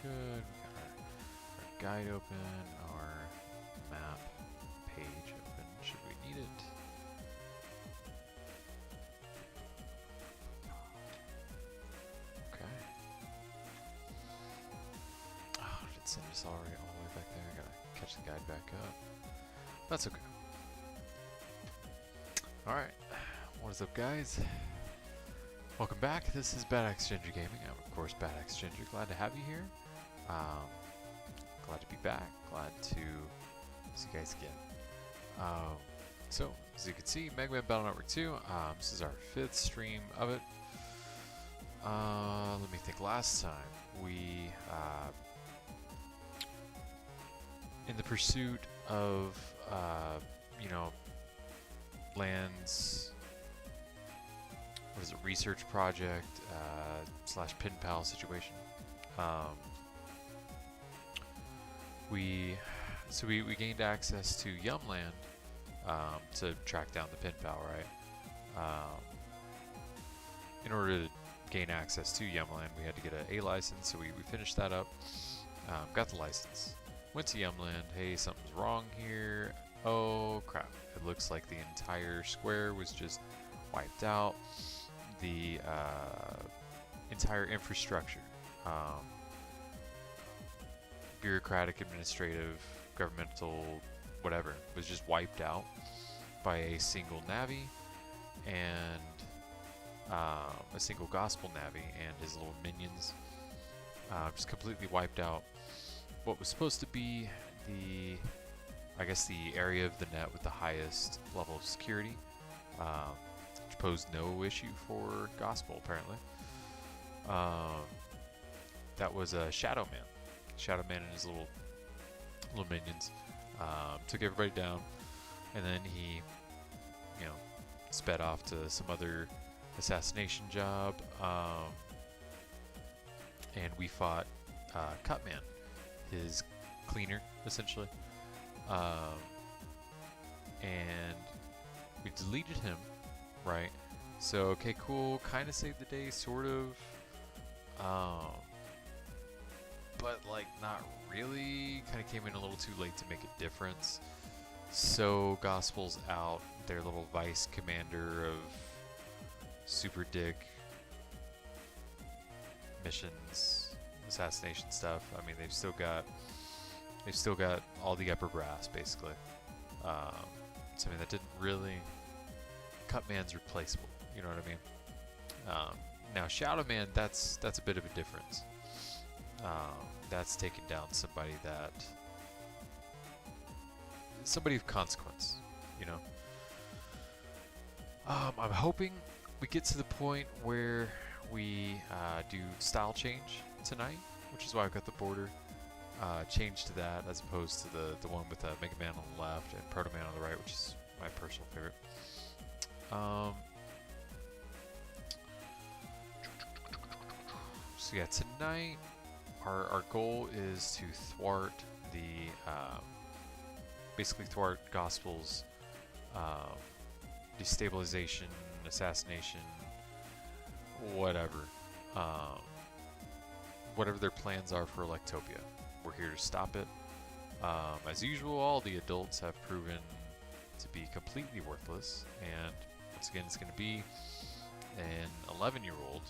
good. We got our guide open, our map page open, should we need it. Okay. Oh, did send us already all the way back there? I gotta catch the guide back up. That's okay. Alright, what is up, guys? Welcome back. This is Bad Axe Ginger Gaming. I'm, of course, Bad Axe Ginger. Glad to have you here. Glad to be back. Glad to see you guys again. So, as you can see, Megaman Battle Network 2. This is our 5th stream of it. Let me think. Last time, we, in the pursuit of, you know, Land's, what is it, research project slash pin pal situation. We gained access to Yumland to track down the pin pal, right? In order to gain access to Yumland, we had to get an A license, so we finished that up. Got the license. Went to Yumland. Hey, something's wrong here. Oh crap! It looks like the entire square was just wiped out. The entire infrastructure, bureaucratic, administrative, governmental, whatever, was just wiped out by a single Navi and a single Gospel Navi and his little minions. Just completely wiped out what was supposed to be the, I guess, the area of the net with the highest level of security. Which posed no issue for Gospel, apparently. That was a Shadowman. Shadowman and his little minions took everybody down, and then he, you know, sped off to some other assassination job, and we fought Cutman, his cleaner, essentially, and we deleted him. Right, so okay, cool, kind of saved the day, sort of, but like not really, kind of came in a little too late to make a difference. So Gospel's out, their little vice commander of super dick missions, assassination stuff. I mean, they've still got all the upper brass, basically. So I mean, that didn't really. Cutman's replaceable, you know what I mean? Now Shadowman, that's a bit of a difference. That's taken down somebody of consequence, you know. I'm hoping we get to the point where we do style change tonight, which is why I've got the border changed to that as opposed to the one with Megaman on the left and Protoman on the right, which is my personal favorite. So yeah, tonight our goal is to thwart the basically thwart Gospel's destabilization, assassination, whatever their plans are for Electopia. We're here to stop it. As usual, all the adults have proven to be completely worthless, and once again, it's going to be an 11-year-old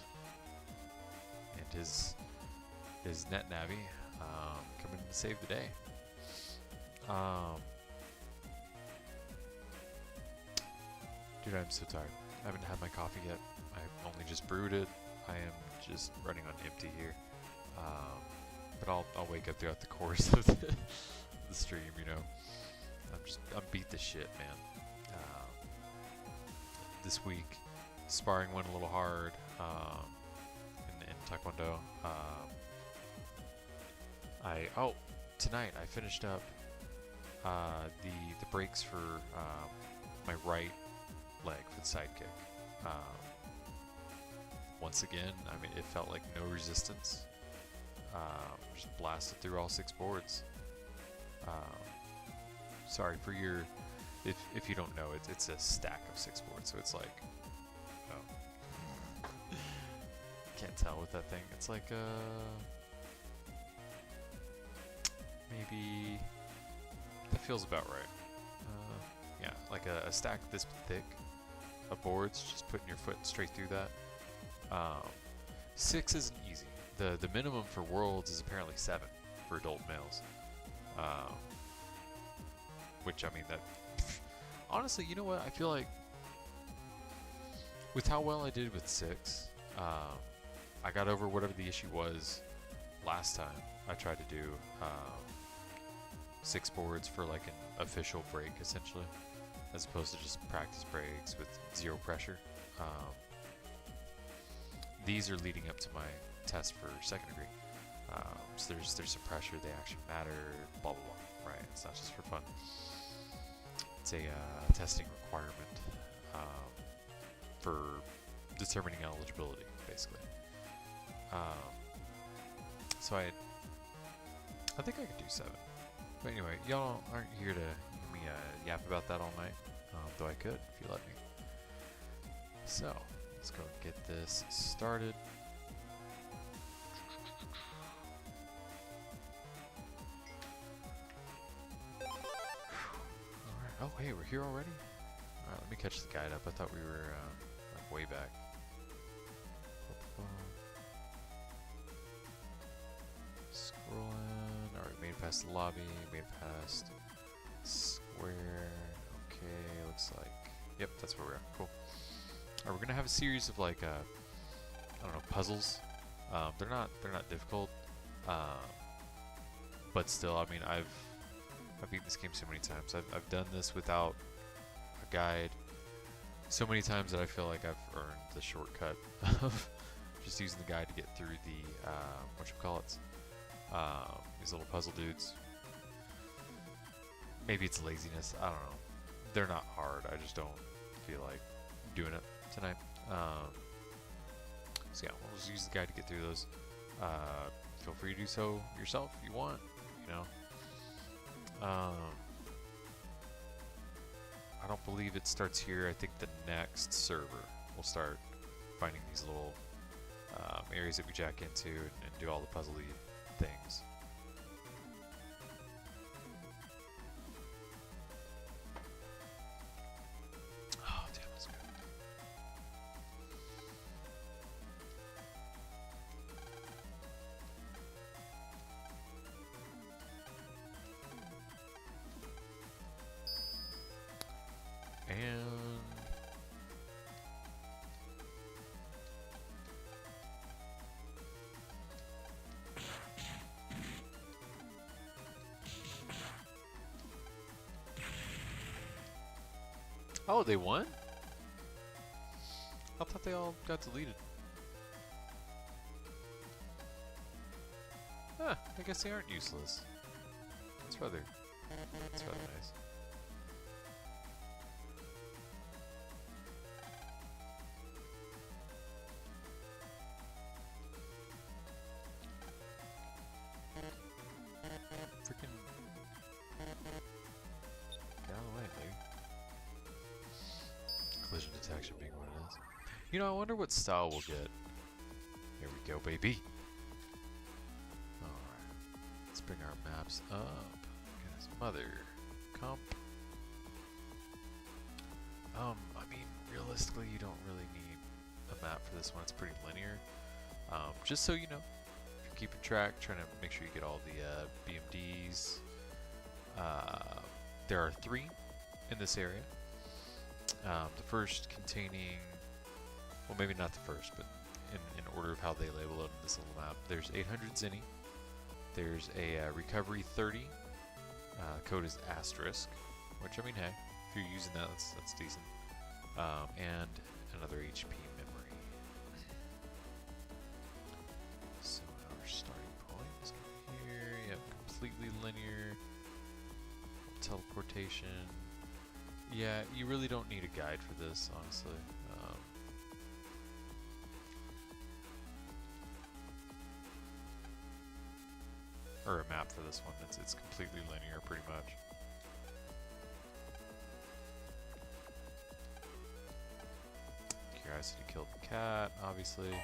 and his net Navi coming to save the day. Dude, I'm so tired. I haven't had my coffee yet. I've only just brewed it. I am just running on empty here. But I'll wake up throughout the course of the stream, you know. I'm beat the shit, man. This week, sparring went a little hard in Taekwondo. Tonight I finished up the breaks for my right leg for the sidekick. Once again, I mean, it felt like no resistance. Just blasted through all 6 boards. Sorry for your, if you don't know, it's a stack of 6 boards, so it's like, oh, can't tell with that thing. It's like maybe that feels about right. Yeah, like a stack this thick of boards, just putting your foot straight through that. 6 isn't easy. The minimum for worlds is apparently 7 for adult males. Which, I mean, that honestly, you know what? I feel like with how well I did with 6, I got over whatever the issue was last time I tried to do 6 boards for like an official break, essentially, as opposed to just practice breaks with 0 pressure. These are leading up to my test for 2nd degree. So there's some pressure, they actually matter, blah blah blah, right? It's not just for fun. It's a testing requirement for determining eligibility, basically. So I think I could do 7. But anyway, y'all aren't here to hear me yap about that all night, though I could if you let me. So let's go get this started. Oh, hey, we're here already? Alright, let me catch the guide up. I thought we were like way back. Scrolling. Alright, made it past the lobby, made it past square. Okay, looks like. Yep, that's where we're at. Cool. Alright, we're gonna have a series of like I don't know, puzzles. They're not difficult. But still, I mean, I've beaten this game so many times. I've done this without a guide so many times that I feel like I've earned the shortcut of just using the guide to get through the whatchamacallits, these little puzzle dudes. Maybe it's laziness. I don't know. They're not hard. I just don't feel like doing it tonight. So yeah, we'll just use the guide to get through those. Feel free to do so yourself if you want. You know. I don't believe it starts here. I think the next server will start finding these little areas that we jack into and do all the puzzly things. Oh, damn, that's good. And oh, they won? I thought they all got deleted. Huh, I guess they aren't useless. That's rather nice. Freaking get out of the way, baby. Collision detection being what it is. You know, I wonder what style we'll get. Here we go, baby. Alright. Let's bring our maps up. Guys, mother. Comp. I mean, realistically, you don't really need a map for this one. It's pretty linear. Just so you know, if you're keeping track, trying to make sure you get all the BMDs. There are 3 in this area. The first containing, well, maybe not the first, but in order of how they label it on this little map. There's 800 Zinni. There's a recovery 30. Code is asterisk, which, I mean, hey, if you're using that, that's decent. And another HP memory. So our starting point is here. Yep, completely linear. Teleportation. Yeah, you really don't need a guide for this, honestly. Or a map for this one. It's completely linear, pretty much. Curiosity killed the cat, obviously.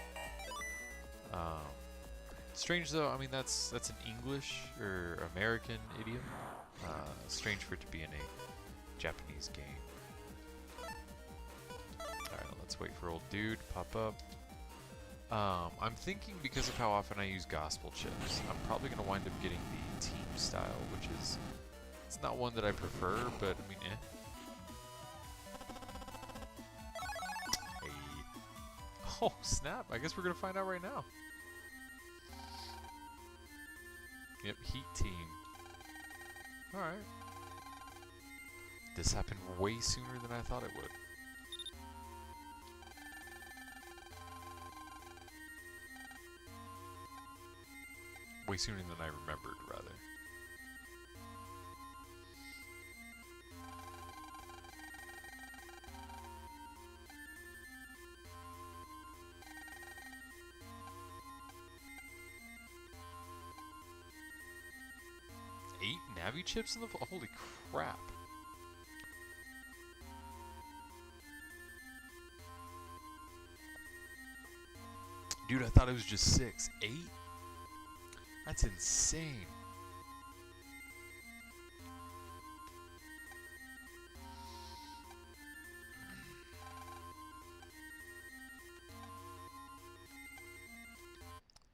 Strange though, I mean that's an English or American idiom. Strange for it to be in a Japanese game. Alright, let's wait for old dude to pop up. I'm thinking because of how often I use gospel chips, I'm probably going to wind up getting the team style, which is, it's not one that I prefer, but I mean, Hey. Oh, snap. I guess we're going to find out right now. Yep, Heat Team. Alright. This happened way sooner than I thought it would. Way sooner than I remembered, rather. Eight Navi chips in the holy crap. Dude, I thought it was just 6. 8? That's insane.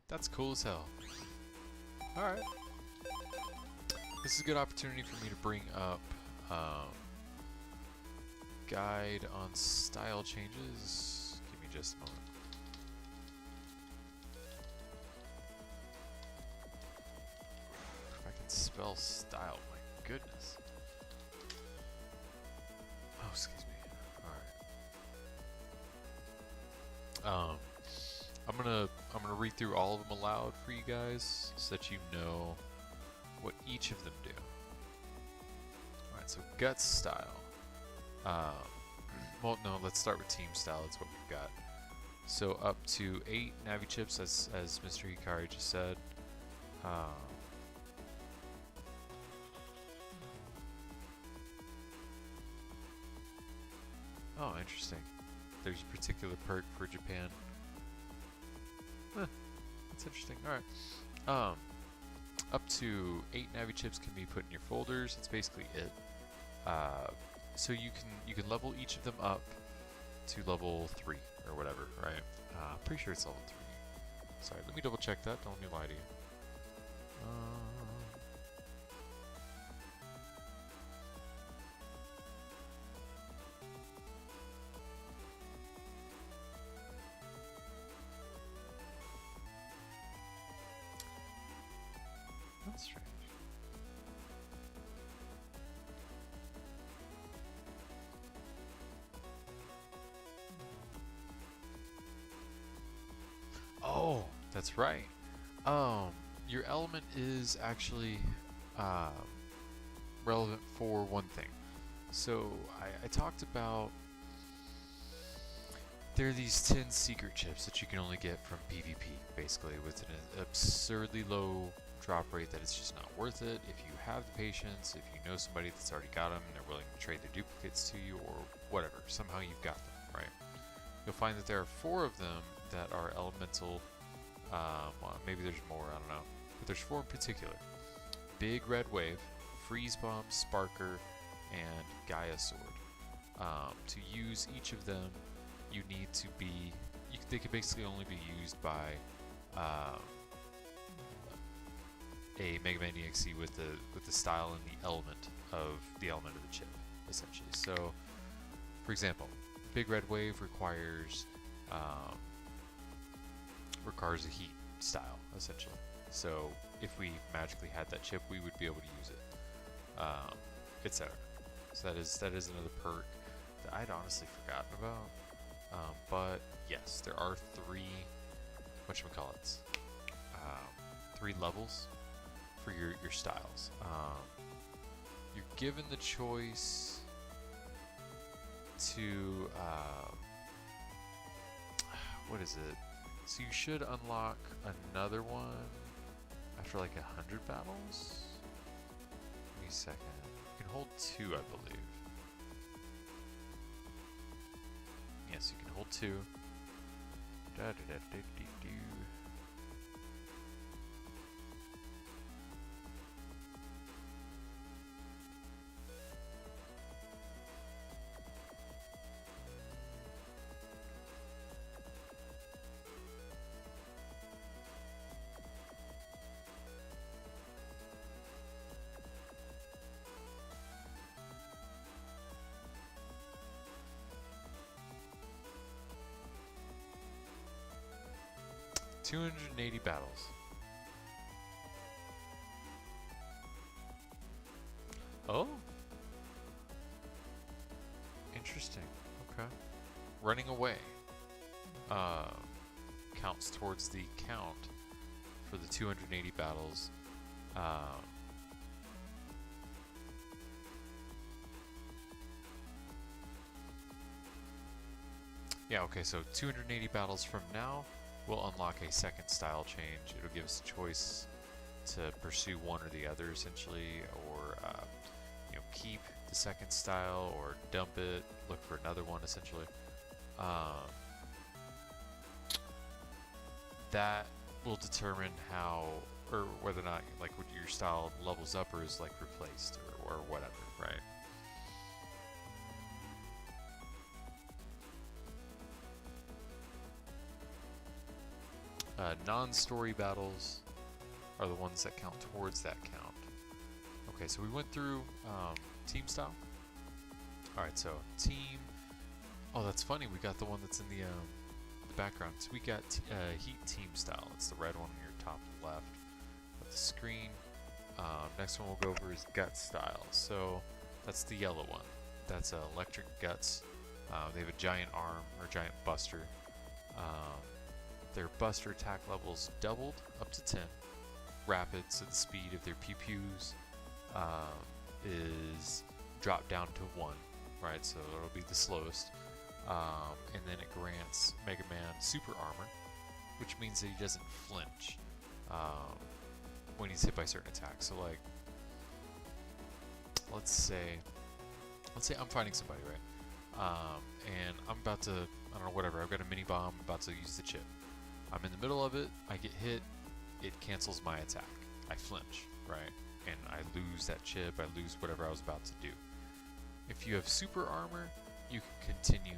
That's cool as hell. Alright. This is a good opportunity for me to bring up guide on style changes. Give me just a moment. If I can spell style, my goodness. Oh, excuse me. Alright. I'm gonna read through all of them aloud for you guys so that you know what each of them do. Alright, so guts style. Well, no, let's start with team style. That's what we've got. So up to 8 Navi chips, as Mr. Hikari just said. Oh, interesting. There's a particular perk for Japan. Huh, that's interesting. Alright. Up to 8 Navi chips can be put in your folders. That's basically it. So you can level each of them up to level 3 or whatever, right? Pretty sure it's level 3. Sorry, let me double check that. Don't let me lie to you. That's strange. Oh, that's right. Your element is actually relevant for one thing. So I talked about there are these 10 secret chips that you can only get from PvP, basically, with an absurdly low drop rate that it's just not worth it. If you have the patience, if you know somebody that's already got them and they're willing to trade their duplicates to you or whatever, somehow you've got them, right? You'll find that there are 4 of them that are elemental. Well, maybe there's more, I don't know. But there's 4 in particular. Big Red Wave, Freeze Bomb, Sparker, and Gaia Sword. To use each of them, you need to be... they could basically only be used by a Megaman EXE with the style and the element of the chip, essentially. So, for example, Big Red Wave requires a heat style, essentially. So if we magically had that chip, we would be able to use it, etc. So that is another perk that I'd honestly forgotten about. But yes, there are 3 whatchamacallits, 3 levels for your styles. You're given the choice to what is it? So you should unlock another one after like 100 battles. Give me a second. You can hold 2, I believe. Yes, you can hold 2. 280 battles. Oh. Interesting. Okay. Running away counts towards the count for the 280 battles. Yeah, okay, so 280 battles from now, we'll unlock a second style change. It'll give us a choice to pursue one or the other, essentially, or you know, keep the second style, or dump it, look for another one, essentially. That will determine how, or whether or not, like, your style levels up or is, like, replaced, or whatever, right? Non-story battles are the ones that count towards that count. Okay, so we went through team style. Alright, so team. Oh, that's funny. We got the one that's in the background. So we got heat team style. It's the red one on your top left of the screen. Next one we'll go over is gut style. So that's the yellow one. That's electric guts. They have a giant arm, or giant buster. Their buster attack levels doubled up to 10. Rapid, so the speed of their pew-pews is dropped down to 1, right? So it'll be the slowest. And then it grants Megaman super armor, which means that he doesn't flinch when he's hit by certain attacks. So, like, let's say I'm fighting somebody, right? And I'm about to, I don't know, whatever. I've got a mini bomb. I'm about to use the chip. I'm in the middle of it. I get hit. It cancels my attack. I flinch, right? And I lose that chip. I lose whatever I was about to do. If you have super armor, you can continue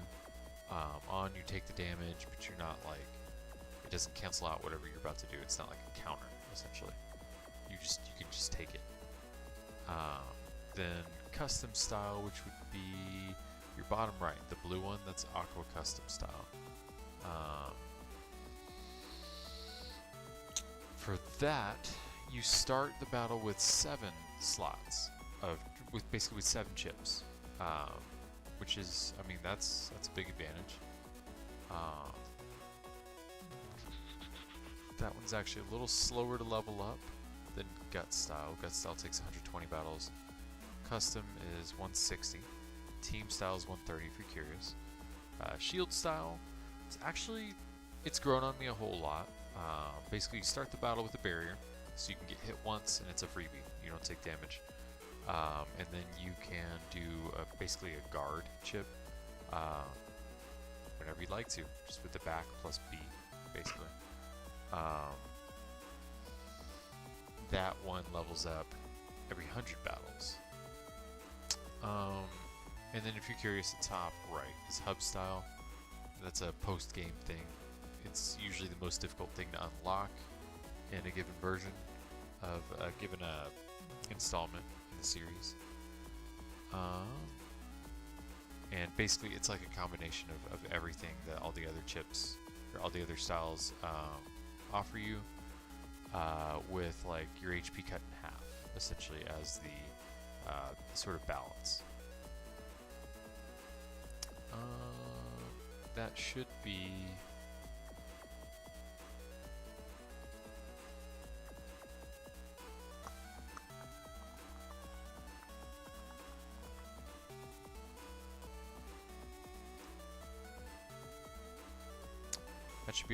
on. You take the damage, but you're not, like, it doesn't cancel out whatever you're about to do. It's not like a counter, essentially. You can just take it. Then custom style, which would be your bottom right, the blue one. That's Aqua Custom style. For that, you start the battle with 7 slots basically with 7 chips, which is, I mean, that's a big advantage. That one's actually a little slower to level up than Gut Style. Gut Style takes 120 battles. Custom is 160. Team Style is 130 if you're curious. Shield Style, it's grown on me a whole lot. Basically, you start the battle with a barrier, so you can get hit once and it's a freebie. You don't take damage. And then you can do basically a guard chip whenever you'd like to, just with the back plus B, basically. That one levels up every 100 battles. And then if you're curious, the top right is Hub Style. That's a post-game thing. It's usually the most difficult thing to unlock in a given version of a given installment in the series. And basically it's like a combination of everything that all the other chips or all the other styles offer you, with like your HP cut in half essentially as the sort of balance. That should be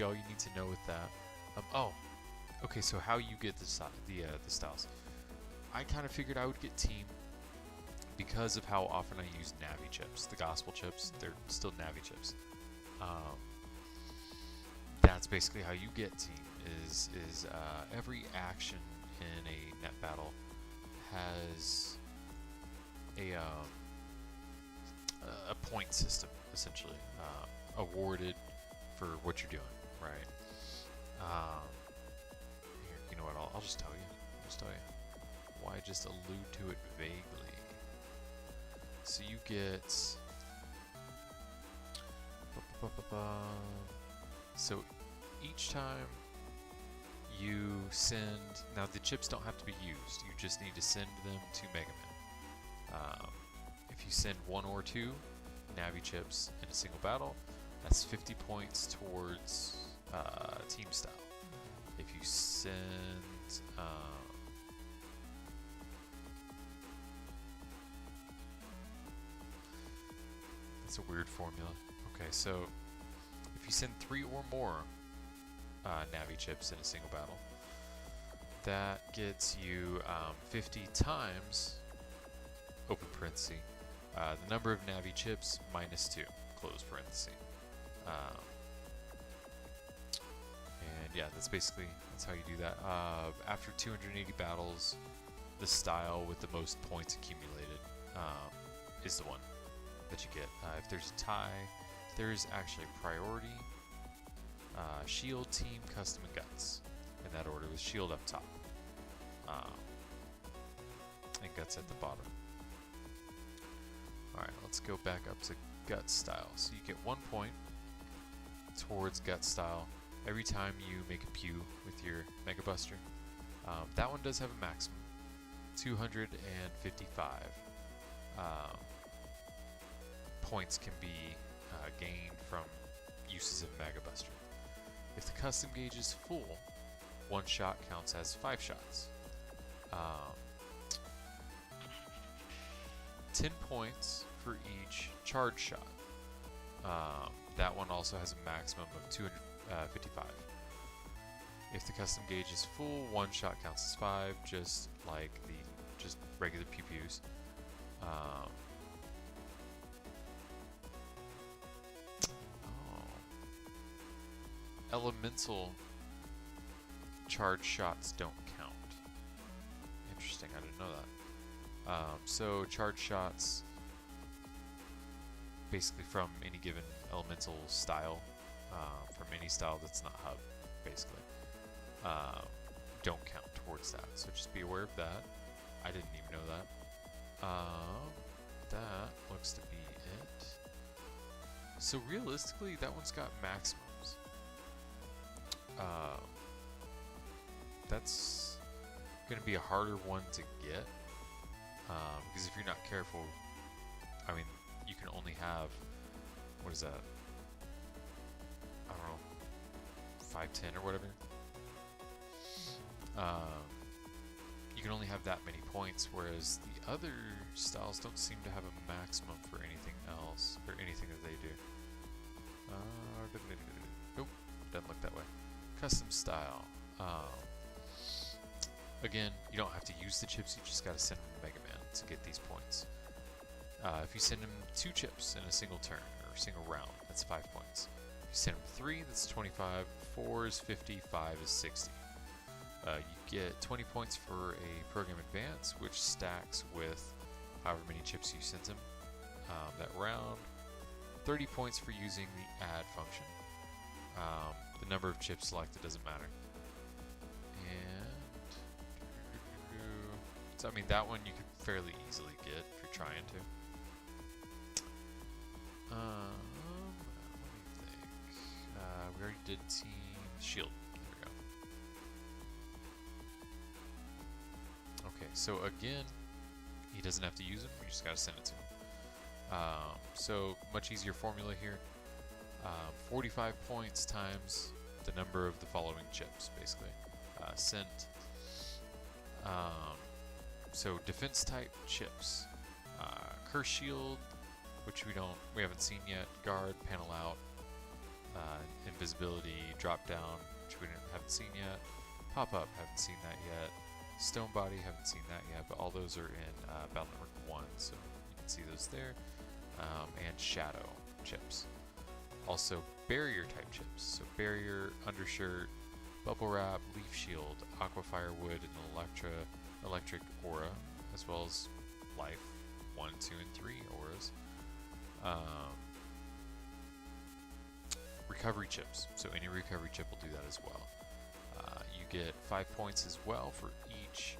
all you need to know with that. Oh, okay. So how you get the styles? I kind of figured I would get team because of how often I use Navi chips. The gospel chips, they're still Navi chips. That's basically how you get team. Is every action in a net battle has a point system essentially awarded for what you're doing, right? Here, you know what? I'll just tell you. Why just allude to it vaguely? So you get. So each time you send, now the chips don't have to be used, you just need to send them to Megaman. If you send 1 or 2 Navi chips in a single battle, that's 50 points towards team style. If you send that's a weird formula. Okay, so if you send 3 or more Navi chips in a single battle, that gets you 50 times, open parenthesis, the number of Navi chips minus 2, close parenthesis. And yeah, that's how you do that. After 280 battles, the style with the most points accumulated is the one that you get. If there's a tie, there's actually priority, shield, team, custom, and guts in that order, with shield up top and guts at the bottom. Alright, let's go back up to gut style. So you get 1 point towards gut style every time you make a pew with your Mega Buster. That one does have a maximum, 255 points can be gained from uses of Mega Buster. If the custom gauge is full, 1 shot counts as 5 shots. 10 points for each charge shot. That one also has a maximum of 255. If the custom gauge is full, 1 shot counts as 5, just like the regular pew-pews. Elemental charge shots don't count. Interesting, I didn't know that. So charge shots, basically from any given elemental style, from any style that's not hub, basically, don't count towards that. So just be aware of that. I didn't even know that. That looks to be it. So realistically, that one's got maximums. That's going to be a harder one to get, because if you're not careful, I mean, you can only have, what is that, I don't know, 510 or whatever. You can only have that many points, whereas the other styles don't seem to have a maximum for anything else, or anything that they do. Nope, doesn't look that way. Custom style. Again, you don't have to use the chips, you just gotta send them to Megaman to get these points. If you send him 2 chips in a single turn, or single round, that's 5 points. If you send him 3, that's 25, 4 is 50, 5 is 60. You get 20 points for a program advance, which stacks with however many chips you send him that round. 30 points for using the add function. The number of chips selected doesn't matter. And so I mean, that one you could fairly easily get if you're trying to. Let me think. We already did team shield. There we go. Okay, so again, he doesn't have to use them. We just gotta send it to him. So much easier formula here. 45 points times the number of the following chips, basically. Sent. So defense type chips. Curse shield, which we haven't seen yet. Guard, panel out. Invisibility, drop down, which we haven't seen yet. Pop up, haven't seen that yet. Stone body, haven't seen that yet, but all those are in Battle Network 1, so you can see those there. And shadow chips. Also barrier type chips, so barrier, undershirt, bubble wrap, leaf shield, aqua firewood, and electric aura, as well as life 1, 2, and 3 auras. Recovery chips, so any recovery chip will do that as well. You get 5 points as well for each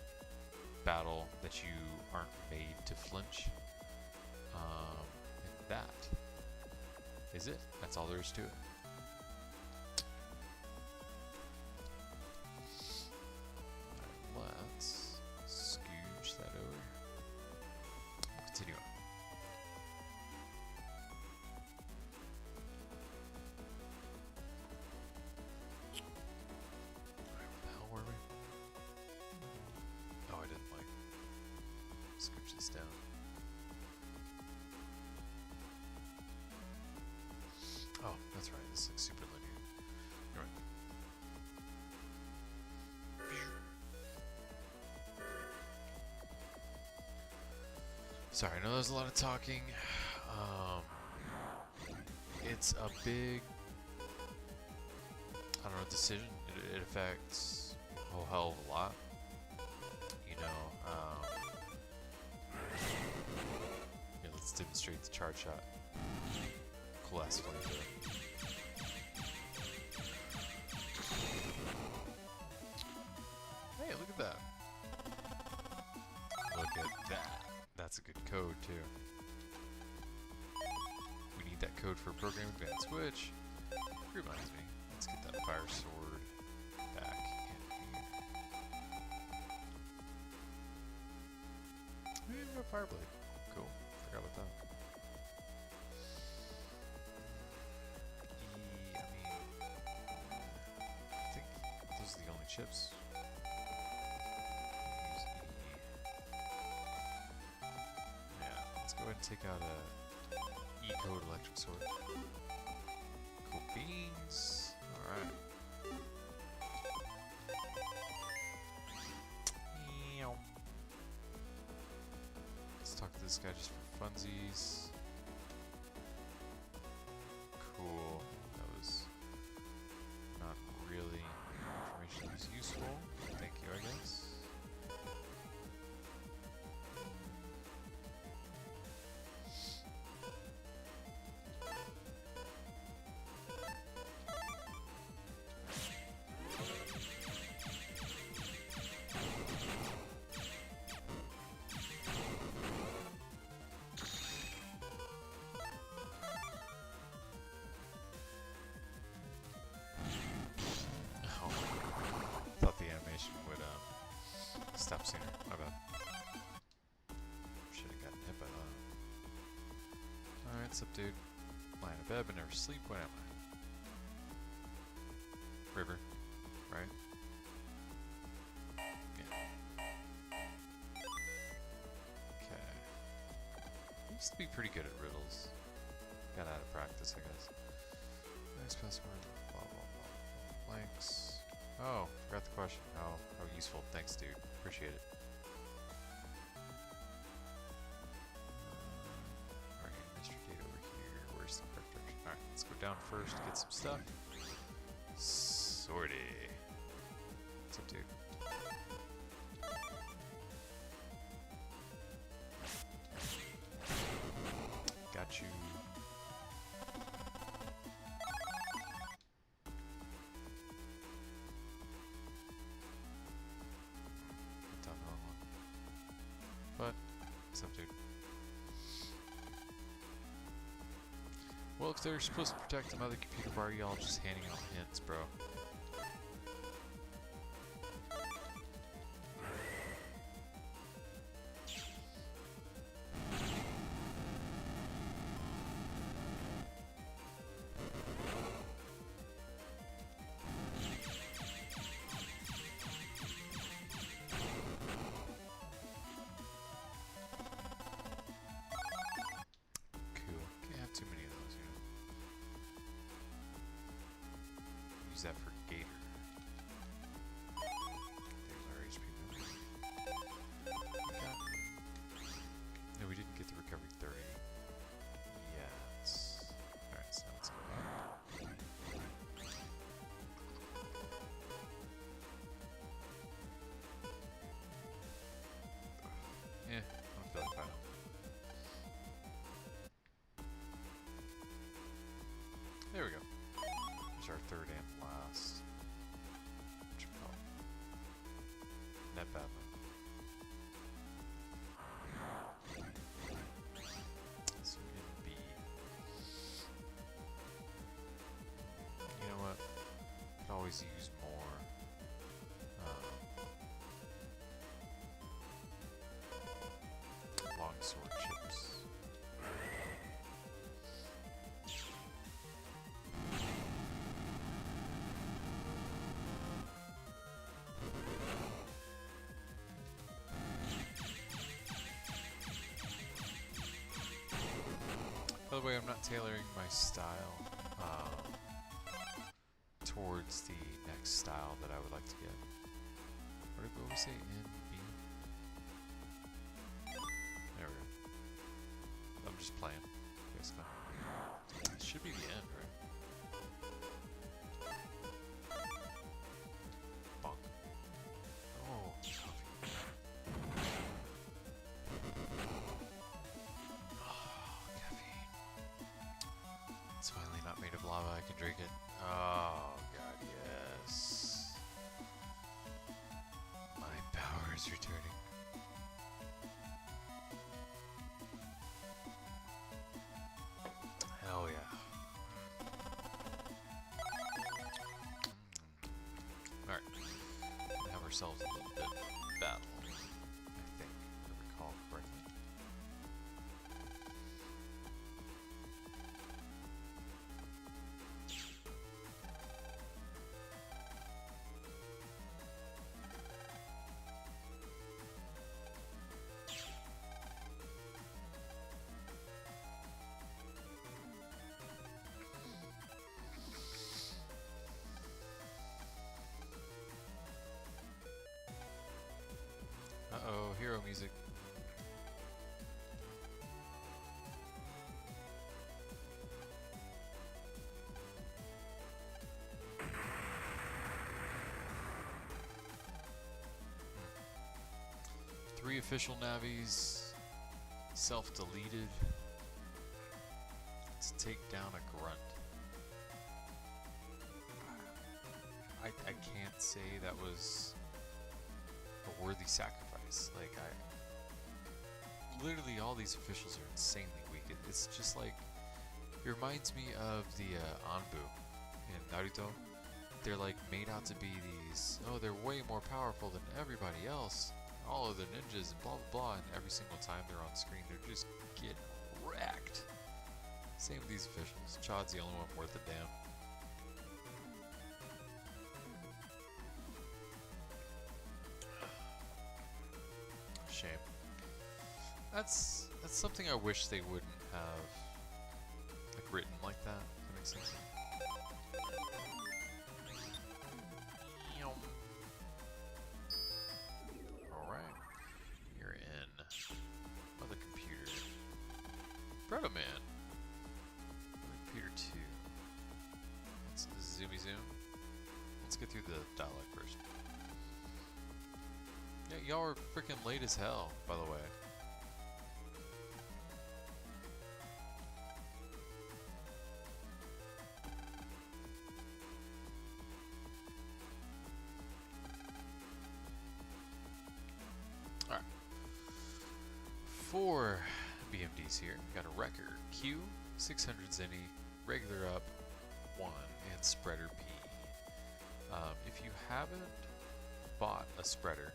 battle that you aren't made to flinch. And that is it. That's all there is to it. this looks super linear. Anyway. Sorry, I know there's a lot of talking. It's a big, I don't know, decision. It affects a whole hell of a lot. You know, yeah, let's demonstrate the charge shot. Cool ass flamethrower. Hey, look at that. Look at that. That's a good code, too. We need that code for Program Advance, which reminds me. Let's get that fire sword back in here. We even got Fireblade. Cool. Forgot about that. I think those are the only chips. Use E. Yeah, let's go ahead and take out a E-code electric sword. Cool beans. Alright. Let's talk to this guy just for funsies. Cool. That was not really information that was useful. Thank you, I guess. Stop sooner. My bad. Should have gotten hit by that. Alright, what's up, dude? Lying in bed but never sleep. What am I? River, right? Yeah. Okay. I used to be pretty good at riddles. Got out of practice, I guess. Next password. Blah, blah, blah. Blanks. Oh, forgot the question. Oh, how useful. Thanks, dude. Appreciate it. Alright, Mr. Gate over here. Where's the correct direction? Alright, let's go down first, get some stuff. Sorty. What's up, dude? Got you. But, what's up, dude? Well, if they're supposed to protect the mother computer, why are y'all just handing out hints, bro? That for Gator. There's our HP movement. No, we didn't get the recovery 30 yet. Alright, so now let's go up. Yeah, I don't feel like fighting. There we go. There's our third and last. What you call it? Netbattled. So we didn't be. You know what? Could always use more. Longsword chips. By the way, I'm not tailoring my style towards the next style that I would like to get. What did we say? NB? There we go. I'm just playing. Basically. It should be the end, right? Bonk. Oh, coffee. Oh, caffeine. It's finally not made of lava. I can drink it. Oh, God, yes. My power is returning. Hell yeah. Alright. Have ourselves a little bit of battle, I think, if I recall correctly. Uh-oh, hero music. Three official Navis, self-deleted. Let's take down a grunt. I can't say that was a worthy sacrifice. Like, literally all these officials are insanely weak. It's just like, it reminds me of the Anbu in Naruto. They're like made out to be these, oh, they're way more powerful than everybody else. All of the ninjas and blah blah blah, and every single time they're on screen, they're just getting wrecked. Same with these officials. Chod's the only one worth a damn. Shame. That's something I wish they wouldn't have like written like that. If that makes sense. Alright. You're in. Mother computer. Proto-Man. Mother computer 2. Let's zoomy zoom. Let's get through the dialogue first. Yeah, y'all are freaking late as hell, by the way. Alright. 4 BMDs here. Got a record. Q, 600 Zenny, regular up, 1, and spreader P. If you haven't bought a spreader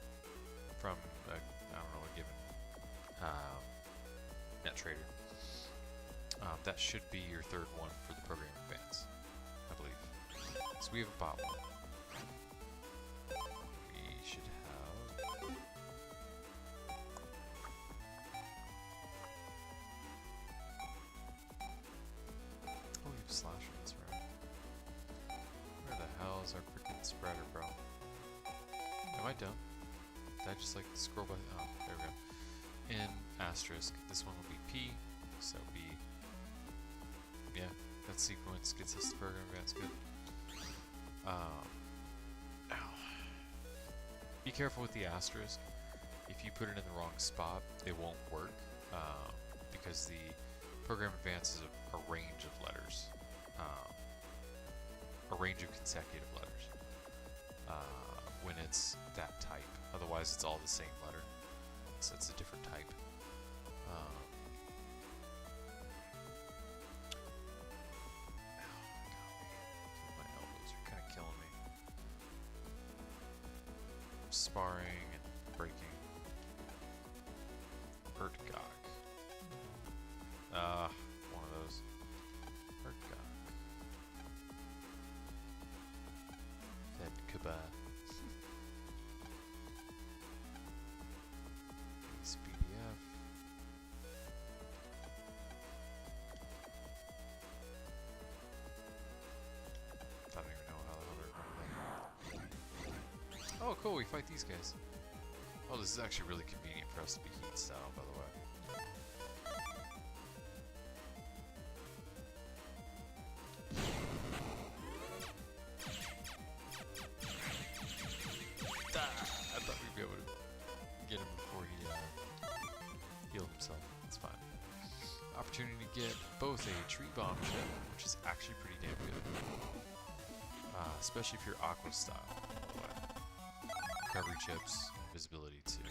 from, I don't know, a given net trader, that should be your third one for the program advance, I believe. So we haven't bought one. We should have... Oh, we have slasher, that's right. Where the hell is our freaking spreader, bro? Am I dumb? Did I just like scroll by? Oh, there we go. In asterisk, this one will be P, so B. Yeah, that sequence gets us the program advance good. Ow. Be careful with the asterisk. If you put it in the wrong spot, it won't work because the program advance is a range of letters, a range of consecutive letters. When it's that type. Otherwise, it's all the same letter. So it's a different type. My elbows are kind of killing me. I'm sparring and breaking. Urtgok. One of those. Urtgok. Fedkuba. PDF. I don't even know how the hell cool, we fight these guys. Oh, this is actually really convenient for us to be heat style, by the way. I thought we'd be able to get him before he healed himself. That's fine. Opportunity to get both a tree bomb chip, which is actually pretty damn good. Especially if you're aqua style. Recovery chips, visibility too.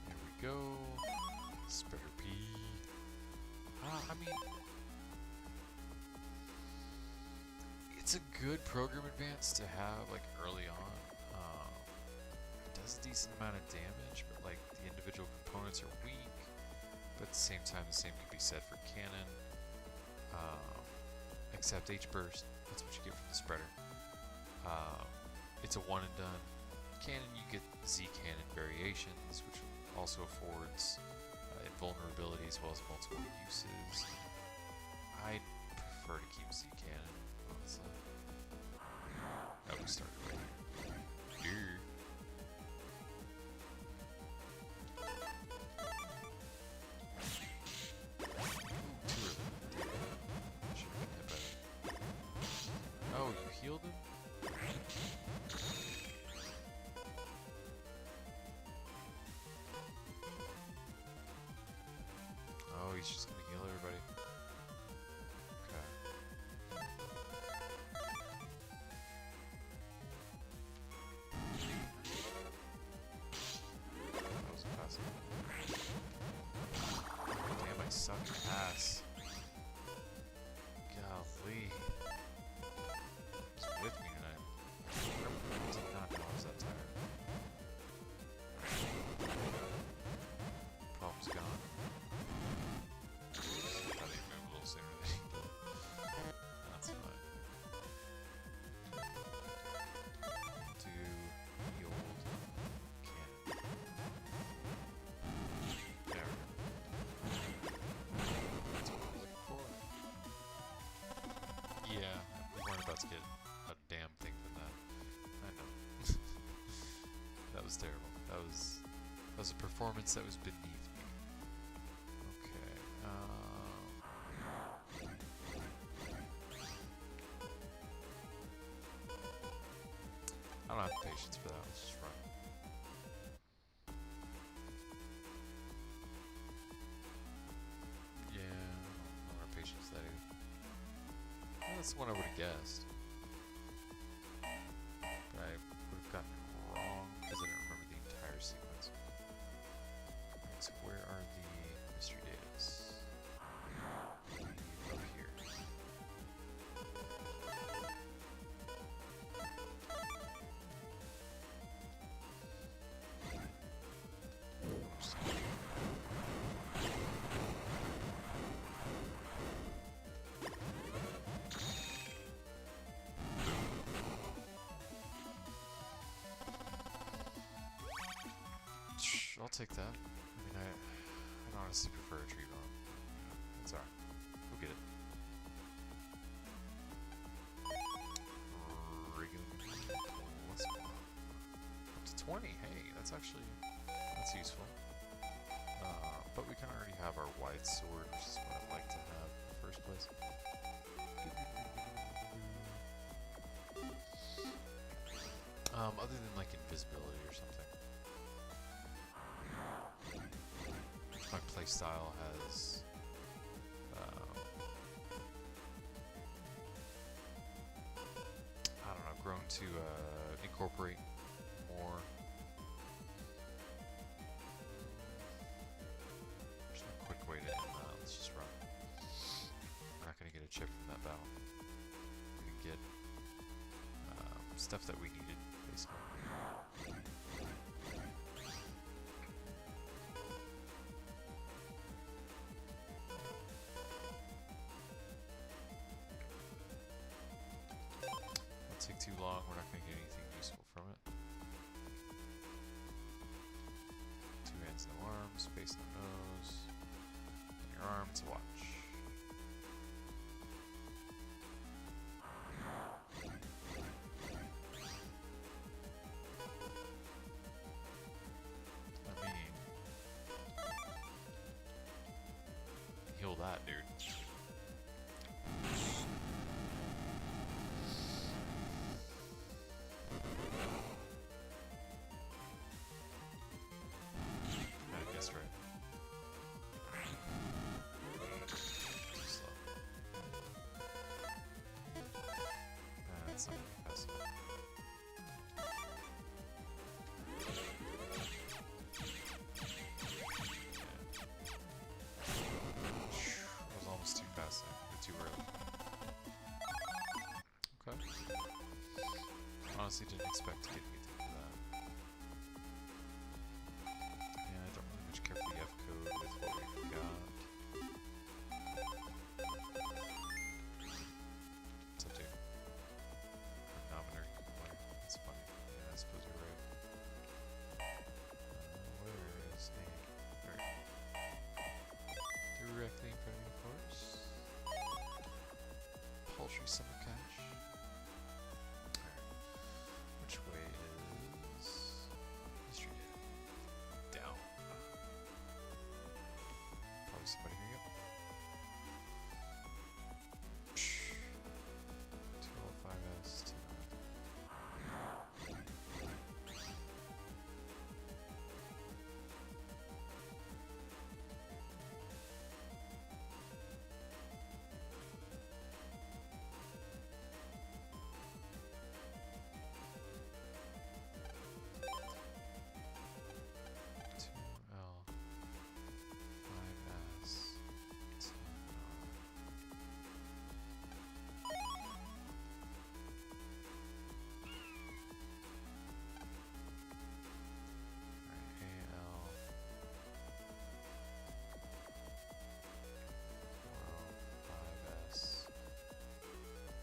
Here we go. Spreader P. I mean, it's a good program advance to have like early on. It does a decent amount of damage, but like the individual components are weak. But at the same time, the same can be said for cannon. Except H-burst, that's what you get from the spreader. It's a one and done. Cannon, you get Z cannon variations, which also affords invulnerability as well as multiple uses. I prefer to keep Z cannon, honestly. Oh, we started right here. Oh, you healed him? Oh, he's just gonna heal everybody. Okay. That was passive. Damn, I suck ass. Golly. With me tonight. I did not know I was that tired. Problem's gone. I thought he'd move a little sooner than he did. That's fine. Do the old cannon. There we go. That's what I'm looking for. Yeah, we weren't about to get a damn thing from that. I know. That was terrible. That was a performance that was beneath me. Okay. I don't have the patience for that. Let's just run. Yeah, I don't have patience for that either. Well, that's the one I would have guessed. But I would have gotten it wrong because I didn't remember the entire sequence. Alright, so where are the mystery datas? Up here. I'll take that. I mean, I'd honestly prefer a tree bomb. It's alright. We'll get it. Let's go. Up to 20. Hey, that's actually useful. But we can already have our wide sword, which is what I'd like to have in the first place. Other than like invisibility or something. My playstyle has I don't know, grown to incorporate more. There's no quick way to end that. Let's just run. We're not going to get a chip from that battle. We can get stuff that we needed, basically. Take too long, we're not going to get anything useful from it. Two hands, no arms, face, no nose. On your arm, it's a watch. dude. I guessed right. Too slow. That's not gonna be fast enough. That was almost too fast there. Too early. Okay. Honestly, didn't expect to get anything for that. Yeah, I don't really much care for the F code with what we've got. What's up, dude? Nominator. That's funny. Yeah, I suppose you're right. Where is the... There. Directly in front of me, of course. Paltry sum of cash. Which way is history down? Probably somebody here. Yep. 205S.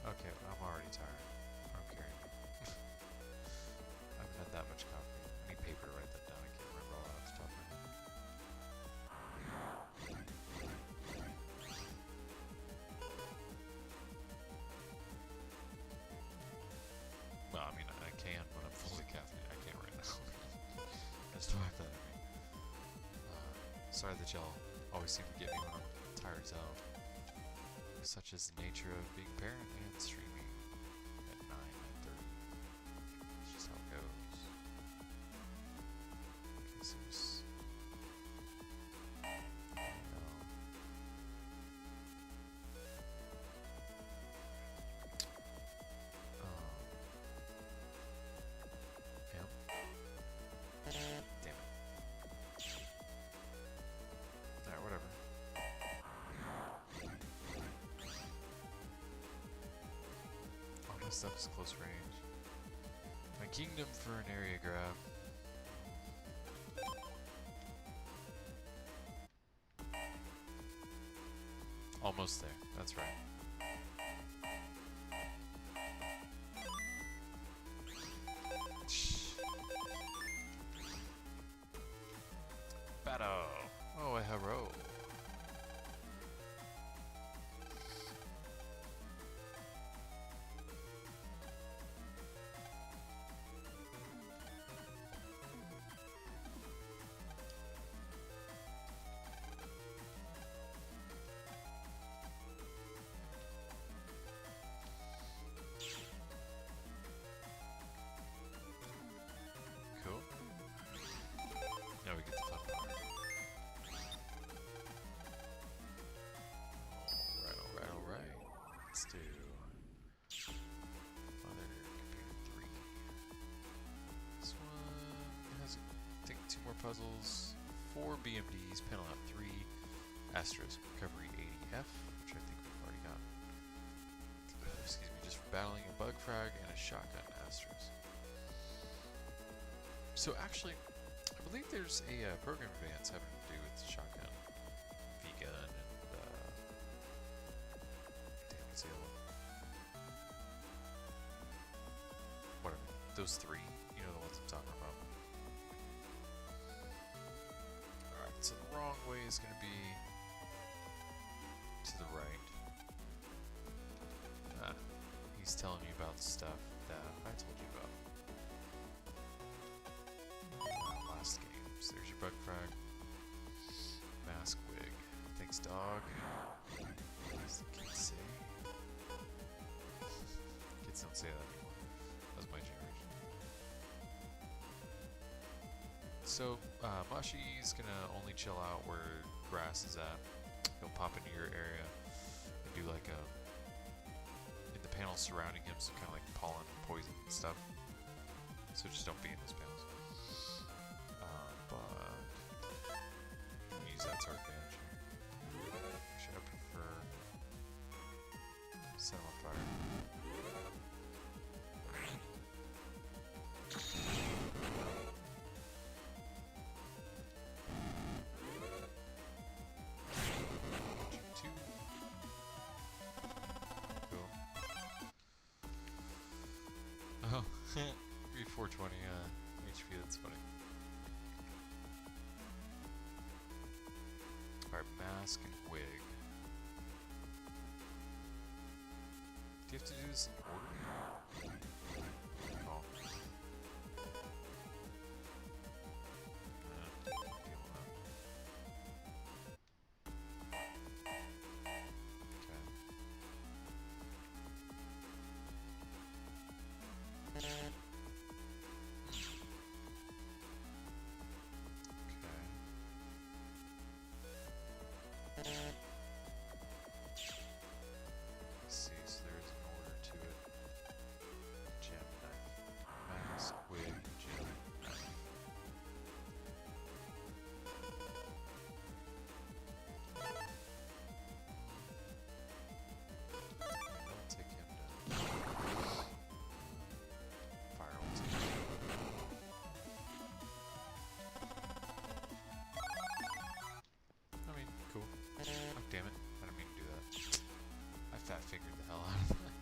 Okay, I'm already tired. I don't care anymore. I haven't had that much coffee. I need paper to write that down. I can't remember all off the top of my head. Well, I mean, I can when I'm fully caffeinated. I can't right now. I still have that in me. Sorry that y'all always seem to get me when I'm tired as hell. Such is the nature of being a parent and streaming at 9:30. It's just how it goes. Okay, so this... Damn it. Alright, whatever. Stuff is close range. My kingdom for an area grab. Almost there. That's right. Battle. Oh, a hero. Now we get the fun part. Alright. Let's do Mother Computer 3. This one has, I think, 2 more puzzles, 4 BMDs, panel out 3, Asterisk Recovery 80F, which I think we've already got. Excuse me, just for battling a bug frag and a shotgun asterisk. So actually, I believe there's a program advance having to do with shotgun, V-gun, and damn, it's the other one. Whatever. Those 3, you know the ones I'm talking about. Alright, so the wrong way is going to be to the right. He's telling you about the stuff that I told you about. Last games. There's your bug frag. Mask wig. Thanks, dog. kids don't say that anymore. That was my generation. So, Mashi's gonna only chill out where grass is at. He'll pop into your area and do like a, in the panels surrounding him, some kind of like pollen, poison and stuff. So just don't be in those panels. But use that to our advantage. Actually, I prefer set him on fire. Oh, 420 HP, that's funny. Alright, mask and wig. Do you have to do this in order? Oh. Deal with that. Let's see, so there is an order to it. Gem knife. Mask, wig, gem knife. I'll take him down. Fire will take him down. I mean, cool. Oh, damn it. I didn't mean to do that. I fat fingered the hell out of that.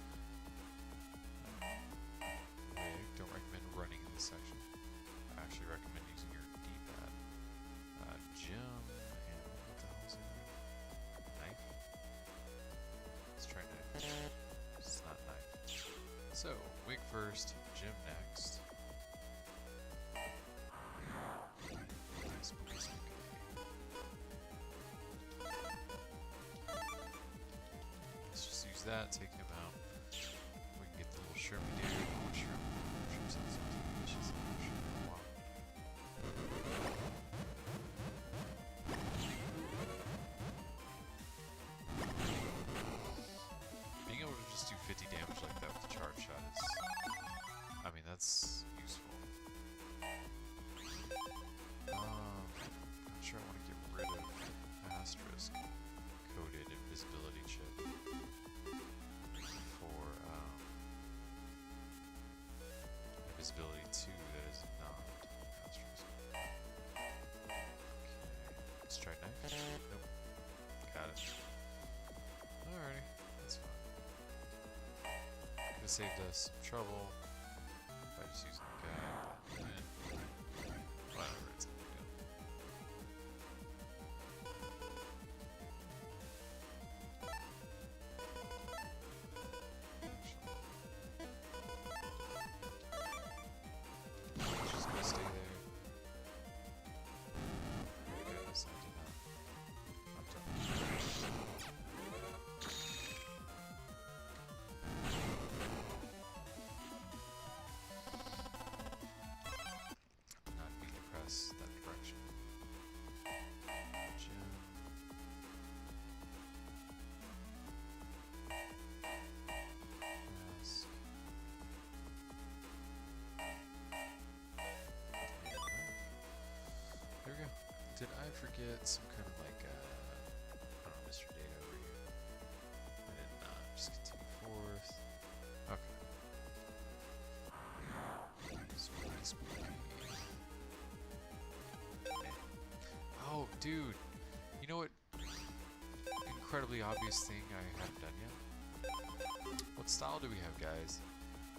Wig. Don't recommend running in this section. I actually recommend using your D-pad. Gem. And what the hell is it? Knife? Let's try knife. It's not knife. So, wig first, gem next. Spooky, spooky. Let's just use that, take him out. We can get the little shrimpy dude. Oh, shrimp. Shrimp sounds so delicious. I've never shrimp in a while. Being able to just do 50 damage like that with the charge shot is... I mean, that's useful. Not sure I want to get rid of asterisk coded invisibility chip for invisibility 2 that is not asterisk. Okay, let's try knife. Nope. Got it. Alrighty, that's fine. Could have saved us some trouble by just using the guy, but whatever, it's a big deal. It's just gonna stay there. Oh my goodness, I did not. I'm done. Not need to press that direction. Gem. Mask. There we go. Did I forget some kind of like, I don't know, Mr. Data over here? I did not. Just continue forth. Okay. Spooky, spooky. Okay. Oh, dude. You know what? Incredibly obvious thing I haven't done yet. What style do we have, guys?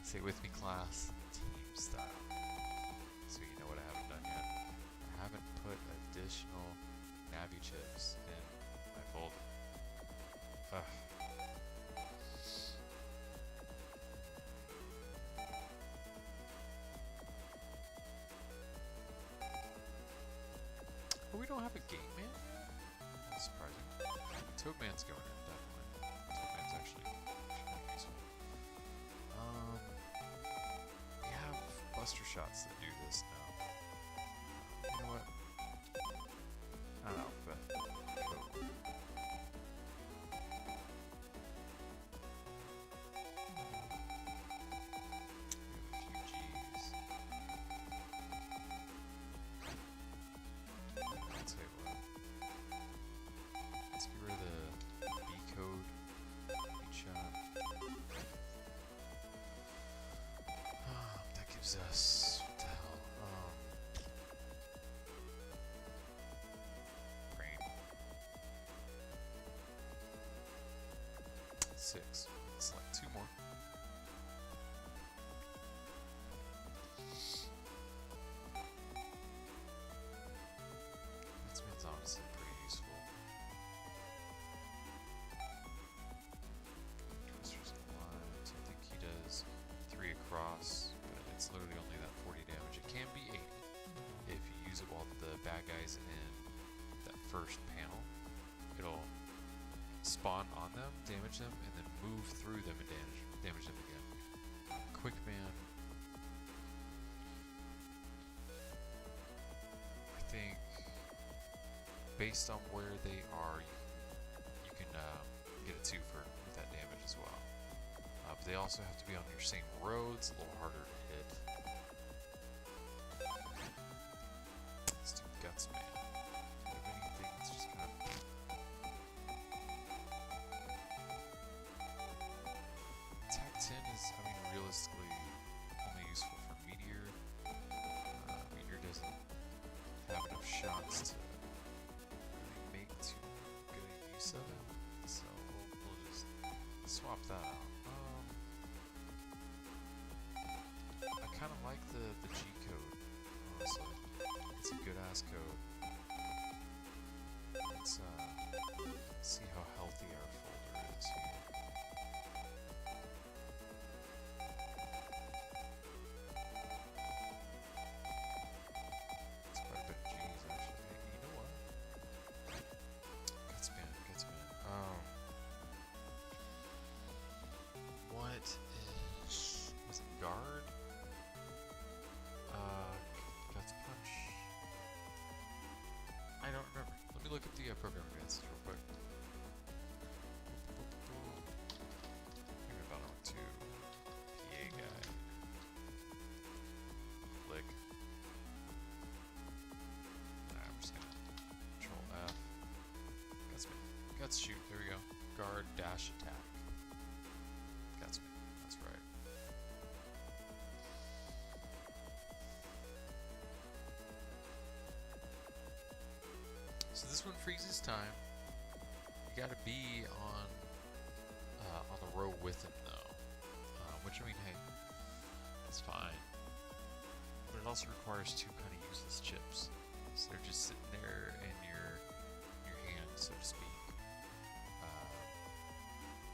Say with me, class. Team style. So you know what I haven't done yet? I haven't put additional Navi chips in my folder. Ugh. Oh, we don't have a gate man yet? That's surprising. Toadman's going in, definitely. Toadman's actually useful. We have Buster Shots that do this now. You know what? I don't know, but cool. We have a few G's. I'll tell you what. Let's get rid of the B code. Each shot. That gives us what the hell? Brain. 6. Select 2 more. Batsman's honestly pretty useful. Twister's alive, so I think he does 3 across, but it's literally only that 40 damage. It can be 80 if you use it while the bad guy's in that first panel. It'll spawn on them, damage them, and then move through them and damage them again. Quick Man. I think based on where they are, you can get a 2 for with that damage as well. But they also have to be on your same roads, a little harder to hit. Let's do Guts Man. Do you have anything that's just kind of... Attack 10 is, I mean, realistically only useful for Meteor. Meteor doesn't have enough shots to really make too good a use of it, so we'll just swap that out. I kind of like the G code, honestly. It's a good ass code. Let's see how healthy our folder is here. It's quite a bit of G's actually. You know what? Gutsman. What is... was it guard? Guts punch. I don't remember. Let me look up the program advances real quick. Maybe about on 2. PA guide. Click. Alright, I'm just gonna Control F. Gutsman. Guts shoot. There we go. Guard dash attack. Gutsman. That's right. So this one freezes time. You gotta be on the row with him though, which I mean, hey, that's fine. But it also requires 2 kind of useless chips, so they're just sitting there in your hand, so to speak,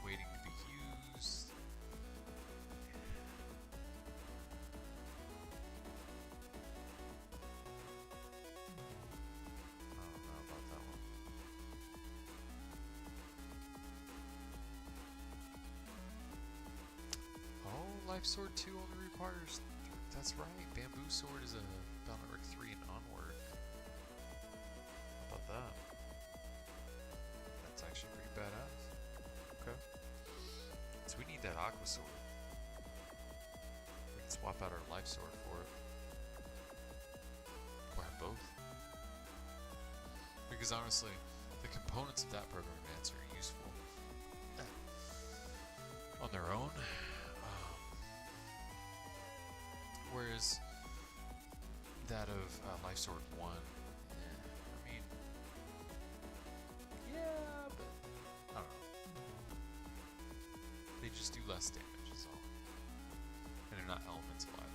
waiting to be used. Life Sword 2 only requires... That's right, Bamboo Sword is a Boundary Work 3 and onward. How about that? That's actually pretty badass. Okay. So we need that Aqua Sword. We can swap out our Life Sword for it. Or have both. Because honestly, the components of that program advance are useful on their own. Whereas that of Life Sword 1, I mean, yeah, but I don't know. They just do less damage, is all. And they're not elemental either.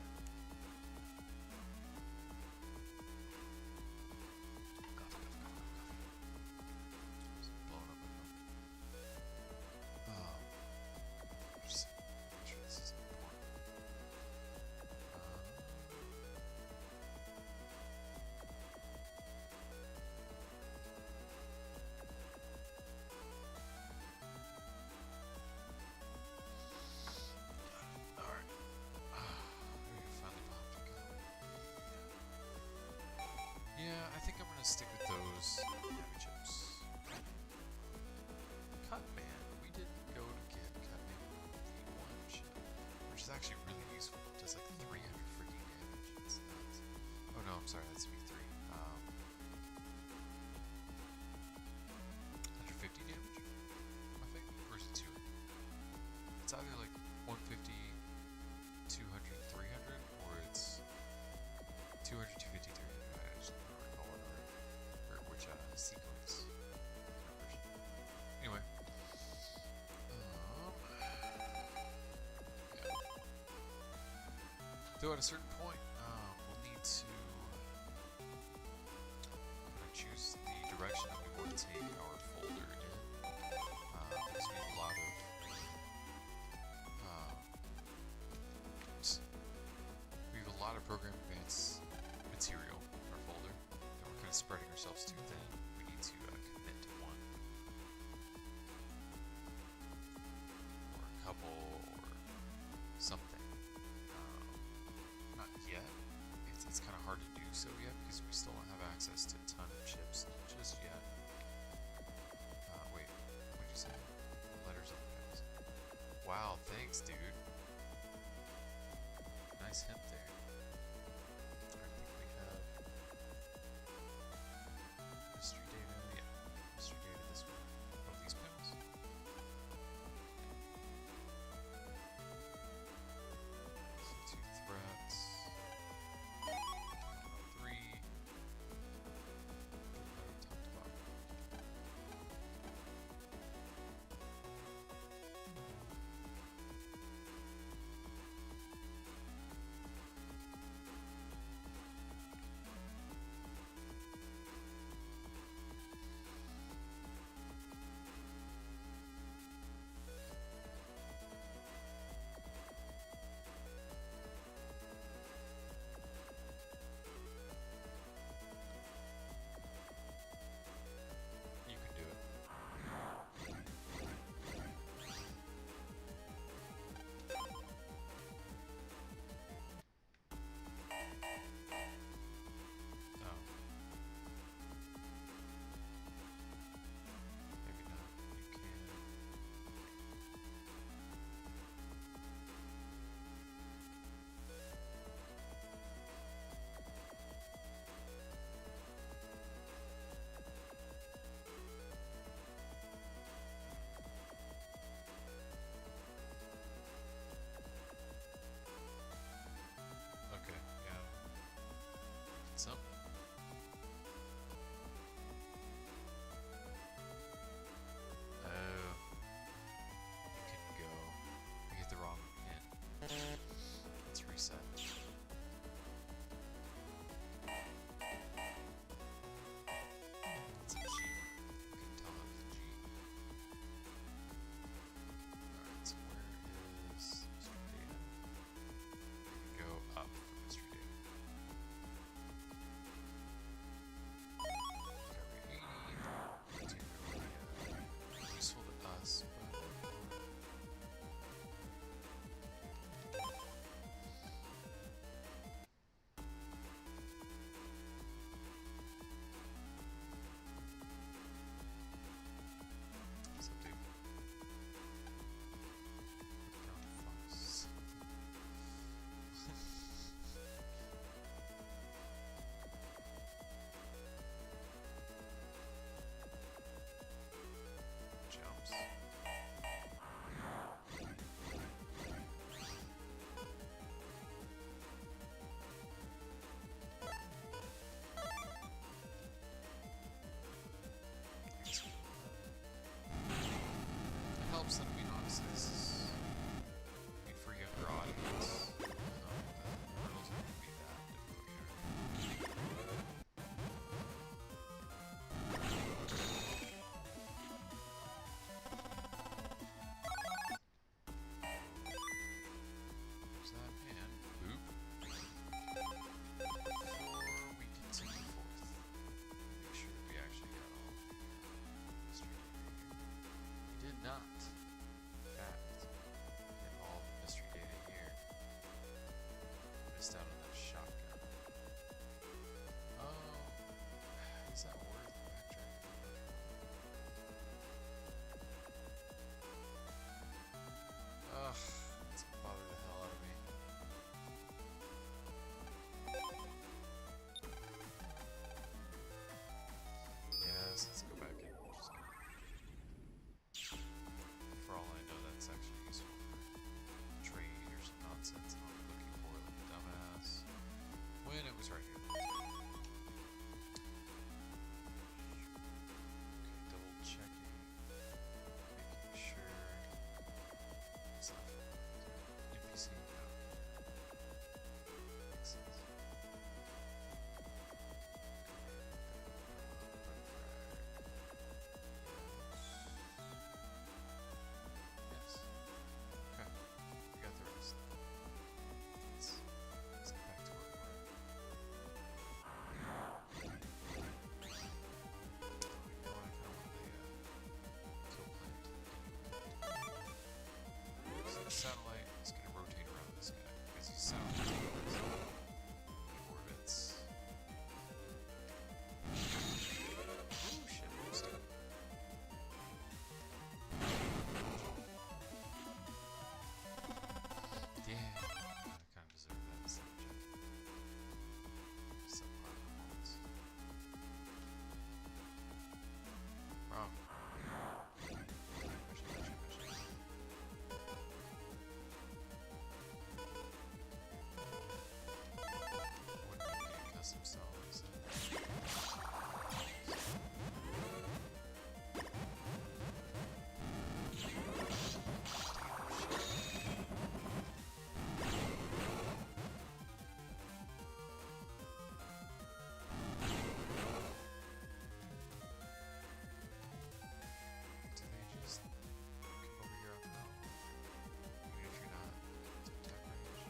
Though at a certain point, we'll need to choose the direction that we want to take our folder in, because we have a lot of program advance material in our folder, and we're kind of spreading ourselves too thin. We need to commit to one, or a couple, or something. Not themselves. Do they just come over here on their own? Even if you're not attack range?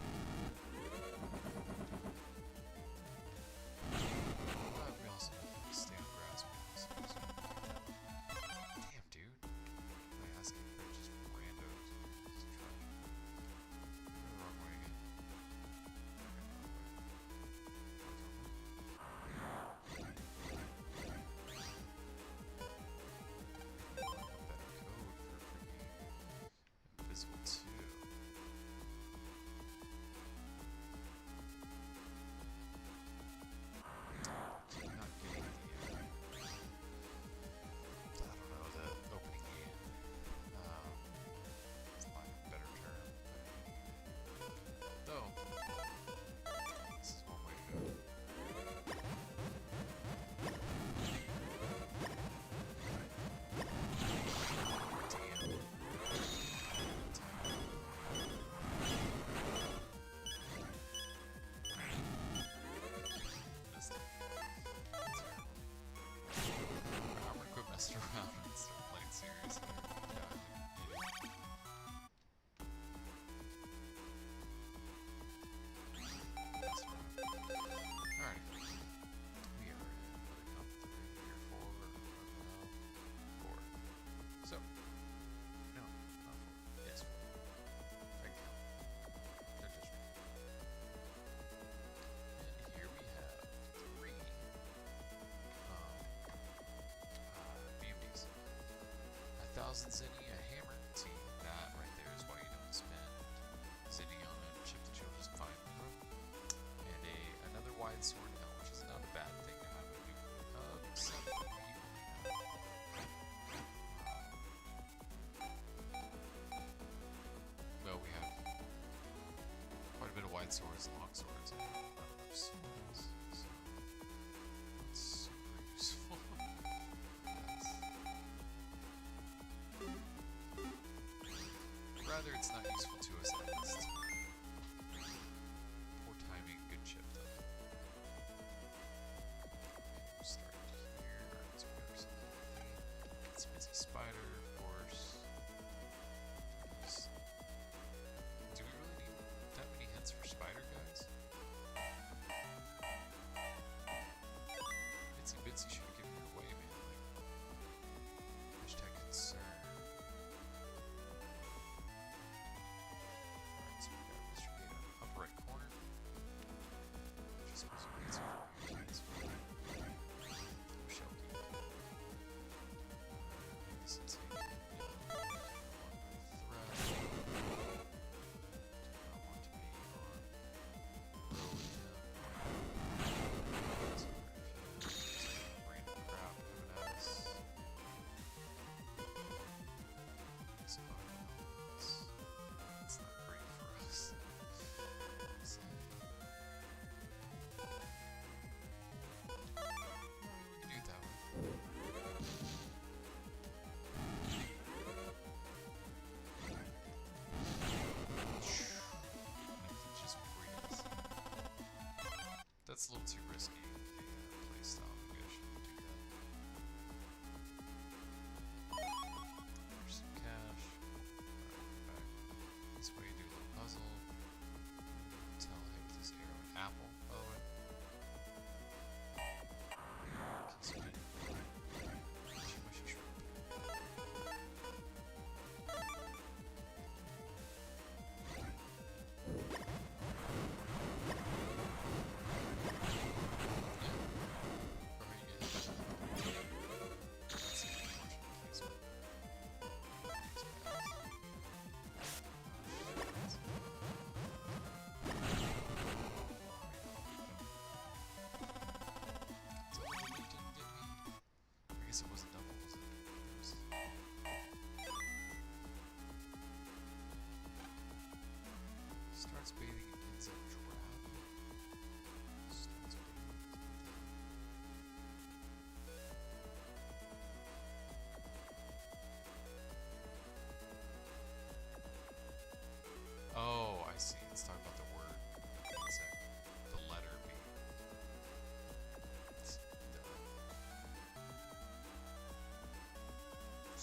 We also stay on grass. Damn, dude. Am I asking for just randos? This is trash. Go the wrong way again. Invisible too. Not getting the I don't know, the opening hand. For lack of a better term. Though this is one way to go. I'm gonna quit messing around and start playing serious here. Alright. We are in another comp 3 here, 4. So, no, not 4. Yes, 4. Right now. They're just and here we have 3 beauties. 1,000 zenny, a hammer. See, that right there is why you don't spend zenny on a chip that you'll just find, bro. And another wide sword now, which is not a bad thing to have. We do 7 we only have. Well, we have quite a bit of wide swords and long swords, and not enough swords, so that's super useful. Rather, it's not useful to us at least. Poor timing, good chip though. We'll start here. Let's grab something. It's a busy spider, of course. Do we really need that many hints for spider, guys? Bitsy should have given it away, man. Like, hashtag concern. Alright, so we got Mr. Gate on the upper right corner. Just supposed to get some guys for Shelky. This will take it, thread. I want to be on row with him. Random crap coming at us. It's not great for us. So, we can do it that way. Nothing just breathes. That's a little too risky. Playstyle, maybe I shouldn't do that. There's some cash. Alright, back. This way you do a little puzzle. Tell him with this arrow and apple, by the way. Okay, so did mushy shrimp. I guess it wasn't double, was it? Starts bathing and ends up drab. Starts bathing.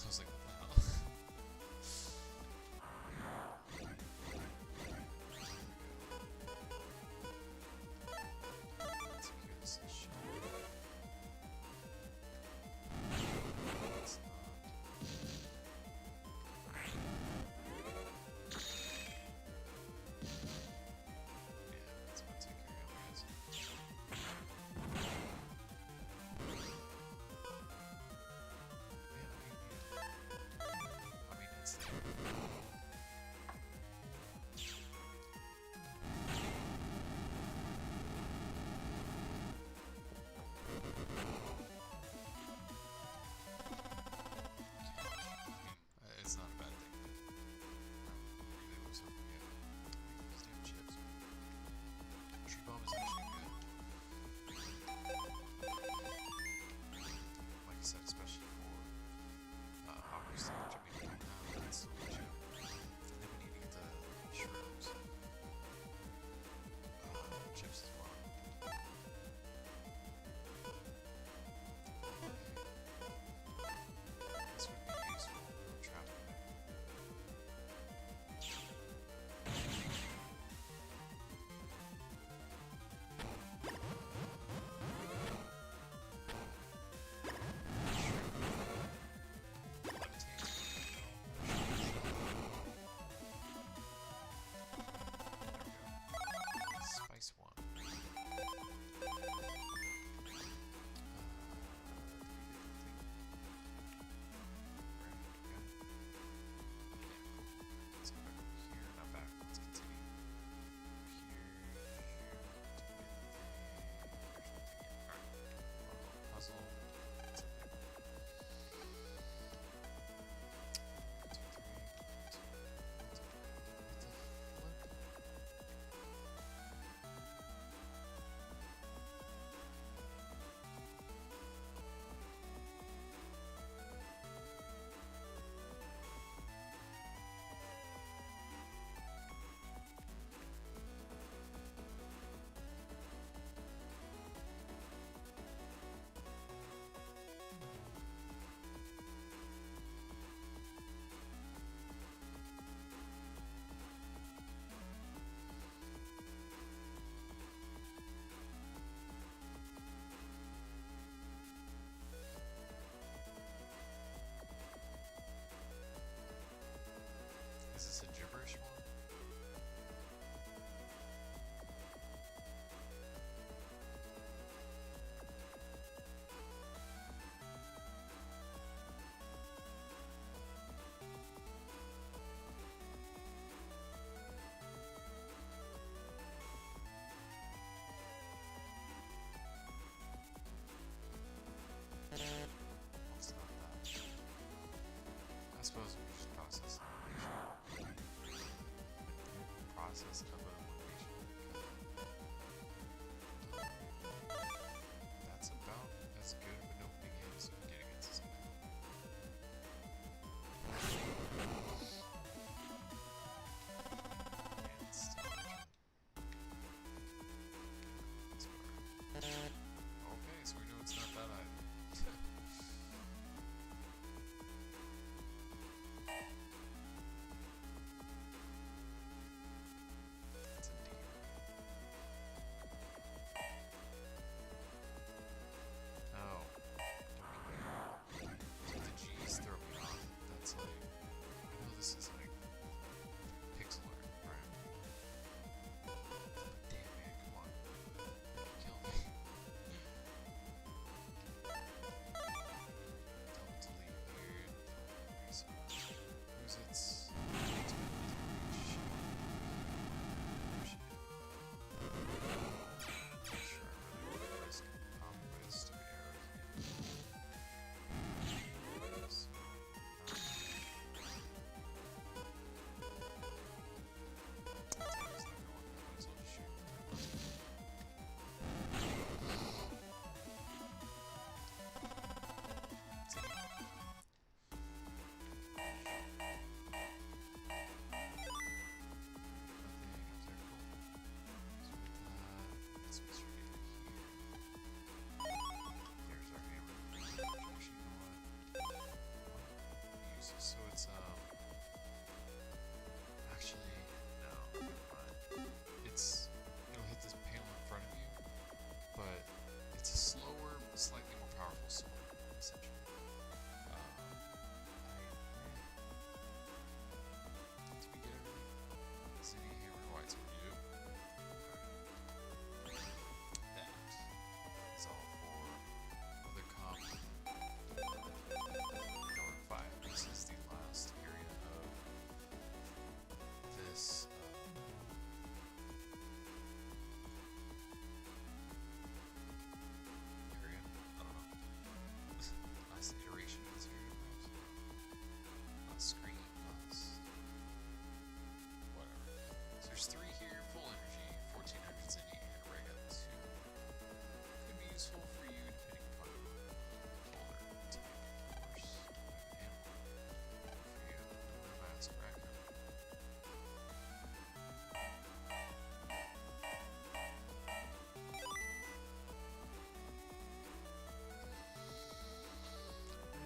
was like, what the hell? Let's secure this shot. Let's not. Yeah, that's about to take care of guys.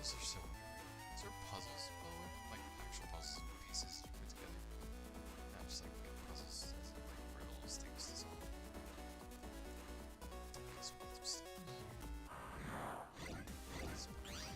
puzzles are so weird. These are puzzles, by the way. Like actual puzzles, pieces you put together. Not just like puzzles, as in, like riddles, things to solve. Okay, so let's see. That's rough.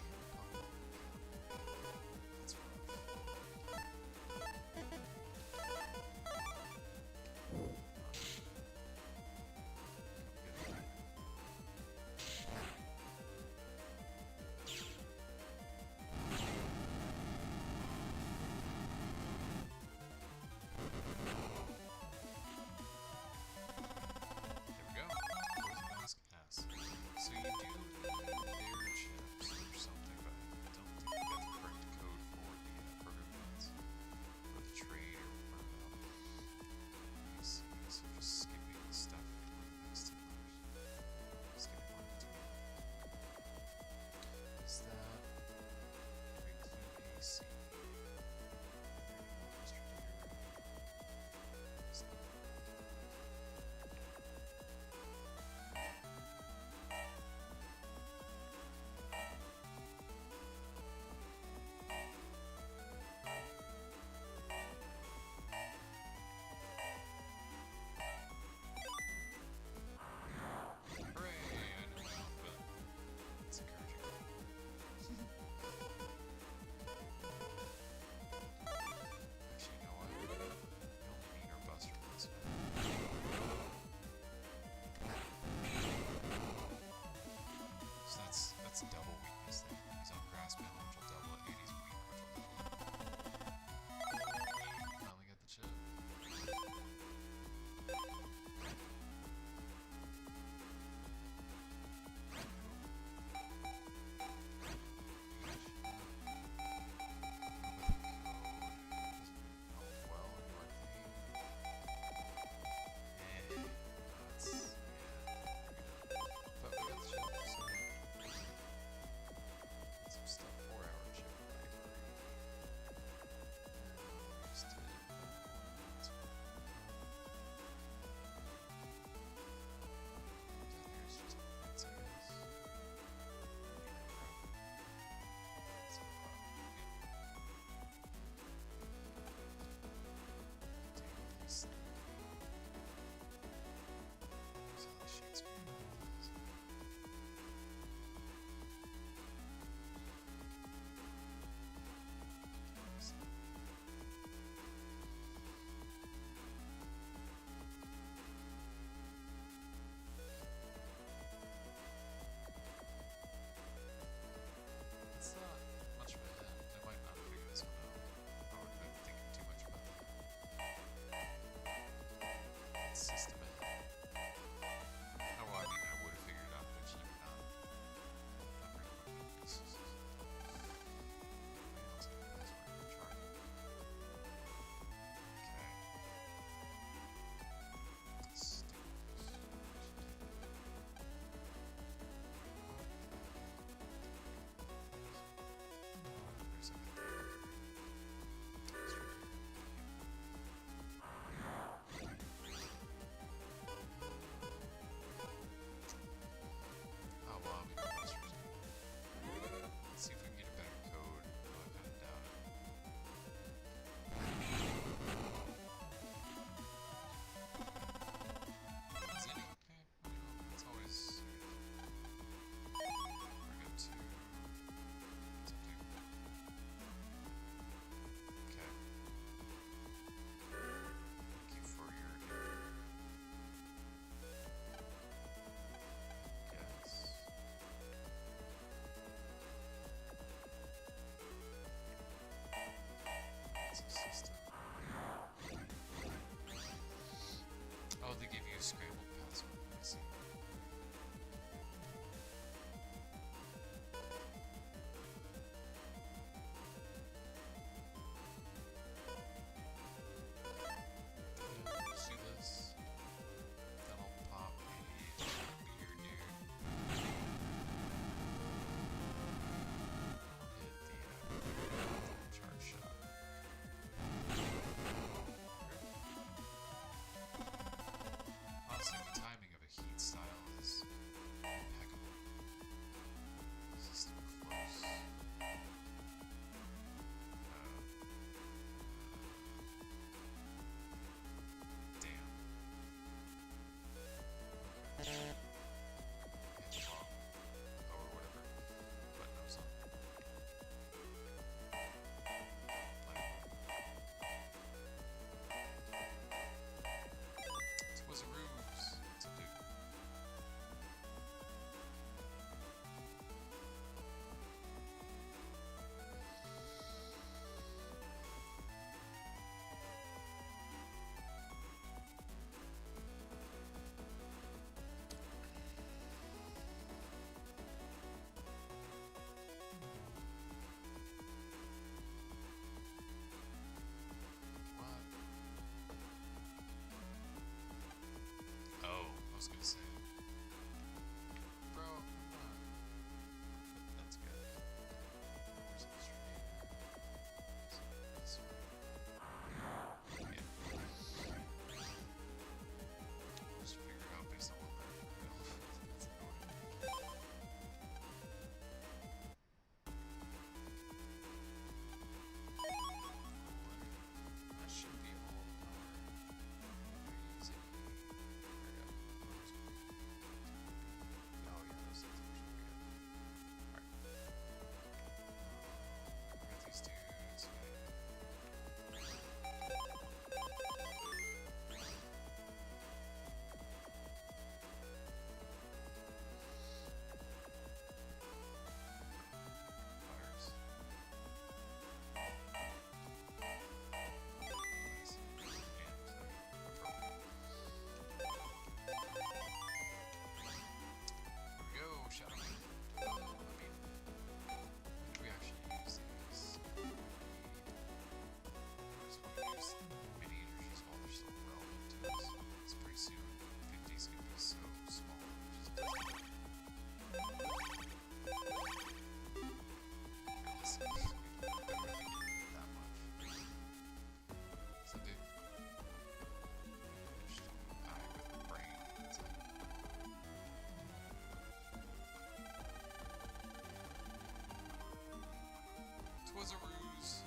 was a ruse.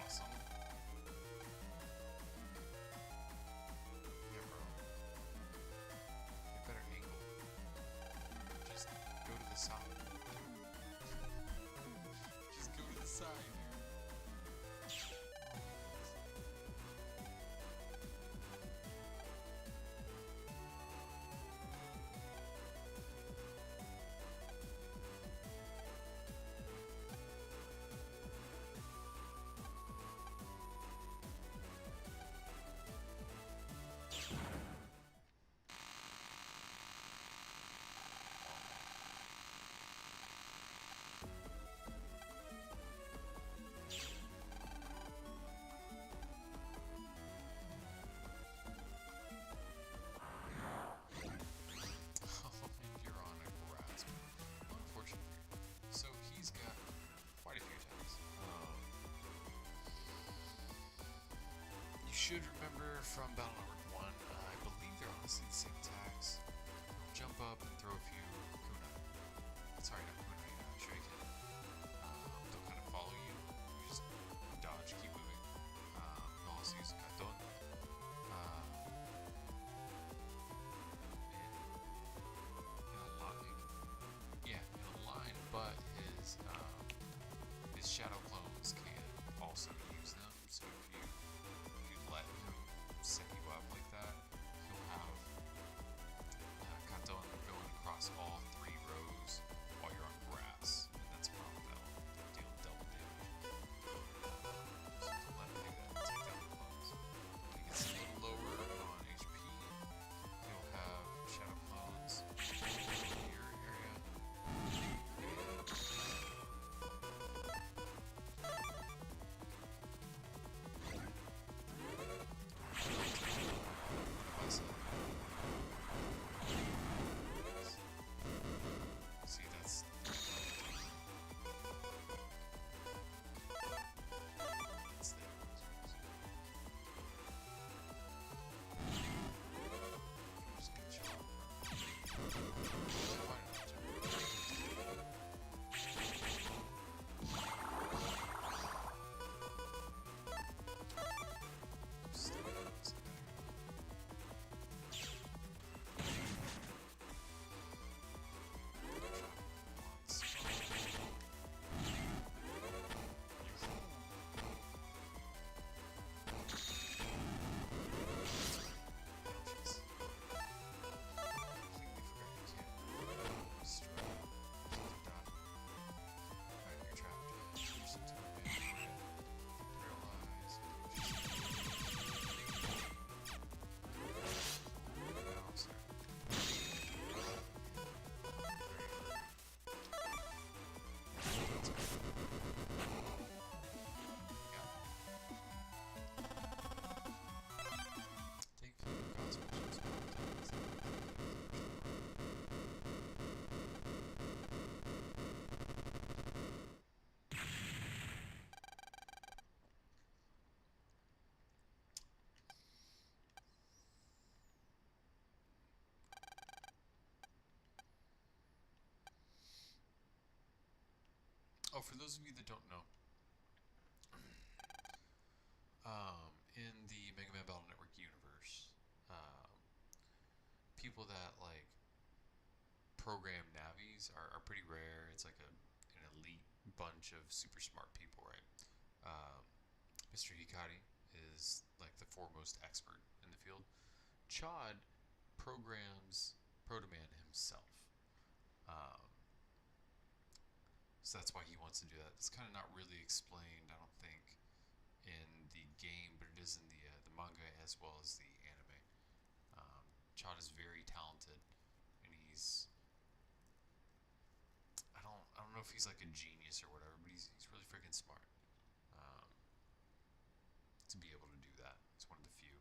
Awesome. Yeah, bro. Get better angle. Just go to the side. Just go to the side, dude. You're on a grasp. Unfortunately. So he's got quite a few attacks. You should remember from Battle Network 1, I believe they're honestly the same attacks. Jump up and throw a few kunai. Sorry, not kunai, shuriken. They'll kind of follow you. You just dodge, keep moving. You'll also use katon. In a line, but his shadow clones can also use them. So if you let him set you up like that, he'll have katon going across all 3 rows while you're on grass, and that's a problem. That'll deal double damage. So don't let him do that. Take down the clones. When he gets a little lower on HP, he'll have shadow clones in your area. See, that's there. Just get you Oh, for those of you that don't know, in the Megaman Battle Network universe, people that like program Navis are pretty rare. It's like an elite bunch of super smart people, right? Mr. Hikari is like the foremost expert in the field. Chad programs Protoman himself. So that's why he wants to do that. It's kind of not really explained, I don't think, in the game, but it is in the manga as well as the anime. Chad is very talented, and I don't know if he's like a genius or whatever, but he's really freaking smart. To be able to do that, it's one of the few.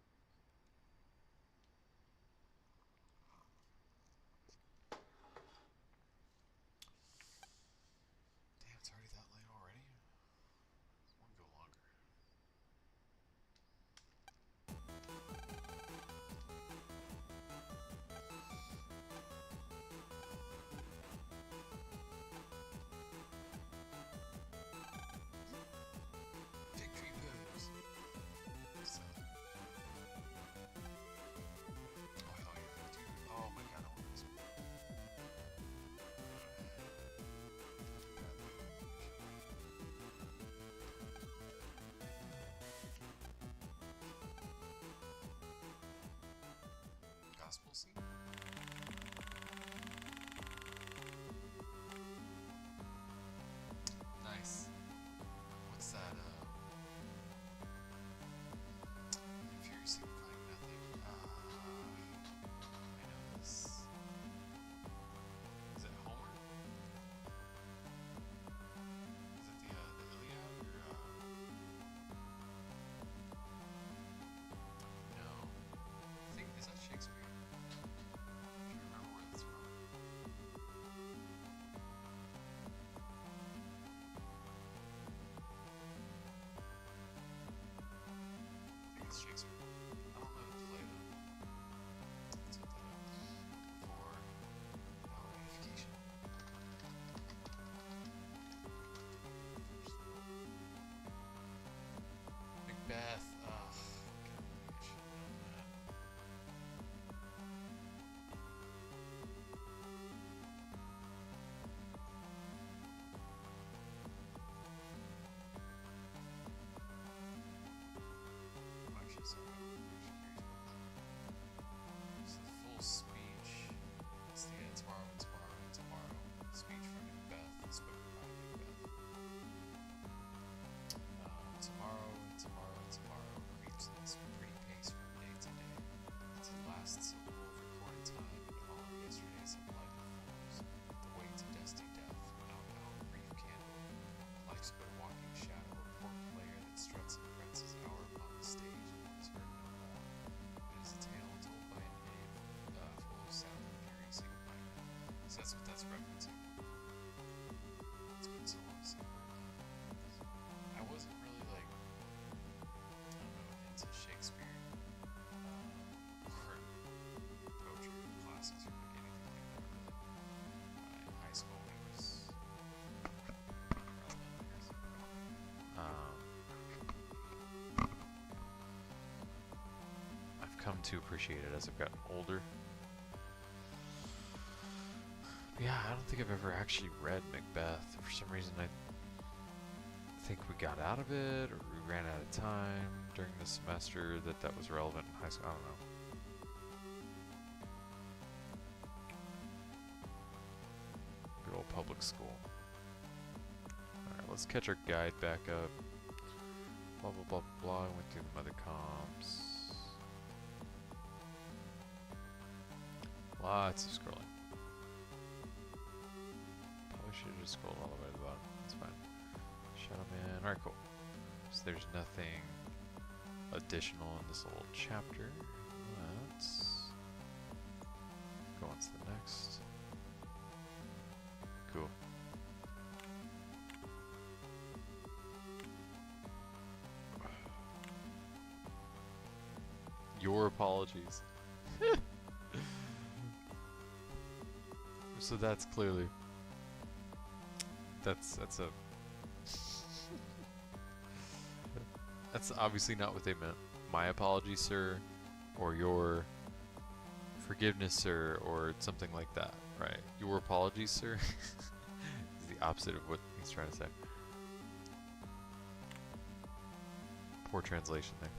gospel scene? Nice. What's that, Fury signifying nothing. I know this. Is it Homer? Is it the Iliad, or, no. I think, is that Shakespeare? If you remember where that's from. I think it's Shakespeare. I don't know the play though. Let's look that up for our edification. Macbeth. Ugh. God, I should have known that. Actually, sorry. It's the full speech. It's the tomorrow and tomorrow and tomorrow speech from Macbeth, spoken by Macbeth. Tomorrow and tomorrow and tomorrow creeps in this pretty pace from day to day. It's the last syllable of recorded time, and all our yesterdays have lighted fools. The way to dusty death, without our brief candle. Life's but a walking shadow, a poor player that struts and frets his hour upon the stage and is heard no more. It is a tale told by an knave, full of sound and fury signifying nothing. So that's what that's referencing. It's been so long since I've heard that. I wasn't really like, I don't know, into Shakespeare, or poetry or classics or like anything like that really. In high school it was relevant, I guess. I've come to appreciate it as I've gotten older. But yeah, I don't think I've ever actually read Macbeth. For some reason I think we got out of it, or we ran out of time during the semester that was relevant in high school. I don't know. Good old public school. Alright, let's catch our guide back up. Blah blah blah blah. Went through the mother comps. Lots of scrolling. Probably should have just scrolled all the way to the bottom. That's fine. Shadowman. Alright, cool. So there's nothing additional in this little chapter. Let's go on to the next. Cool. Your apologies. So that's clearly that's a that's obviously not what they meant. My apologies, sir, or your forgiveness, sir, or something like that, right? Your apologies, sir, is the opposite of what he's trying to say. Poor translation there.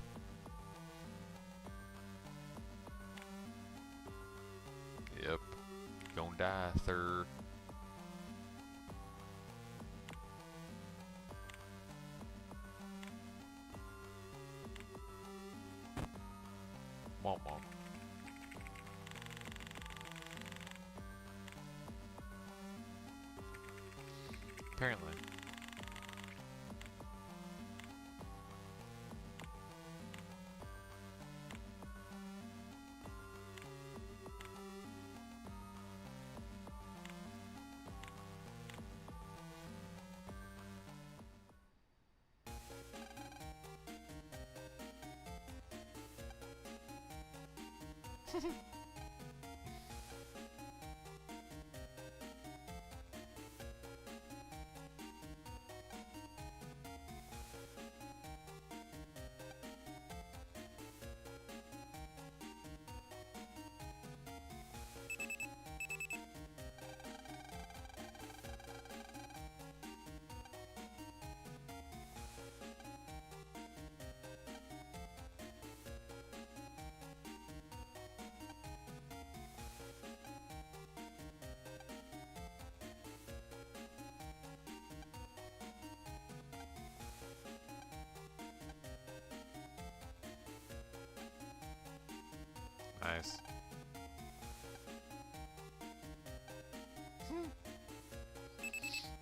Yep. Gonna die, sir. Womp womp. Apparently. Nice.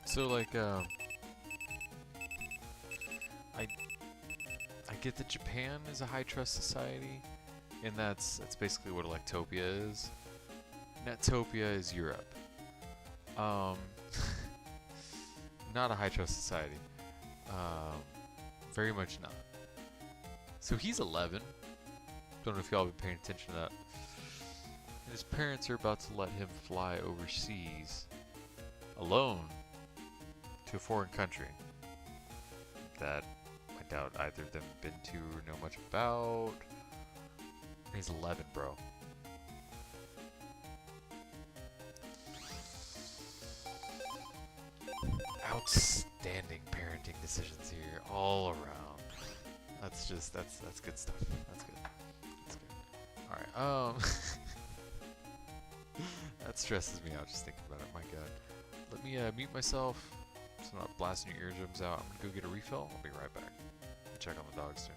So like I get that Japan is a high trust society, and that's basically what Electopia is. Netopia is Europe. Not a high trust society. Very much not. So he's 11. Don't know if y'all been paying attention to that. And his parents are about to let him fly overseas alone to a foreign country that I doubt either of them have been to or know much about. And he's 11, bro. Outstanding parenting decisions here, all around. That's good stuff. That's good. That's good. All right. That stresses me out just thinking about it. My God. Let me mute myself so I'm not blasting your eardrums out. I'm gonna go get a refill. I'll be right back. Check on the dogs soon.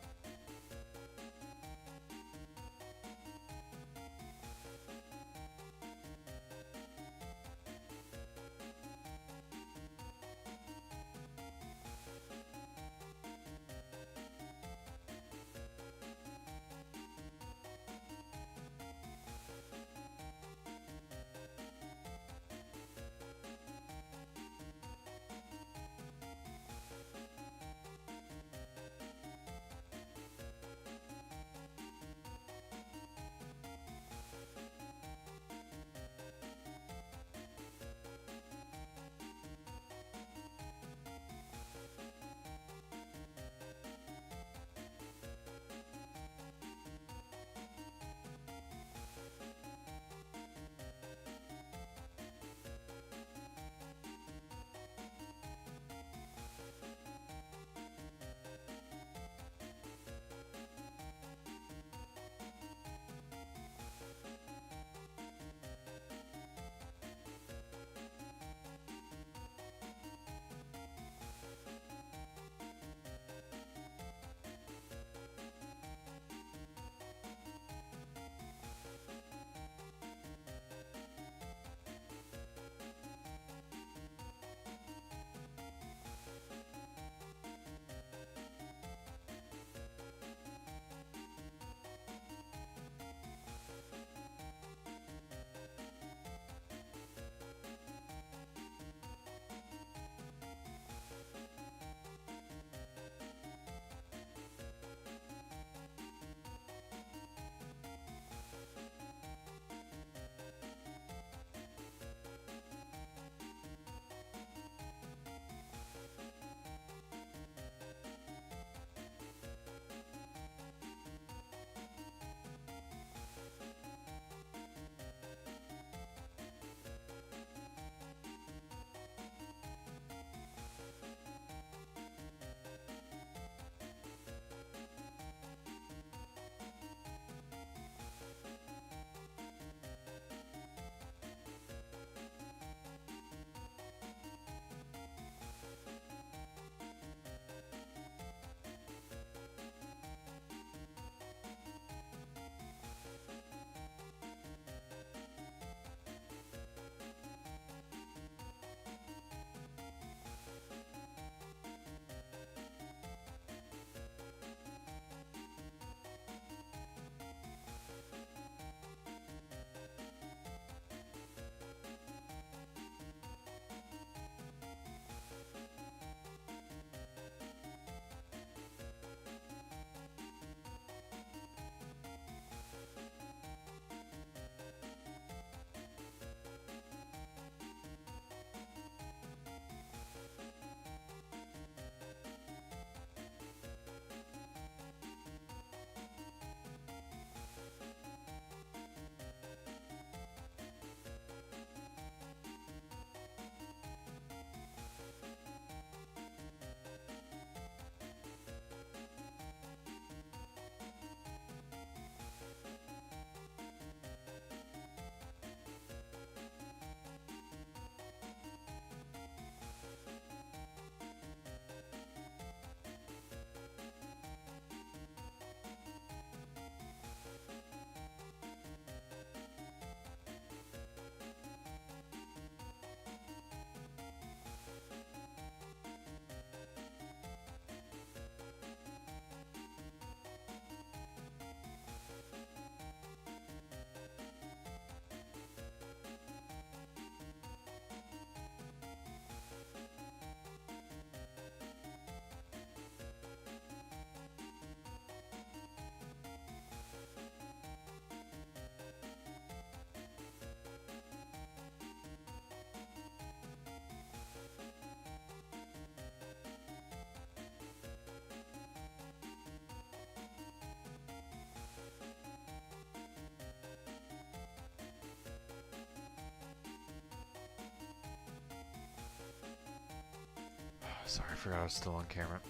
Sorry, I forgot I was still on camera.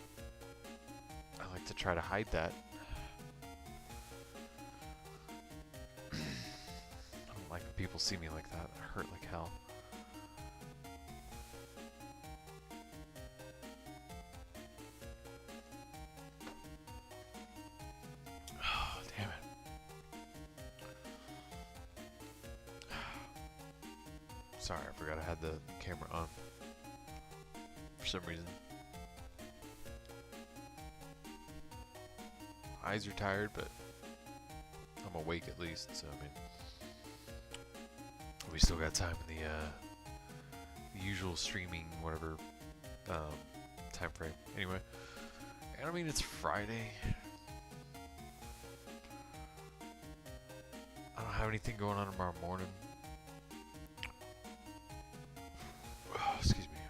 I like to try to hide that. I don't like when people see me like that. I hurt like hell. Oh, damn it. Sorry, I forgot I had the camera on. For some reason. Eyes are tired, but I'm awake at least, so I mean, we still got time in the usual streaming, whatever, time frame. Anyway, and I mean, it's Friday. I don't have anything going on tomorrow morning. Oh, excuse me.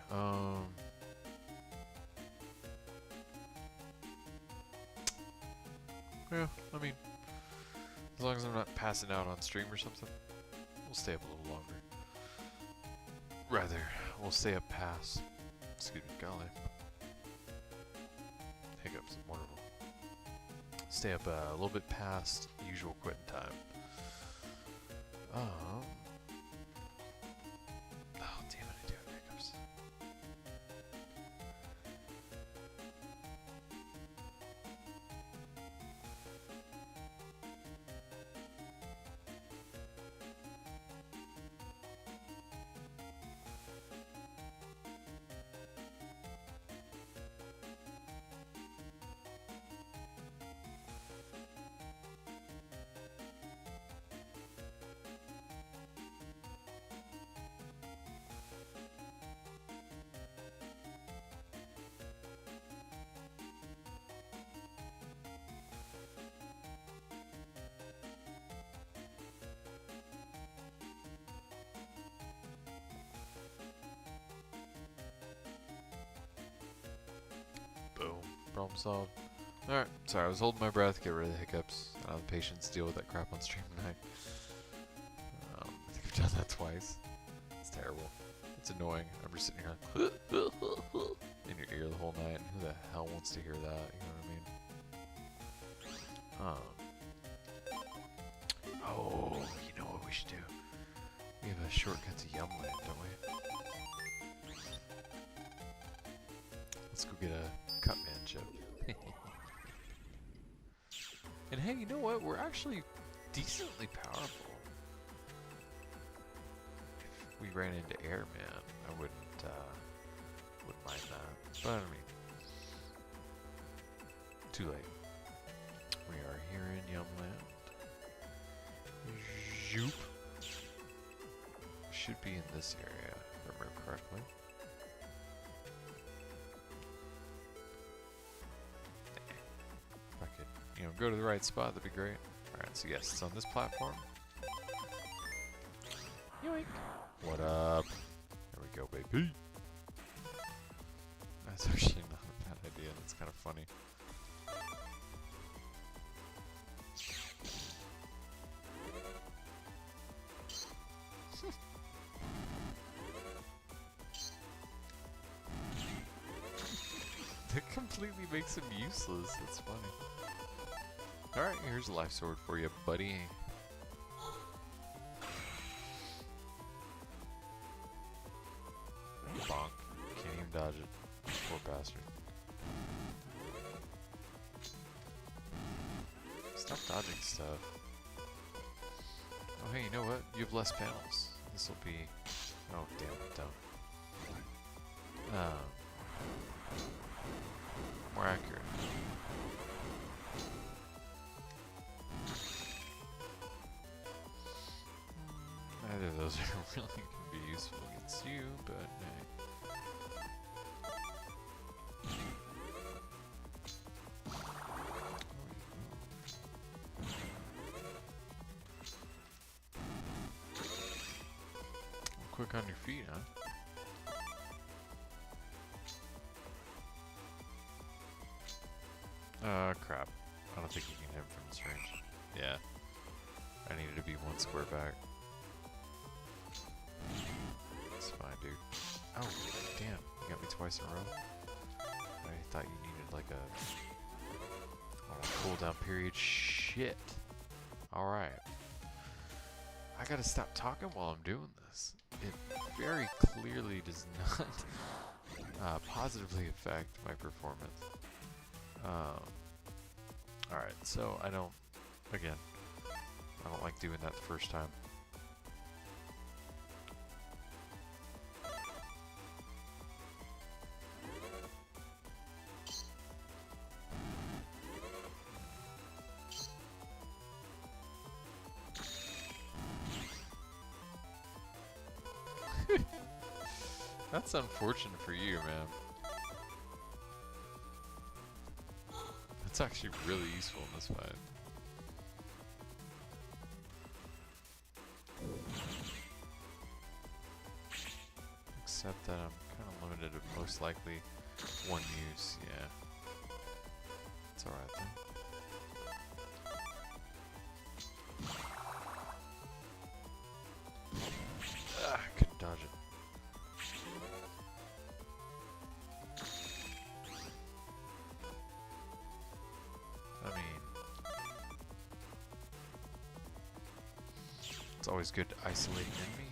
Yeah, I mean, as long as I'm not passing out on stream or something, we'll stay up a little longer. Rather, we'll stay up past. Excuse me, golly. Hiccups, wonderful. Stay up a little bit past usual quitting time. Oh, damn it, I do have hiccups. Boom. Problem solved. Alright, sorry, I was holding my breath, get rid of the hiccups. I don't have the patience to deal with that crap on stream tonight. I think I've done that twice. It's terrible. It's annoying. I'm just sitting here like, in your ear the whole night. And who the hell wants to hear that? You know what I mean? Oh, you know what we should do? We have a shortcut to Yumland, don't we? Let's go get a Cutman chip. And hey, you know what? We're actually decently powerful. If we ran into Airman, I wouldn't mind that. But I mean, too late. We are here in Yumland. Zoop. Should be in this area, if I remember correctly. If I could, you know, go to the right spot, that'd be great. Alright, so yes, it's on this platform. Yoink! What up? There we go, baby. That's actually not a bad idea, that's kind of funny. That completely makes him useless. That's funny. Alright, here's a life sword for you, buddy. Bonk. Can't even dodge it. Poor bastard. Stop dodging stuff. Oh, hey, you know what? You have less panels. This will be... Oh, damn it, don't. More accurate. Neither of those are really going to be useful against you, but hey. Quick on your feet, huh? Crap. I don't think you can hit him from this range. Yeah. I needed to be one square back. It's fine, dude. Oh, damn. You got me twice in a row. I thought you needed like a cooldown period. Shit. Alright. I gotta stop talking while I'm doing this. It very clearly does not positively affect my performance. Alright, so I don't like doing that the first time. That's unfortunate for you, man. That's actually really useful in this fight. Except that I'm kind of limited to most likely one use, yeah. It's alright then. Ah, couldn't dodge it. I mean, it's always good to isolate an enemy.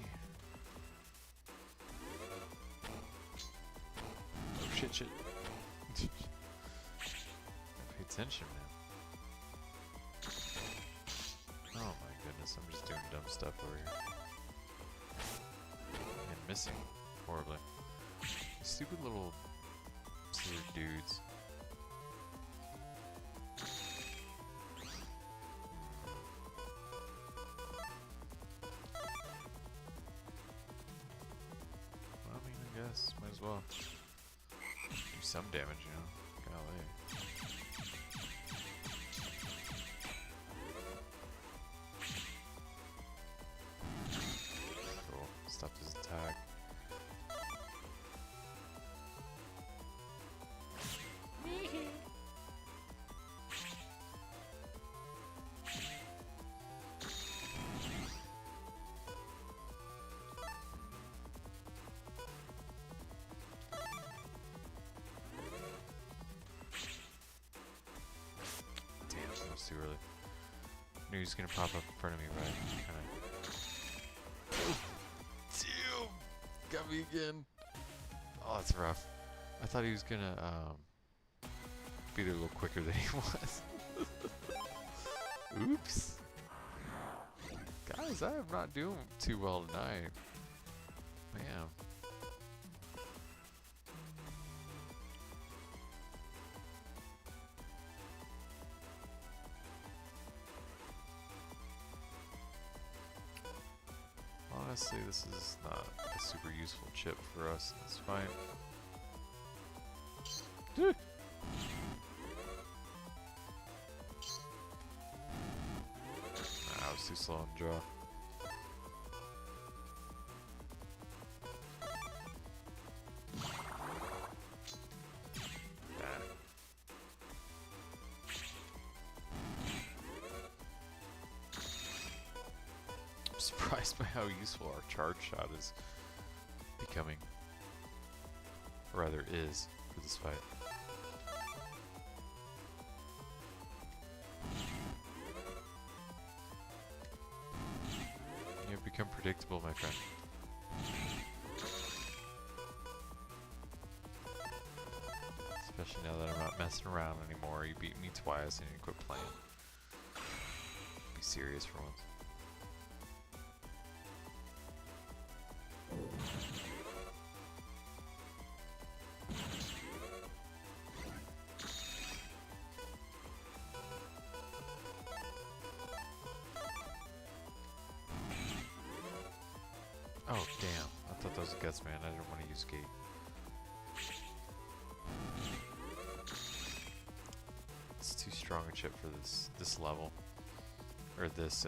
Oh, shit. Pay attention, man. Oh my goodness, I'm just doing dumb stuff over here. And missing horribly. These stupid little silly dudes. Might as well do some damage, you know. Golly. Cool. Stopped his attack. Too early. Knew he was gonna pop up in front of me, right? Damn! Got me again. Oh, that's rough. I thought he was gonna be there a little quicker than he was. Oops. Guys, I am not doing too well tonight. Man. Honestly, this is not a super useful chip for us. It's fine. I was too slow on the draw. Surprised by how useful our charge shot is becoming, or rather is, for this fight. You have become predictable, my friend. Especially now that I'm not messing around anymore. You beat me twice and you quit playing. Be serious for once. Oh damn, I thought that was a guts man. I didn't want to use gate. It's too strong a chip for this level. Or this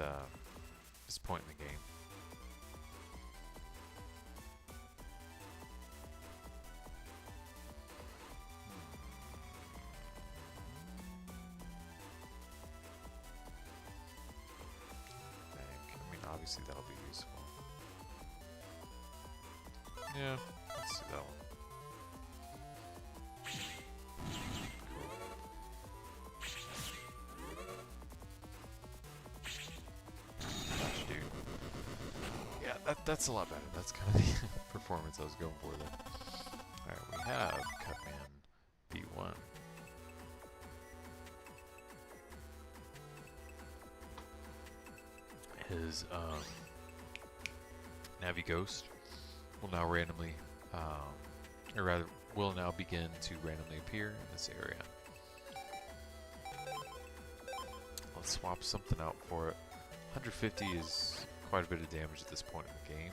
point in the game. I mean, obviously that'll be useful. Yeah, let's do that one. That's a lot better. That's kind of the performance I was going for there. Alright, we have Cutman B1. His Navi Ghost will now randomly, or rather, will now begin to randomly appear in this area. Let's swap something out for it. 150 is quite a bit of damage at this point in the game.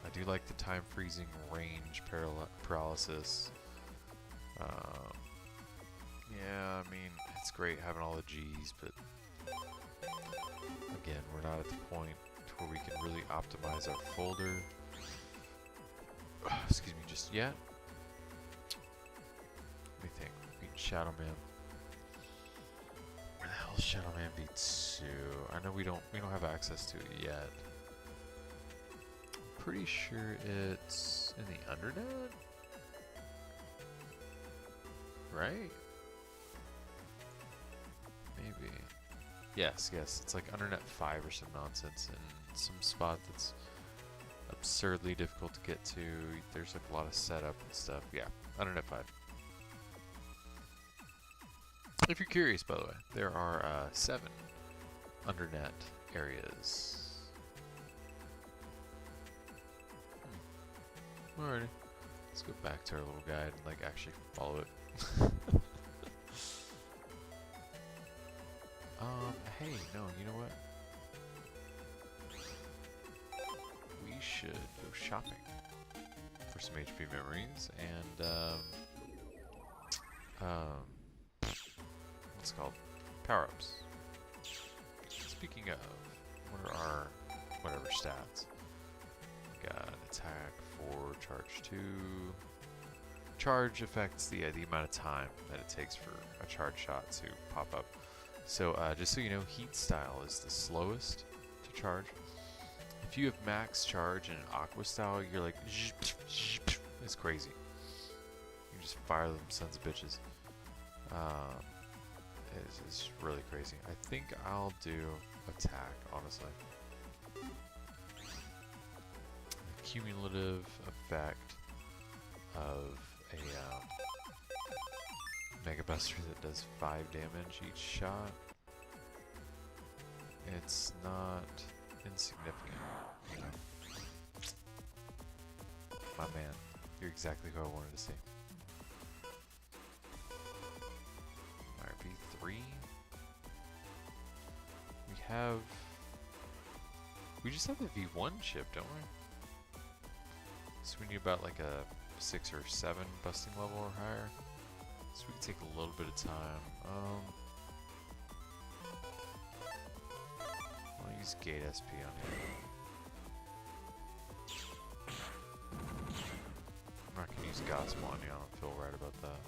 I do like the time freezing range paralysis. Yeah, I mean, it's great having all the G's, but again, we're not at the point where we can really optimize our folder. Excuse me, just yet. Let me think. Beat Shadowman. Where the hell is Shadowman beat Sue? I know we don't have access to it yet. I'm pretty sure it's in the Undernet, right? Maybe. Yes, it's like Undernet 5 or some nonsense in some spot that's absurdly difficult to get to. There's like a lot of setup and stuff. Yeah, Undernet 5. If you're curious, by the way, there are 7 Undernet areas. Alrighty. Let's go back to our little guide and like actually follow it. Hey, no, you know what? We should go shopping for some HP memories and, what's it called? Power-ups. Speaking of, what are our whatever stats? We got attack 4, charge 2. Charge affects the amount of time that it takes for a charge shot to pop up. So just so you know, heat style is the slowest to charge. If you have max charge in aqua style, you're like, it's crazy. You just fire them sons of bitches. It's really crazy. I think I'll do attack, honestly. The cumulative effect of a Megabuster that does 5 damage each shot. It's not insignificant. You know? My man, you're exactly who I wanted to see. RB3. We just have the V1 chip, don't we? So we need about like a 6 or 7 busting level or higher. So we can take a little bit of time. I'll use Gate SP on here. I'm not gonna use Gospel on you, I don't feel right about that.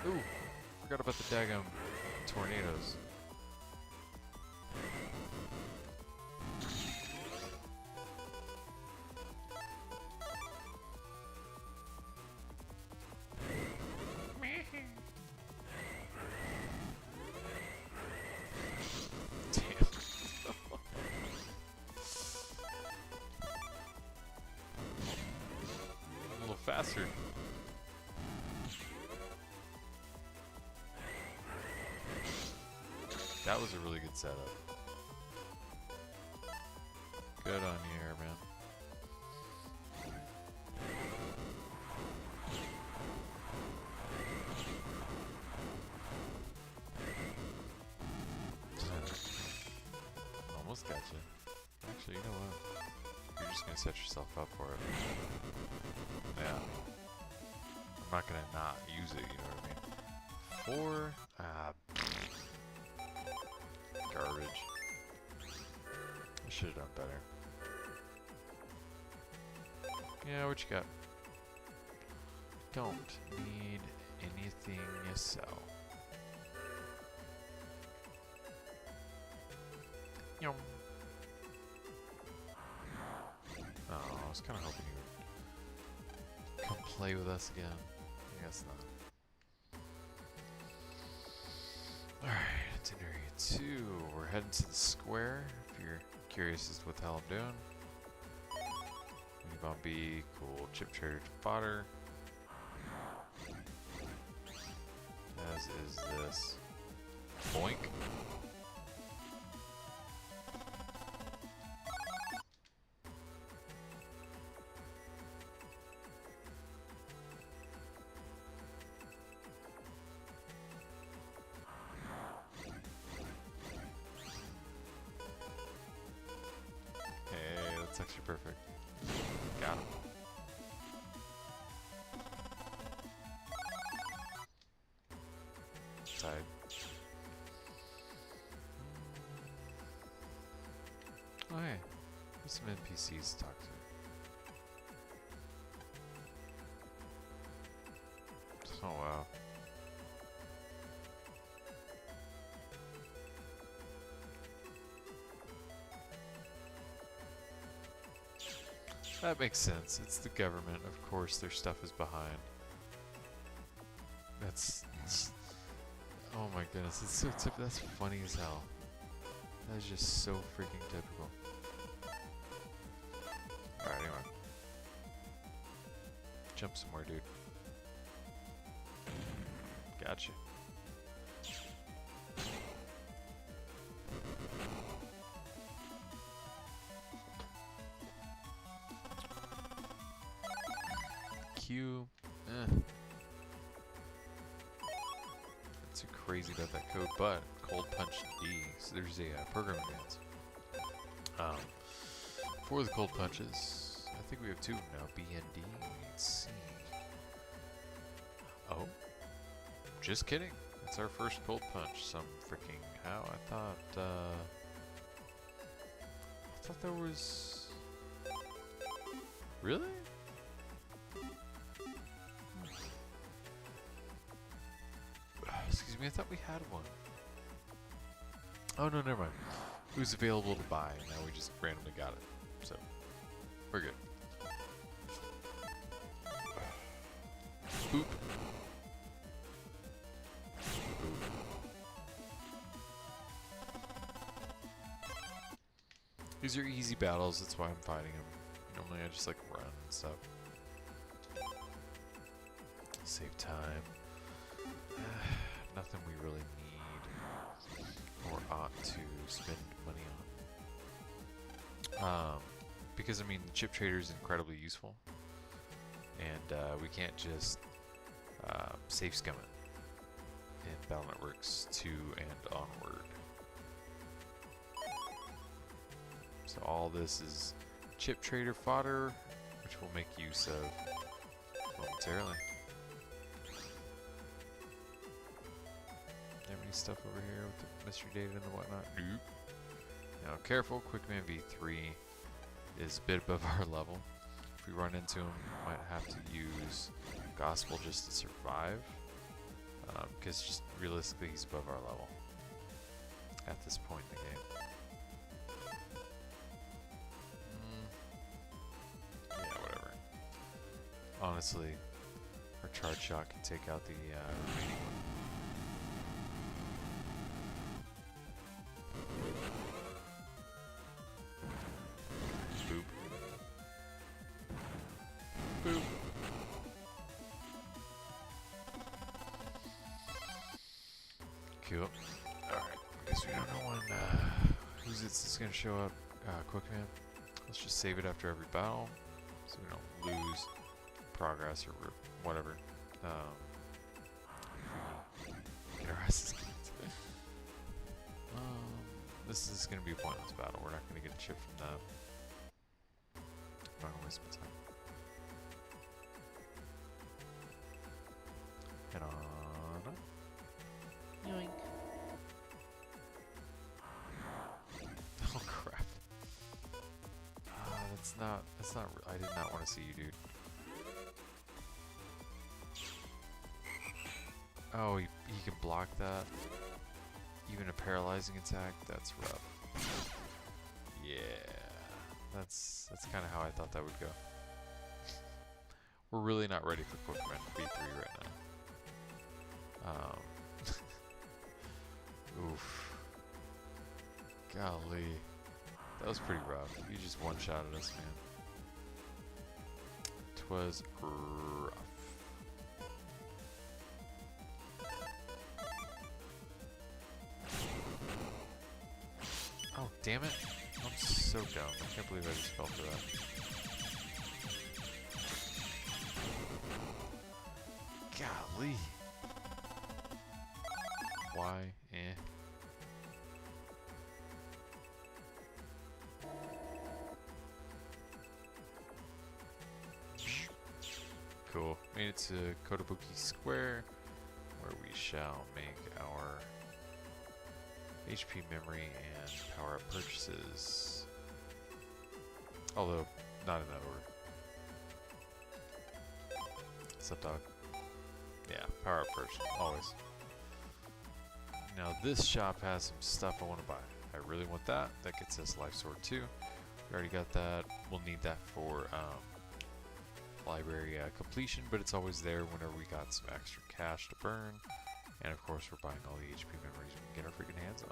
Ooh, forgot about the daggum tornadoes. Damn. A little faster. That was a really good setup. Good on you here, man. Almost got you. Actually, you know what? You're just gonna set yourself up for it. Yeah. I'm not gonna not use it, you know what I mean? 4? Garbage. I should have done better. Yeah, what you got? don't need anything you sell. Yum. Oh, I was kind of hoping you would come play with us again. I guess not. Alright, itinerary 2. We're heading to the square. If you're curious as to what the hell I'm doing. Leave on B, cool. Chip trader fodder. As is this. Boink. Hey, that's actually perfect. Got him. Side. Oh hey, there's some NPCs to talk to. Oh wow. That makes sense. It's the government. Of course, their stuff is behind. That's oh my goodness. It's so typical. That's funny as hell. That is just so freaking typical. Alright, anyway. Jump somewhere, dude. Gotcha. Q. Not too crazy about that code, but cold punch D. So there's a program advance. For the cold punches, I think we have 2 now. B and D. Let's see. Oh, just kidding. That's our first cold punch. Some freaking how? I thought there was. Really? Excuse me, I thought we had one. Oh no, never mind. It was available to buy, and now we just randomly got it. So, we're good. Boop. Boop. These are easy battles, that's why I'm fighting them. Normally I just like run and stuff. Save time. Nothing we really need or ought to spend money on. Because I mean, the chip trader is incredibly useful, and we can't just safe scum it in Battle Networks 2 and onward. So all this is chip trader fodder, which we'll make use of momentarily. Have any stuff over here with the mystery data and the whatnot? Nope. Now careful, Quickman V3 is a bit above our level. If we run into him, we might have to use Gospel just to survive. Because just realistically he's above our level at this point in the game. Yeah, whatever. Honestly, our charge shot can take out the remaining one. Cool. Alright, I guess we don't know when who's it's going to show up. Quickman. Let's just save it after every battle so we don't lose progress or whatever. Get our asses kicked. This is going to be a pointless battle. We're not going to get a chip from that. I'm not going to waste my time. Head on up. Yoink. Oh crap. That's not, I did not want to see you, dude. Oh, he can block that. Even a paralyzing attack. That's rough. Yeah, that's kind of how I thought that would go. We're really not ready for Pokemon V3 right now. Oof. Golly. That was pretty rough. You just one-shotted us, man. Twas rough. Oh, damn it. I'm so dumb. I can't believe I just fell for that. Golly. Why? Cool. Made it to Kotobuki Square, where we shall make our HP memory and power-up purchases. Although, not in that order. What's up, dog? Yeah, power-up first, always. Now this shop has some stuff I want to buy. I really want that. That gets us Life Sword 2. We already got that. We'll need that for library completion, but it's always there whenever we got some extra cash to burn. And of course we're buying all the HP memories we can get our freaking hands on.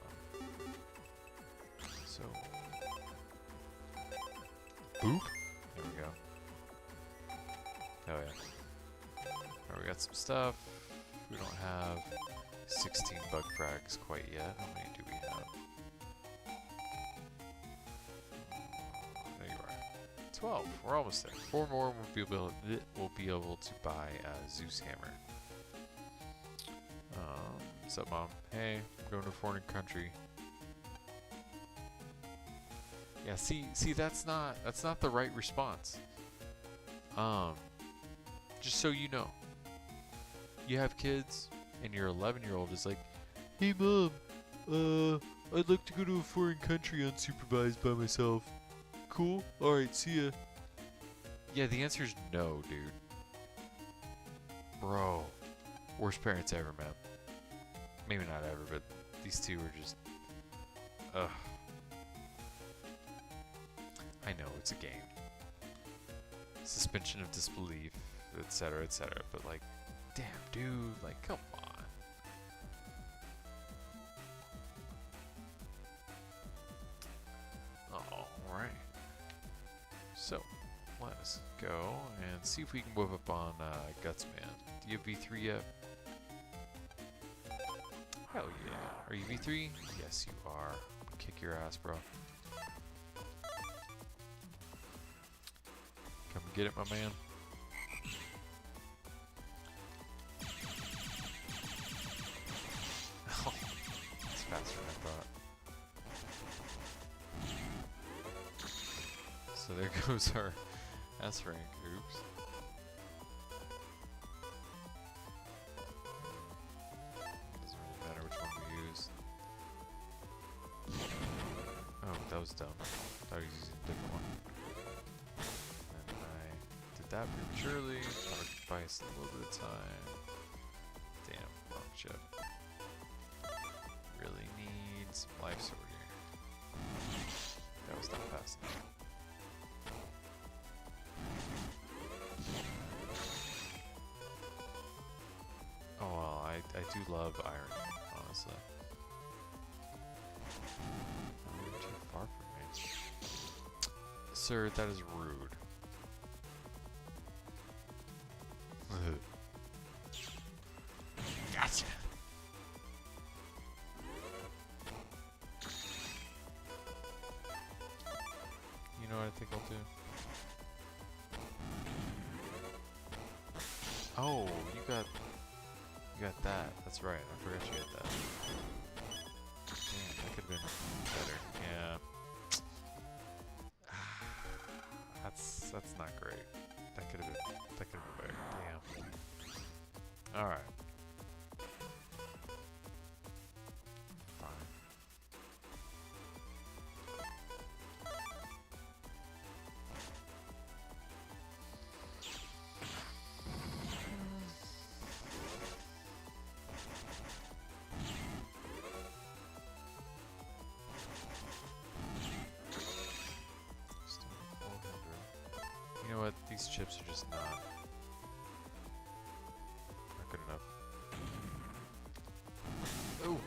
So, boop. There we go. Oh yeah. Alright, we got some stuff. We don't have 16 bug frags quite yet. How many do we have? There you are. 12. We're almost there. 4 more and we'll be able to buy Zeus Hammer. What's up, Mom? Hey, I'm going to a foreign country. Yeah, see, that's not the right response. Just so you know, you have kids, and your 11-year-old is like, "Hey, Mom, I'd like to go to a foreign country unsupervised by myself. Cool? All right, see ya." Yeah, the answer is no, dude. Bro, worst parents ever, man. Maybe not ever, but these two are just, ugh. I know, it's a game. Suspension of disbelief, etc., but like, damn, dude, like, come on. Alright. So, let's go and see if we can move up on Gutsman. Do you have V3 yet? Hell yeah. Are you V3? Yes, you are. Kick your ass, bro. Come get it, my man. Oh, it's faster than I thought. So there goes our S rank. Oops. Doesn't really matter which one we use. Oh, that was dumb. Thought he was using a different one. That prematurely. Thought I could buy us a little bit of time. Damn, wrong chip. Really need some life sword here. That was not fast enough. Oh well, I do love iron, honestly. Oh, you're too far from me. Sir, that is rude. Gotcha. You know what I think I'll do? Oh, you got that. That's right. I forgot you had that. Damn, that could have been better. Yeah. That's not great. That could have been better. Damn. All right. Fine. these chips are just not good enough. Oh!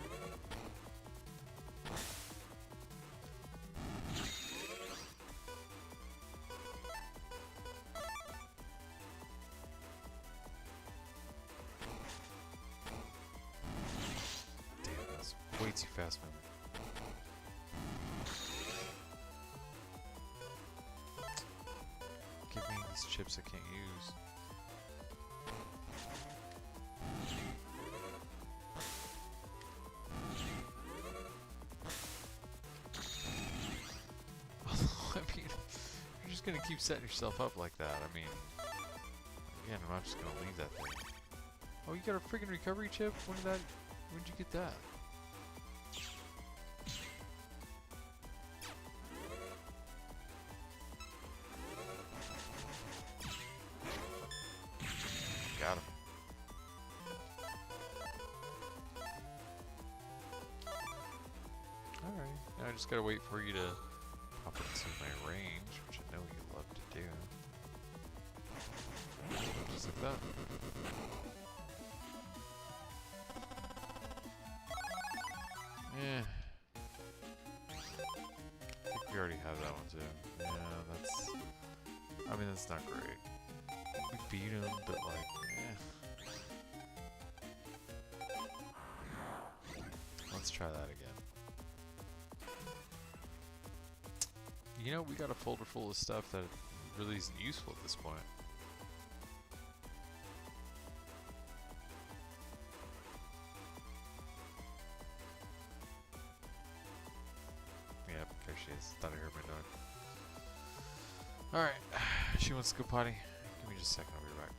Damn, that's way too fast moving. Give me these chips I can't use. I mean, you're just gonna keep setting yourself up like that. I mean, again, I'm not just gonna leave that thing. Oh, you got a freaking recovery chip? When'd you get that? Got him. Alright, now I just gotta wait for you to pop into my range, which I know you love to do. Just like that. Yeah. I think we already have that one too. Yeah, that's... I mean, that's not great. We beat him, but like, let's try that again. You know, we got a folder full of stuff that really isn't useful at this point. Yep, there she is. Thought I heard my dog. Alright, she wants to go potty. Give me just a second, I'll be right back.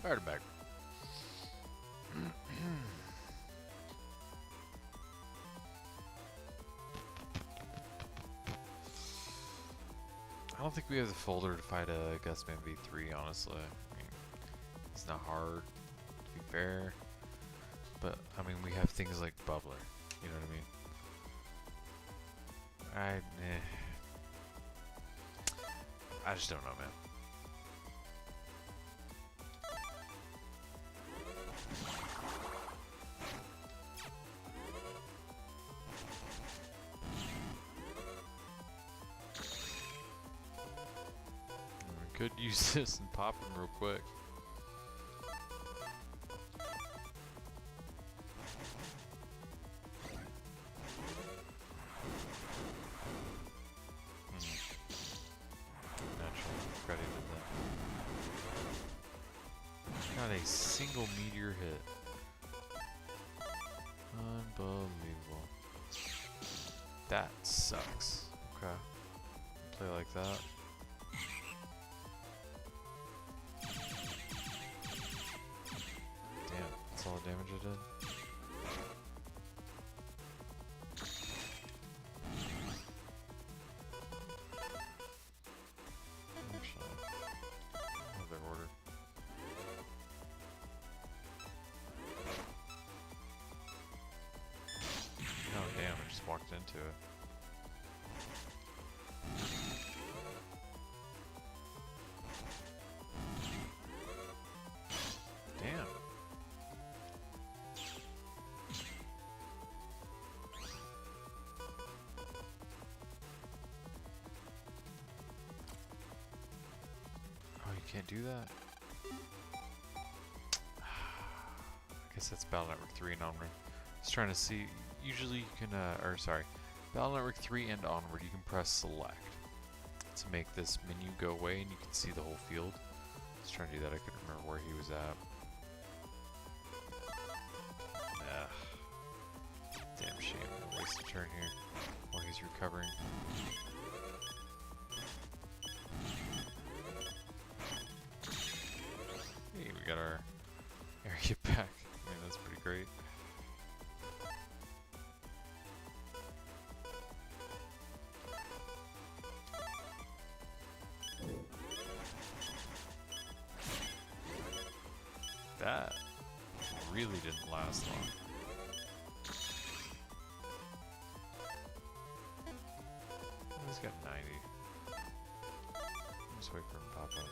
Alright, I'm back. I don't think we have the folder to fight a Gustman V3, honestly. I mean, it's not hard, to be fair. But, I mean, we have things like Bubbler. You know what I mean? I just don't know, man. We could use this and pop him real quick. Not a single meteor hit. Unbelievable. That sucks. Okay. Play like that. Damn, that's all the damage I did. Walked into it. Damn. Oh, you can't do that? I guess that's Battle Network 3 and onward. Just trying to see. Usually you can, or sorry, Battle Network 3 and onward, you can press select to make this menu go away and you can see the whole field. Just trying to do that, I couldn't remember where he was at. Damn shame, we'll waste a turn here while he's recovering. Hey, we got our area back. I mean, that's pretty great. That really didn't last long. He's got 90. Just wait for him to pop up.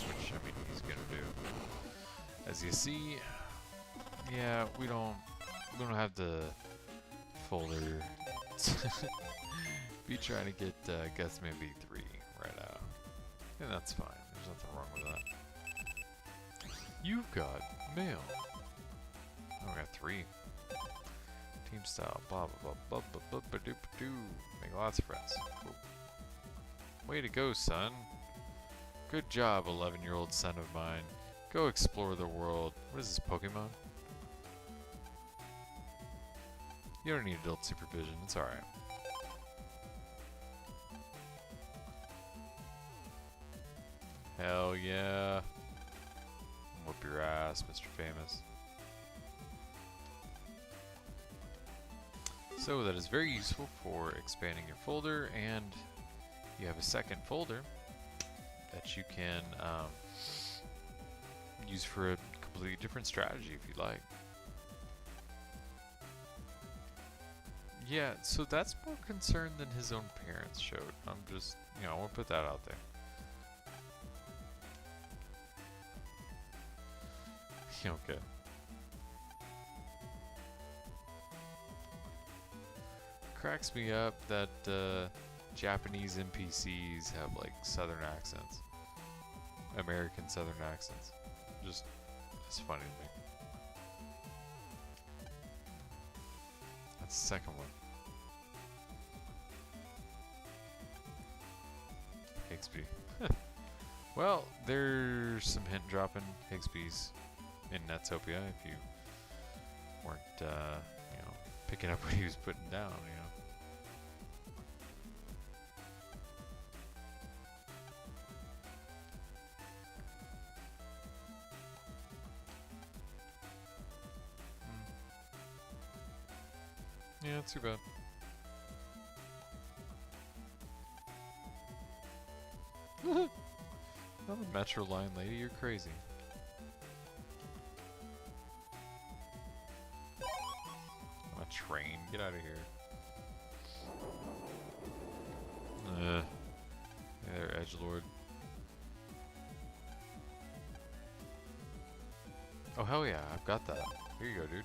Which, I mean, he's gonna do. As you see, yeah, we don't have the folder to be trying to get Gustman V3 right out. And that's fine. There's nothing wrong with that. You've got mail. Oh, I got 3. Team style. Blah blah blah blah blah blah doop doo. Make lots of friends. Cool. Way to go, son. Good job, 11-year-old son of mine. Go explore the world. What is this, Pokemon? You don't need adult supervision. It's alright. Hell yeah. Whoop your ass, Mr. Famous. So that is very useful for expanding your folder, and you have a second folder that you can use for a completely different strategy if you like. Yeah, so that's more concern than his own parents showed. I'm just, you know, I want to put that out there. Okay. Cracks me up that Japanese NPCs have like southern accents. American southern accents. Just, it's funny to me. That's the second one. Higsby. Well, there's some hint dropping Higsby's in Netopia if you weren't, you know, picking up what he was putting down, you know. Yeah, not too bad. Not a Metro Line lady, you're crazy. I'm a train, get out of here. Hey there, edgelord. Oh hell yeah, I've got that. Here you go, dude.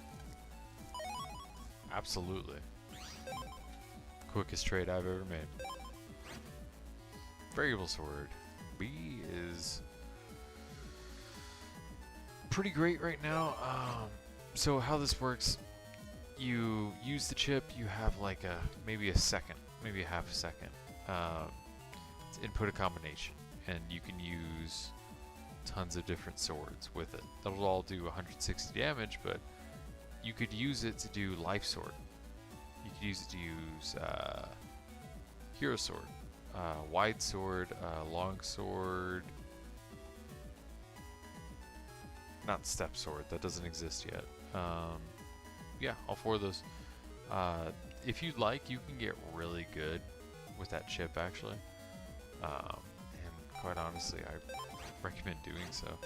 Absolutely. Quickest trade I've ever made. Variable sword. B is pretty great right now. So how this works, you use the chip, you have like maybe a second, maybe a half a second to input a combination, and you can use tons of different swords with it. That'll all do 160 damage, but you could use it to do life sword. You could use it to use hero sword, wide sword, long sword, not step sword, that doesn't exist yet. Yeah, all four of those. If you'd like, you can get really good with that chip actually, and quite honestly I recommend doing so.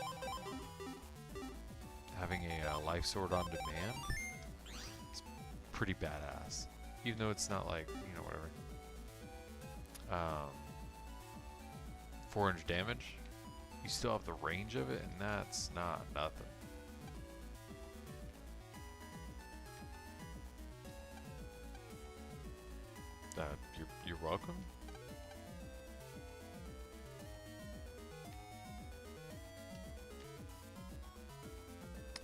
Having a life sword on demand is pretty badass, even though it's not like, you know, whatever, 400 damage, you still have the range of it, and that's not nothing. You're welcome.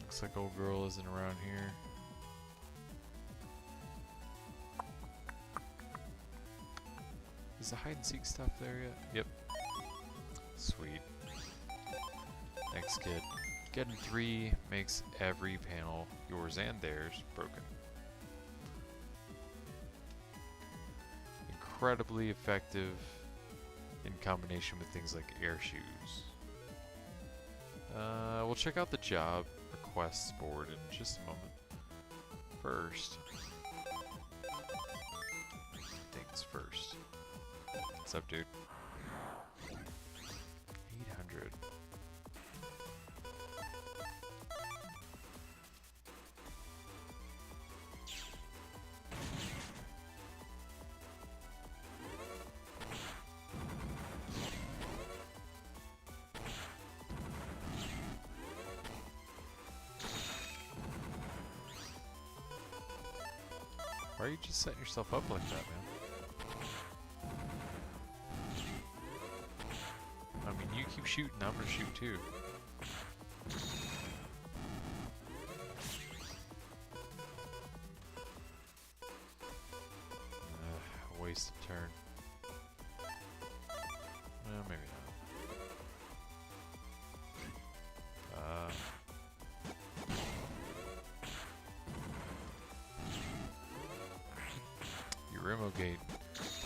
Looks like old girl isn't around here. Is the hide and seek stuff there yet? Yep. Sweet. Thanks, kid. Getting 3 makes every panel, yours and theirs, broken. Incredibly effective in combination with things like air shoes. We'll check out the job requests board in just a moment. First, things first. What's up, dude? 800. Why are you just setting yourself up like that, man? I mean, you keep shooting, I'm gonna shoot too. Wasted turn. Well, maybe not. Gate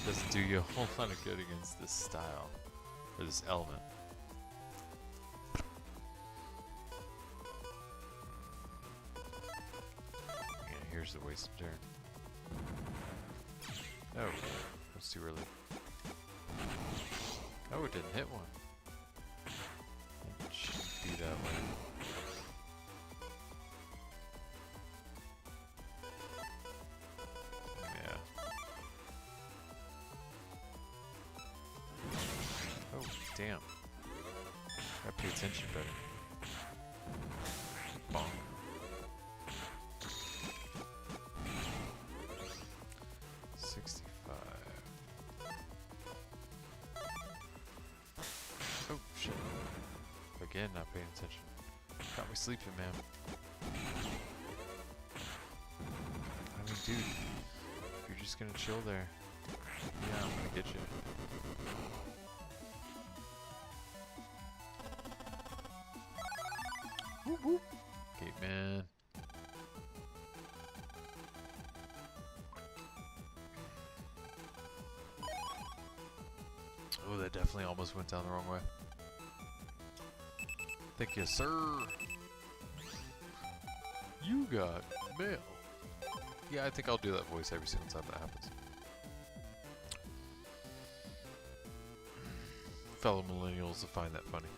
doesn't do you a whole lot of good against this style, or this element. Yeah, here's the wasted turn. Oh, that's too early. Oh, it didn't hit one. It shouldn't be that way. Damn. Gotta pay attention better. Bonk. $65. Oh shit. Again, not paying attention. Got me sleeping, man. I mean, dude, if you're just gonna chill there, yeah, I'm gonna get you. Whoop whoop. Gate man. Oh, that definitely almost went down the wrong way. Thank you, sir. You got mail. Yeah, I think I'll do that voice every single time that happens. Fellow millennials will find that funny.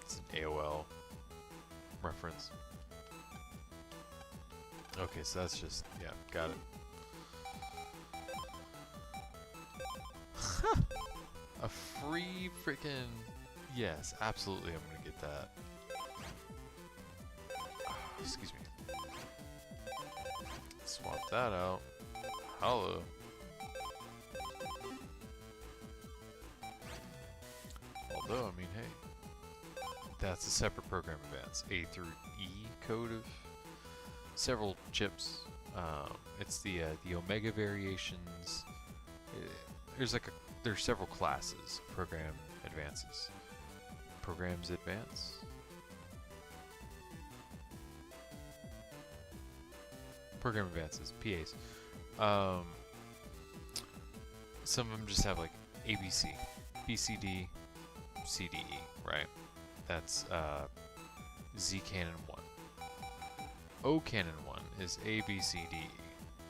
It's an AOL reference. Okay, so that's just, yeah, got it. A free freaking, yes, absolutely, I'm gonna get that. Excuse me. Swap that out. Hello. Although, I mean, hey, that's a separate program advance. A through E code of several chips. It's the Omega variations. There's several classes. Program advances. Programs advance. Program advances, PAs. Some of them just have like ABC, BCD, CDE, right? That's Z Canon 1. O Canon 1 is ABCDE,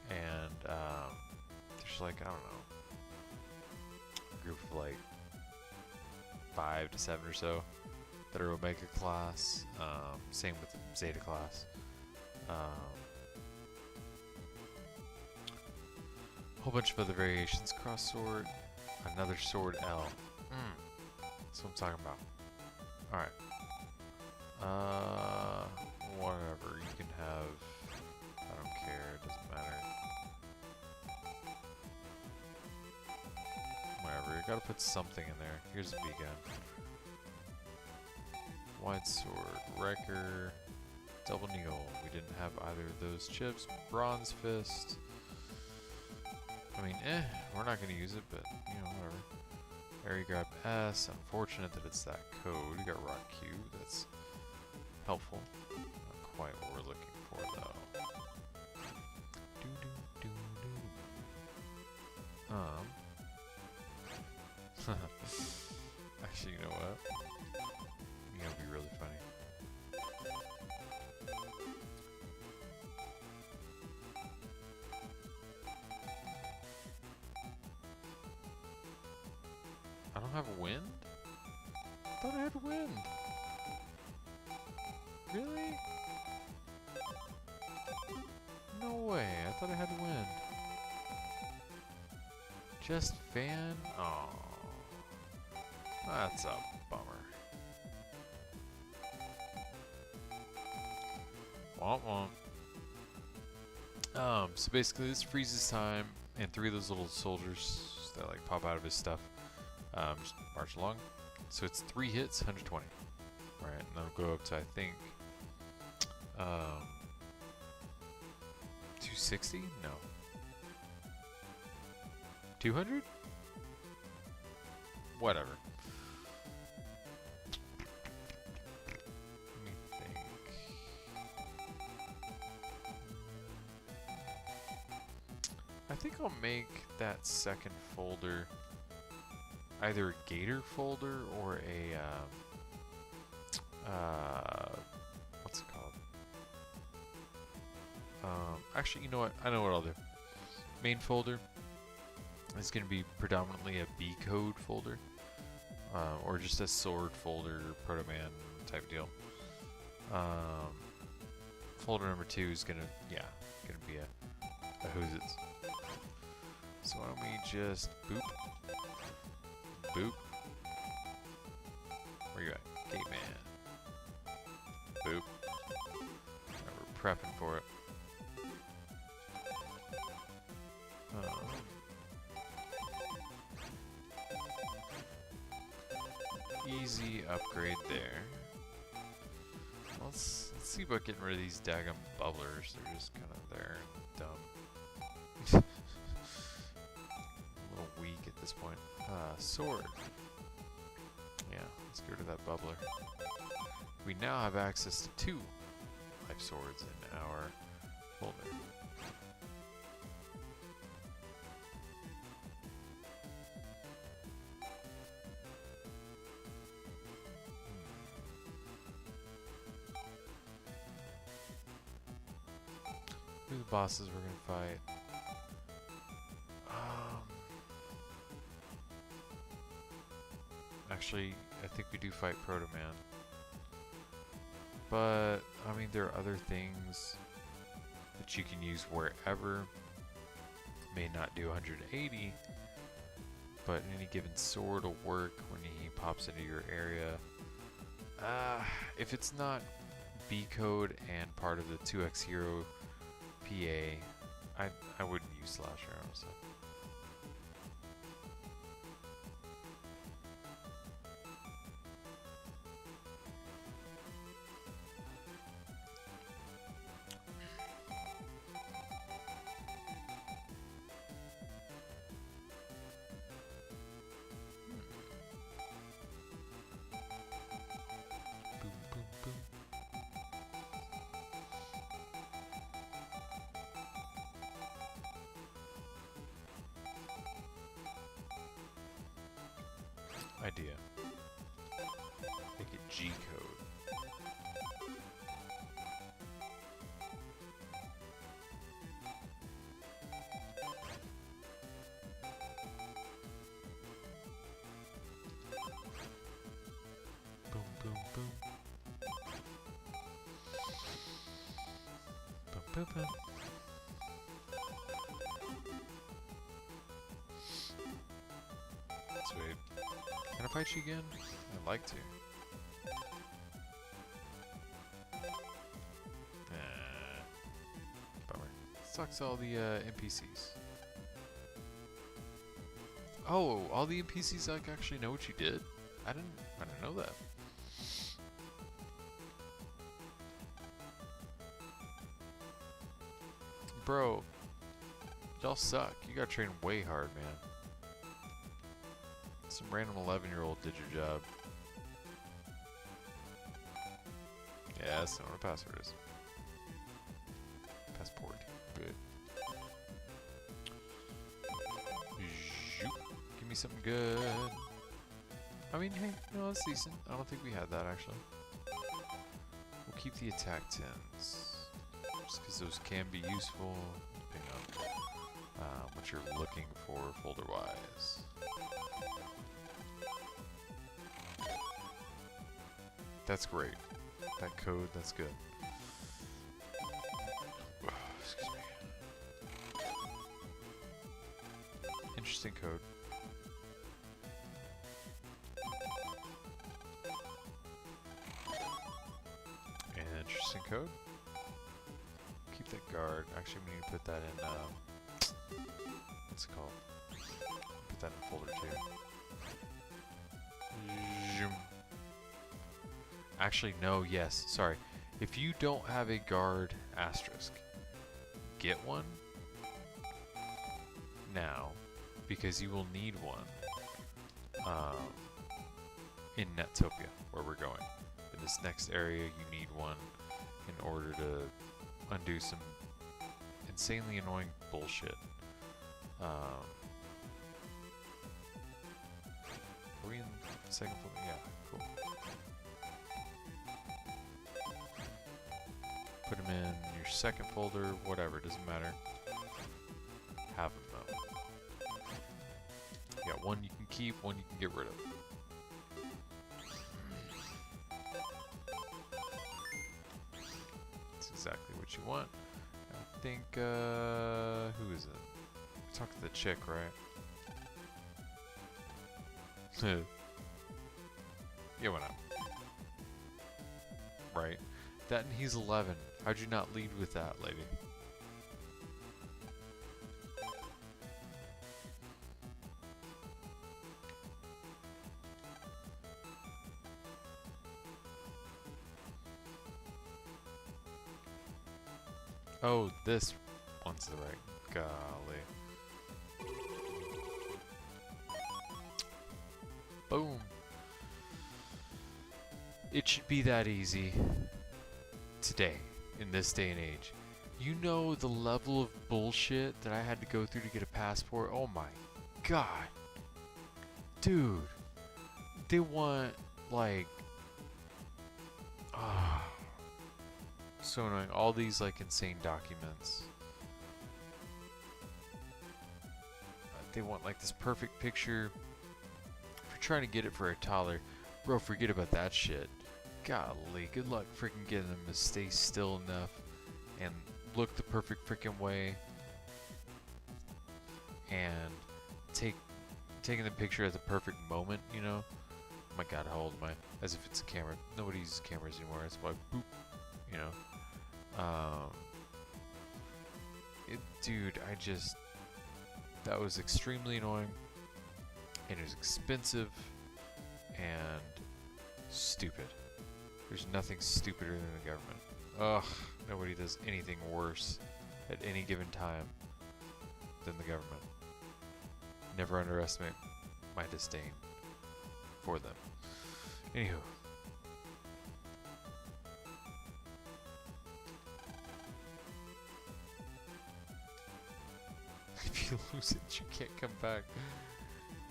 and there's like, I don't know, a group of like 5 to 7 or so that are Omega class. Same with Zeta class. Whole bunch of other variations. Cross sword, another sword L. That's what I'm talking about. Alright. Whatever. You can have. I don't care. It doesn't matter. Whatever. You gotta put something in there. Here's a V-gun. White sword. Wrecker. Double needle. We didn't have either of those chips. Bronze fist. I mean, we're not going to use it, but, you know, whatever. Area grab S. Unfortunate that it's that code. We got rock Q. That's helpful. Not quite what we're looking for, though. Actually, you know what? You know, it'd be really funny. I don't have wind? I thought I had wind. Really? No way. I thought I had wind. Just fan? Oh. That's a bummer. Womp womp. So basically this freezes time and 3 of those little soldiers that like pop out of his stuff just march along. So it's 3 hits, 120. Right, and that'll go up to I think 260? No. 200? Whatever. Let me think. I think I'll make that second folder either a Gator folder or a what's it called? Actually, you know what? I know what I'll do. Main folder is going to be predominantly a B code folder, or just a sword folder, Proto Man type deal. Folder number 2 is gonna be a who's it. So why don't we just boop. Boop. Where you at? Gate man. Boop. Right, we're prepping for it. Easy upgrade there. Let's see about getting rid of these daggum bubblers. They're just kind of there and dumb. A little weak at this point. Sword. Yeah, let's get rid of that bubbler. We now have access to 2 life swords in our folder. bosses we're gonna fight. Actually, I think we do fight Proto Man. But, I mean, there are other things that you can use wherever. May not do 180, but any given sword will work when he pops into your area. If it's not B code and part of the 2x hero PA, I wouldn't use Slasher, honestly. Idea. Make it G code. Boom, boom, boom. Boom, boom, boom. Sweet. Can I fight you again? I'd like to. Bummer. Sucks all the NPCs. Oh, all the NPCs like actually know what you did? I didn't know that. Bro, y'all suck. You gotta train way hard, man. Some random 11-year-old did your job. Yeah, that's not what a password is. Passport. Good. Zoop. Give me something good. I mean, hey, no, that's decent. I don't think we had that, actually. We'll keep the attack 10s. Just because those can be useful, depending on what you're looking for folder-wise. That's great. That code, that's good. Excuse me. Interesting code. Interesting code. Keep that guard. Actually, we need to put that in, what's it called? Put that in folder 2. Zoom. Actually, no, yes, sorry. If you don't have a guard asterisk, get one now, because you will need one in Netopia, where we're going. In this next area, you need one in order to undo some insanely annoying bullshit. Are we in the second floor? Yeah, cool. Put them in your second folder, whatever, doesn't matter. Have them though. You got one you can keep, one you can get rid of. That's exactly what you want. I think, who is it? We talked to the chick, right? Yeah, why not? Right. That and he's 11. How'd you not lead with that, lady? Oh, this one's the right. Golly. Boom. It should be that easy. Today, in this day and age. You know the level of bullshit that I had to go through to get a passport? Oh my god. Dude. They want, like... so annoying. All these, like, insane documents. they want like this perfect picture. If you're trying to get it for a toddler, bro, forget about that shit. Golly, good luck freaking getting them to stay still enough and look the perfect freaking way and taking the picture at the perfect moment, you know? Oh my god, how old am I? As if it's a camera. Nobody uses cameras anymore. It's like boop, you know. Dude, that was extremely annoying, and it was expensive and stupid. There's nothing stupider than the government. Ugh, nobody does anything worse at any given time than the government. Never underestimate my disdain for them. Anywho. If you lose it, you can't come back.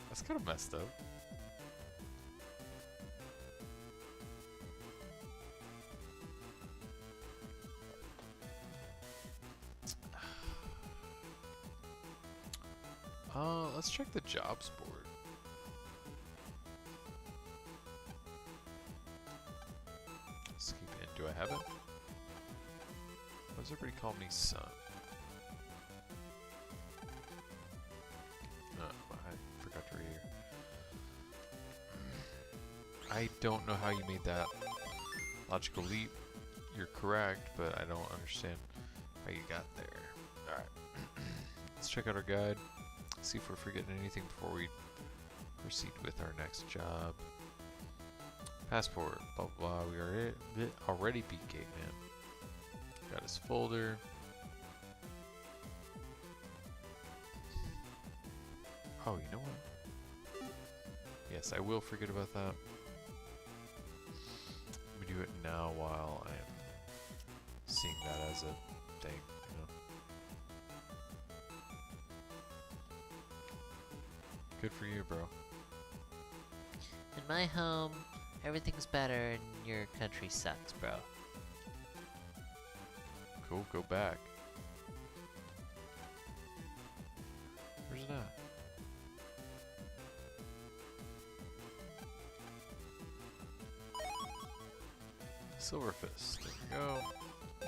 That's kind of messed up. Let's check the jobs board. Let's keep it. Do I have it? Why does everybody call me son? I forgot to read here. I don't know how you made that logical leap. You're correct, but I don't understand how you got there. Alright. Let's check out our guide. See if we're forgetting anything before we proceed with our next job. Passport, blah blah blah. We already beat Gateman. Got his folder. Oh, you know what? Yes, I will forget about that. We do it now while I am seeing that as a thing, you know. Good for you, bro. In my home, everything's better and your country sucks, bro. Cool, go back. Where's it at? Silver Fist. There we go.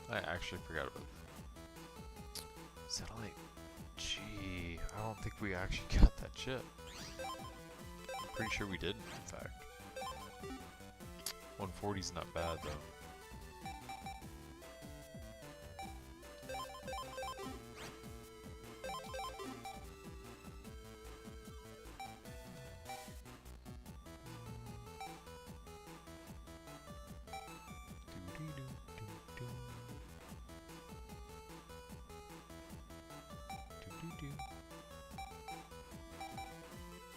I actually forgot about that. Satellite. Gee, I don't think we actually got that chip. I'm pretty sure we didn't, in fact. 140's not bad, though.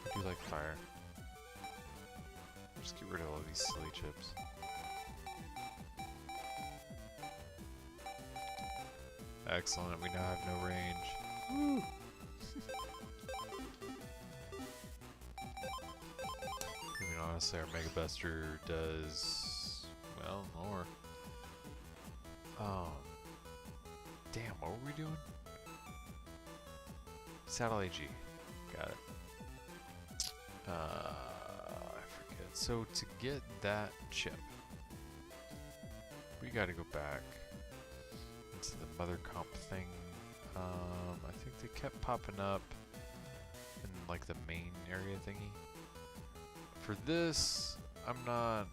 I do like fire. Just get rid of all these silly chips. Excellent, we now have no range. Woo! I mean, honestly, our Mega Buster does, well, more. Damn, what were we doing? Satellite G. Got it. I forget. So to get that chip, we gotta go back into the mother comp thing. I think they kept popping up in like the main area thingy. For this, I'm gonna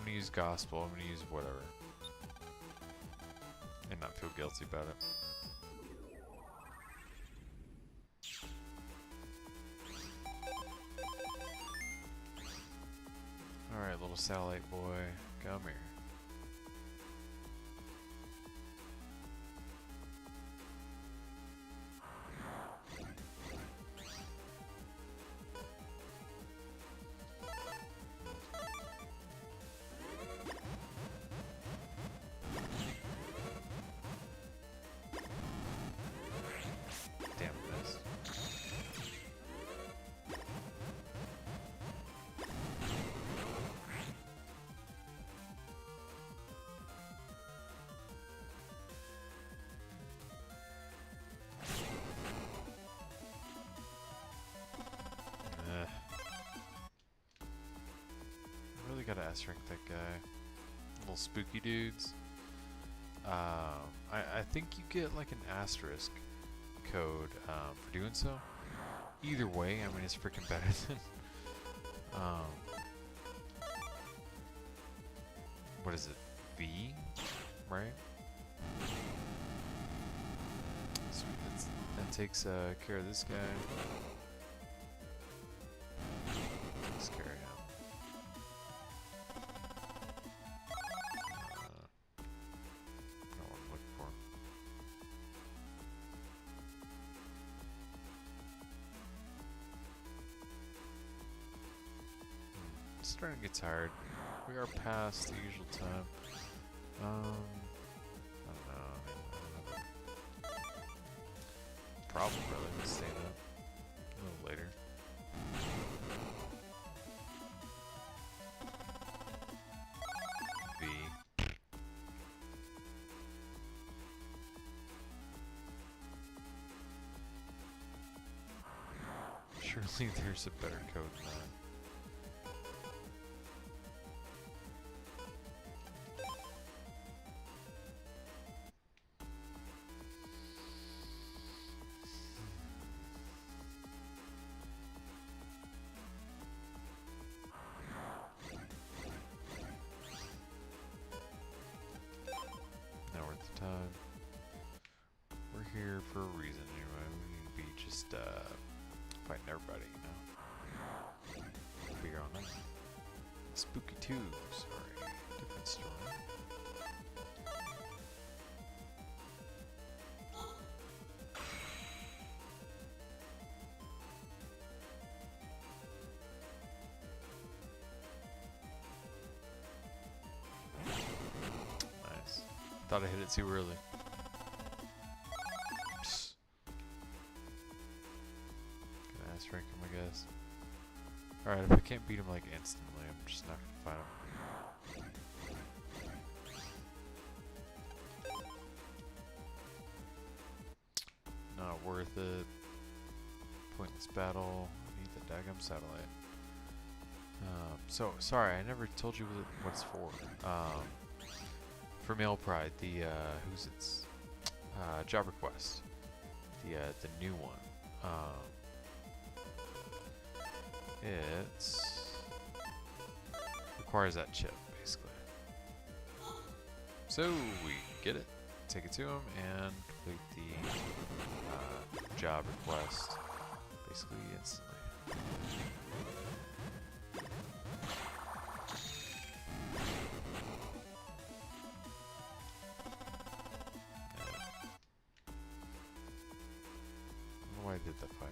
use gospel. I'm gonna use whatever. And not feel guilty about it. Alright, little satellite boy, come here. Damn this. gotta S-rank that guy. Little spooky dudes. I think you get like an asterisk code for doing so. Either way, I mean, it's freaking better than what is it? V, right? Sweet. That takes care of this guy. Let's carry him. Not what I'm looking for. Starting to get tired. We are past the usual time. I don't know. I don't have a problem really with staying up a little later. V. Surely there's a better code than that. Time. We're here for a reason anyway. We need to be just fighting everybody, you know. Figure on that. Spooky 2, sorry. Different story. Thought I hit it too early. Psst. Gonna ass rank him, I guess. Alright, if I can't beat him like instantly, I'm just not gonna fight him. Not worth it. Pointless battle. I need the daggum satellite. So, sorry, I never told you what it's for. For Male Pride, the who's its job request, the new one. It requires that chip basically. So we get it, take it to him, and complete the job request basically instantly. I did that fight.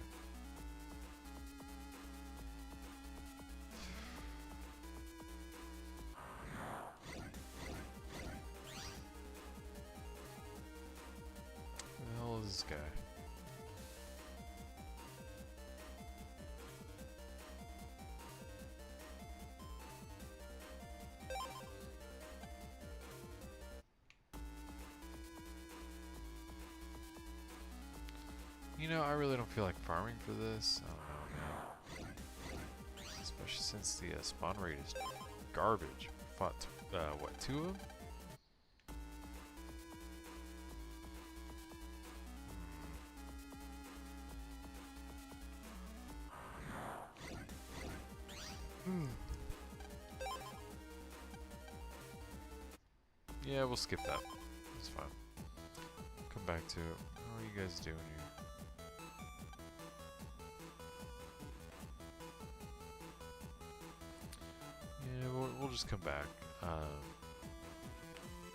Who the hell is this guy? You know, I really don't feel like farming for this. I don't know, man. Especially since the spawn rate is garbage. Fought, what, 2 of them? Yeah, we'll skip that. That's fine. Come back to it. How are you guys doing here? Yeah, we'll just come back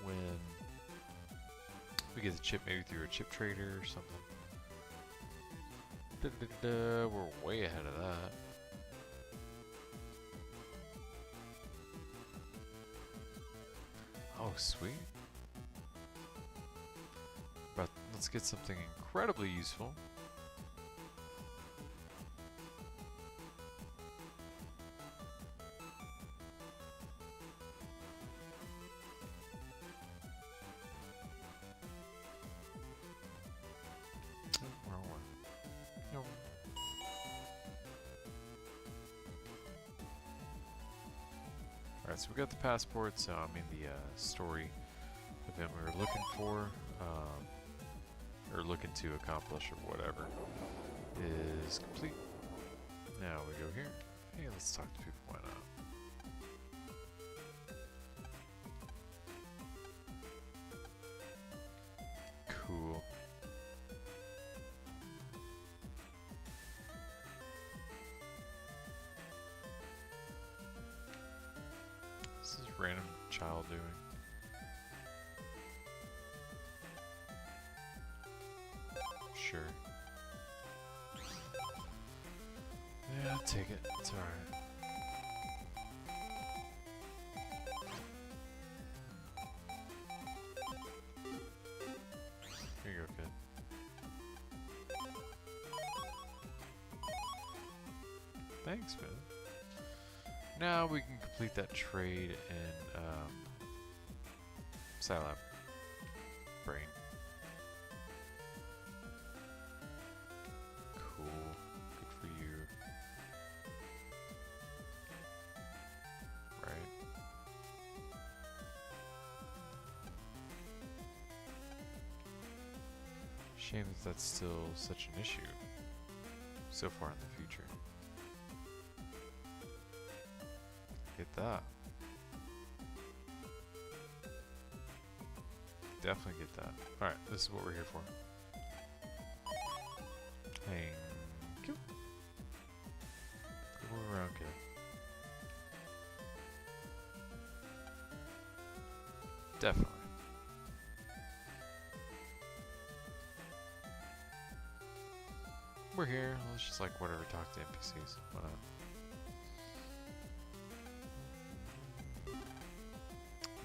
when we get the chip, maybe through a chip trader or something. We're way ahead of that. Oh, sweet. But let's get something incredibly useful. Alright, so we got the passport, so I mean the story event we were looking for, or looking to accomplish or whatever, is complete. Now we go here. Hey, let's talk to people, why not? Cool. What's this random child doing? Sure. Yeah, I'll take it. It's alright. Here you go, kid. Thanks, man. Now we can complete that trade in Scilab Brain. Cool. Good for you. Right. Shame that that's still such an issue so far in the future. Get that. Definitely get that. Alright, this is what we're here for. Thank you. Good move around, kid. Definitely. We're here. Let's just like whatever, talk to NPCs. Why not?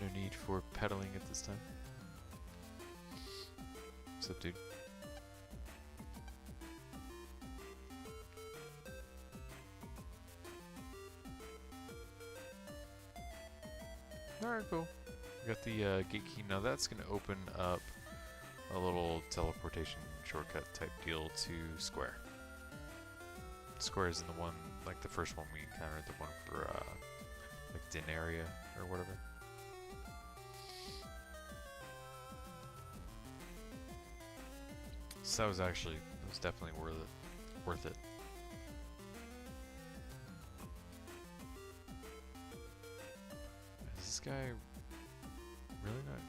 No need for pedaling at this time. What's up, dude? Alright, cool. We got the gate key. Now that's going to open up a little teleportation shortcut type deal to Square. Square is in the one, like the first one we encountered, the one for like Denaria or whatever. So that was actually, it was definitely worth it. Is this guy really not?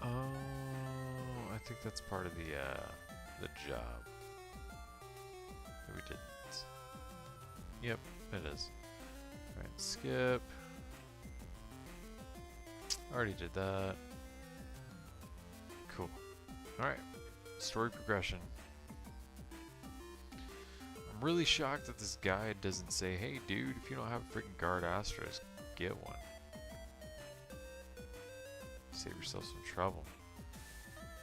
Oh, I think that's part of the job that we didn't. Yep, it is. All right, skip. Already did that. Cool. All right, story progression. I'm really shocked that this guide doesn't say, "Hey, dude, if you don't have a freaking guard asterisk, get one. Save yourself some trouble."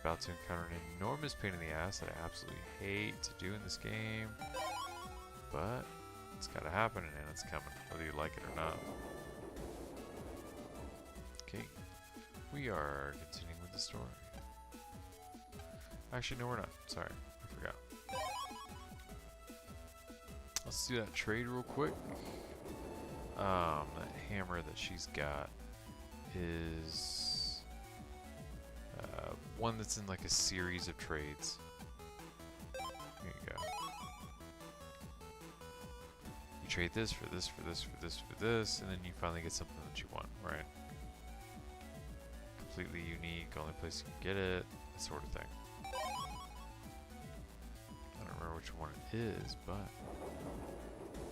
About to encounter an enormous pain in the ass that I absolutely hate to do in this game, but it's gotta happen and it's coming, whether you like it or not. Okay, we are continuing with the story. Actually, no, we're not. Sorry, I forgot. Let's do that trade real quick. That hammer that she's got is one that's in like a series of trades. Here you go. You trade this for this, for this, for this, for this, and then you finally get something that you want, right? Completely unique, only place you can get it, that sort of thing. I don't remember which one it is, but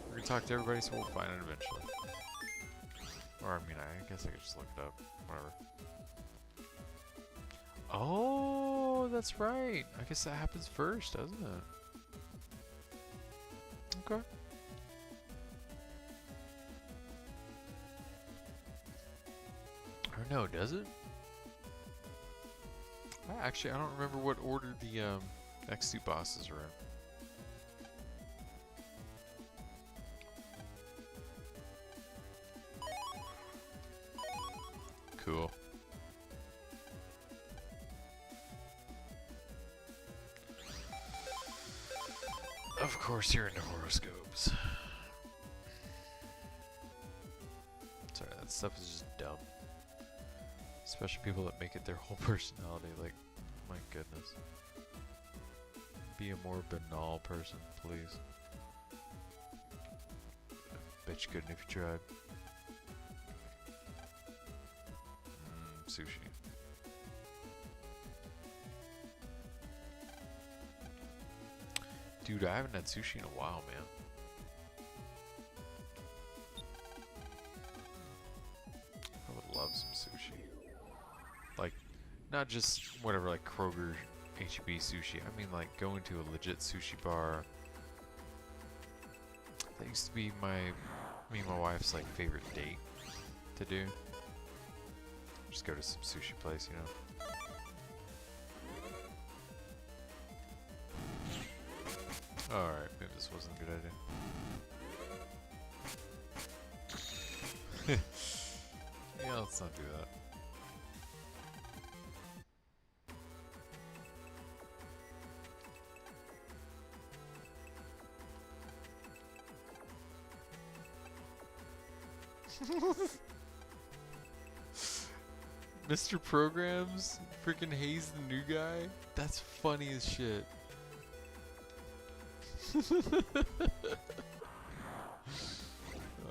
we're gonna talk to everybody, so we'll find it eventually. Or I mean, I guess I could just look it up, whatever. Oh, that's right. I guess that happens first, doesn't it? Okay. Or no, does it? Actually, I don't remember what order the next two bosses are in. Of course you're into horoscopes. Sorry, that stuff is just dumb. Especially people that make it their whole personality, like, my goodness. Be a more banal person, please. Bet you couldn't if you tried. Sushi. Dude, I haven't had sushi in a while, man. I would love some sushi. Like, not just whatever, like Kroger, HEB sushi. I mean, like, going to a legit sushi bar. That used to be me and my wife's, like, favorite date to do. Just go to some sushi place, you know? Alright, maybe this wasn't a good idea. Yeah, let's not do that. Mr. Programs? Freaking Hayes the new guy? That's funny as shit.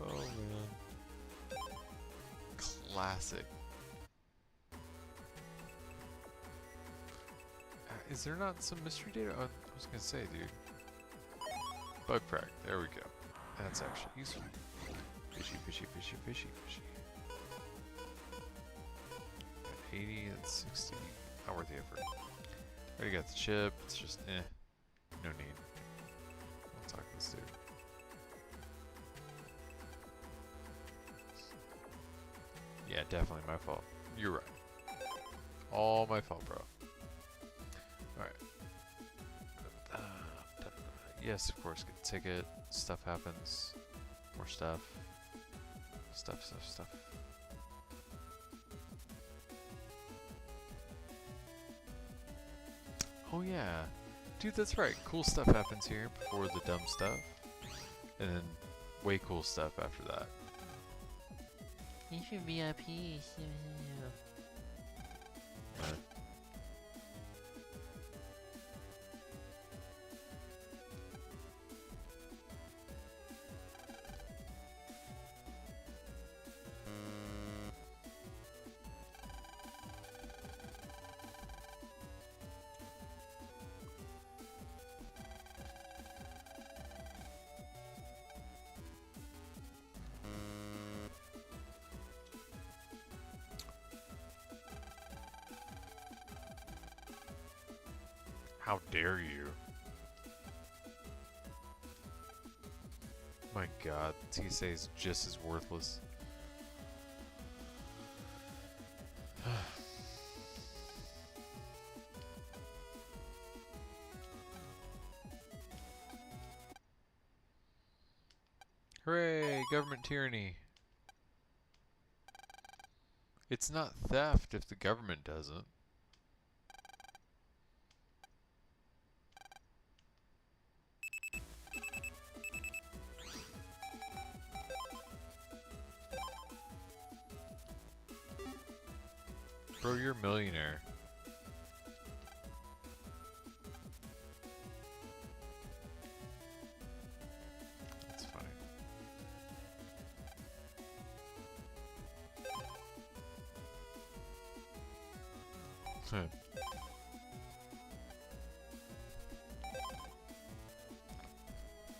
Oh man. Classic. Is there not some mystery data? Oh, I was gonna say, dude. Bug frag. There we go. That's actually useful. Fishy, fishy, fishy, fishy, fishy. 80 and 60. Not worth the effort. Already got the chip. It's just no need. I'll talk to this dude. Yeah, definitely my fault. You're right. All my fault, bro. Alright. Yes, of course, get the ticket. Stuff happens. More stuff. Stuff. Oh yeah. Dude, that's right. Cool stuff happens here before the dumb stuff. And then way cool stuff after that. You should VIP. How dare you? My god, TSA is just as worthless. Hooray, government tyranny. It's not theft if the government doesn't. Bro, you're a millionaire. That's funny.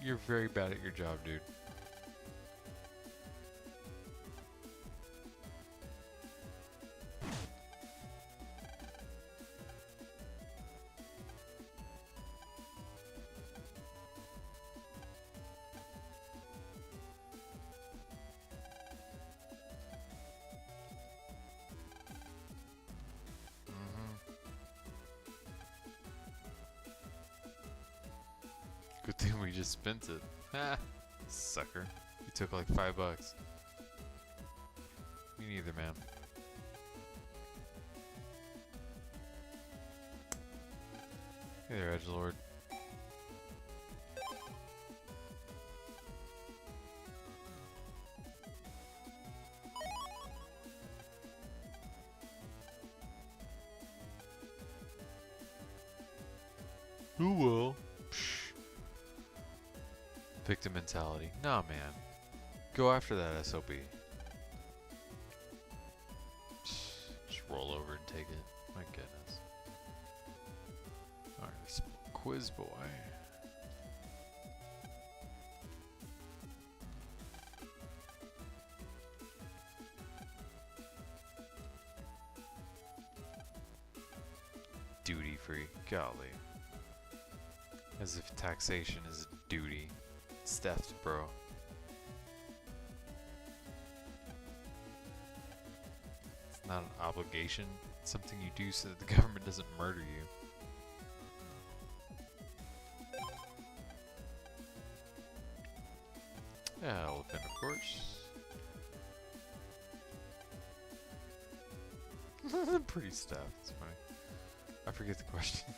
You're very bad at your job, dude. Good thing we just spent it. Ha! Sucker. You took like $5. Me neither, man. Hey there, edgelord. Who will? Psh. Victim mentality. Nah, man. Go after that SOB. Just roll over and take it. My goodness. Alright, this quiz boy. Duty free. Golly. As if taxation is a duty. It's theft, bro. It's not an obligation. It's something you do so that the government doesn't murder you. Elephant, of course. Pretty stuff. It's funny. I forget the question.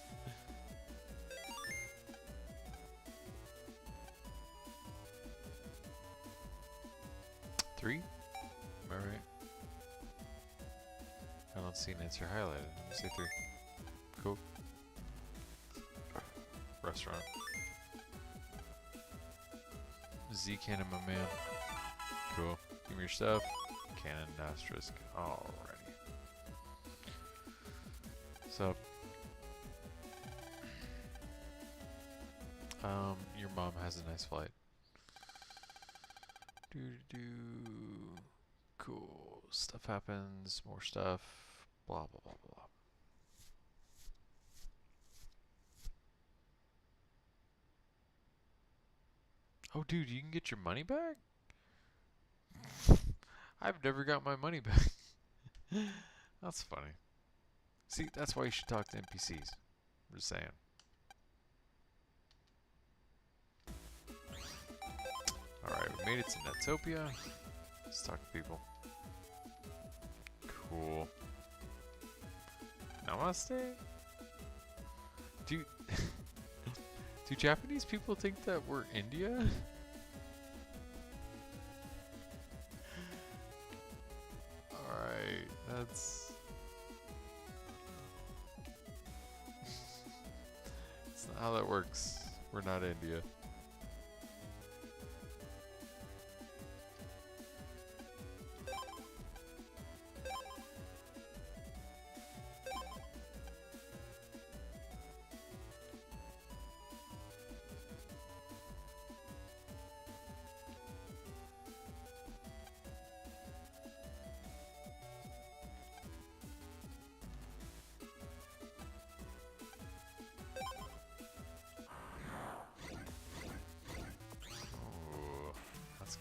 Three? Am I right? I don't see an answer highlighted. Let me say 3. Cool. Restaurant. Z cannon, my man. Cool. Give me your stuff. Cannon, asterisk. Alrighty. So, your mom has a nice flight. Cool. Stuff happens. More stuff. Blah blah blah blah. Oh, dude, you can get your money back? I've never got my money back. That's funny. See, that's why you should talk to NPCs. I'm just saying. Alright, we made it to Netopia. Let's talk to people. Cool. Namaste? Do Japanese people think that we're India? Alright, that's... That's not how that works. We're not India.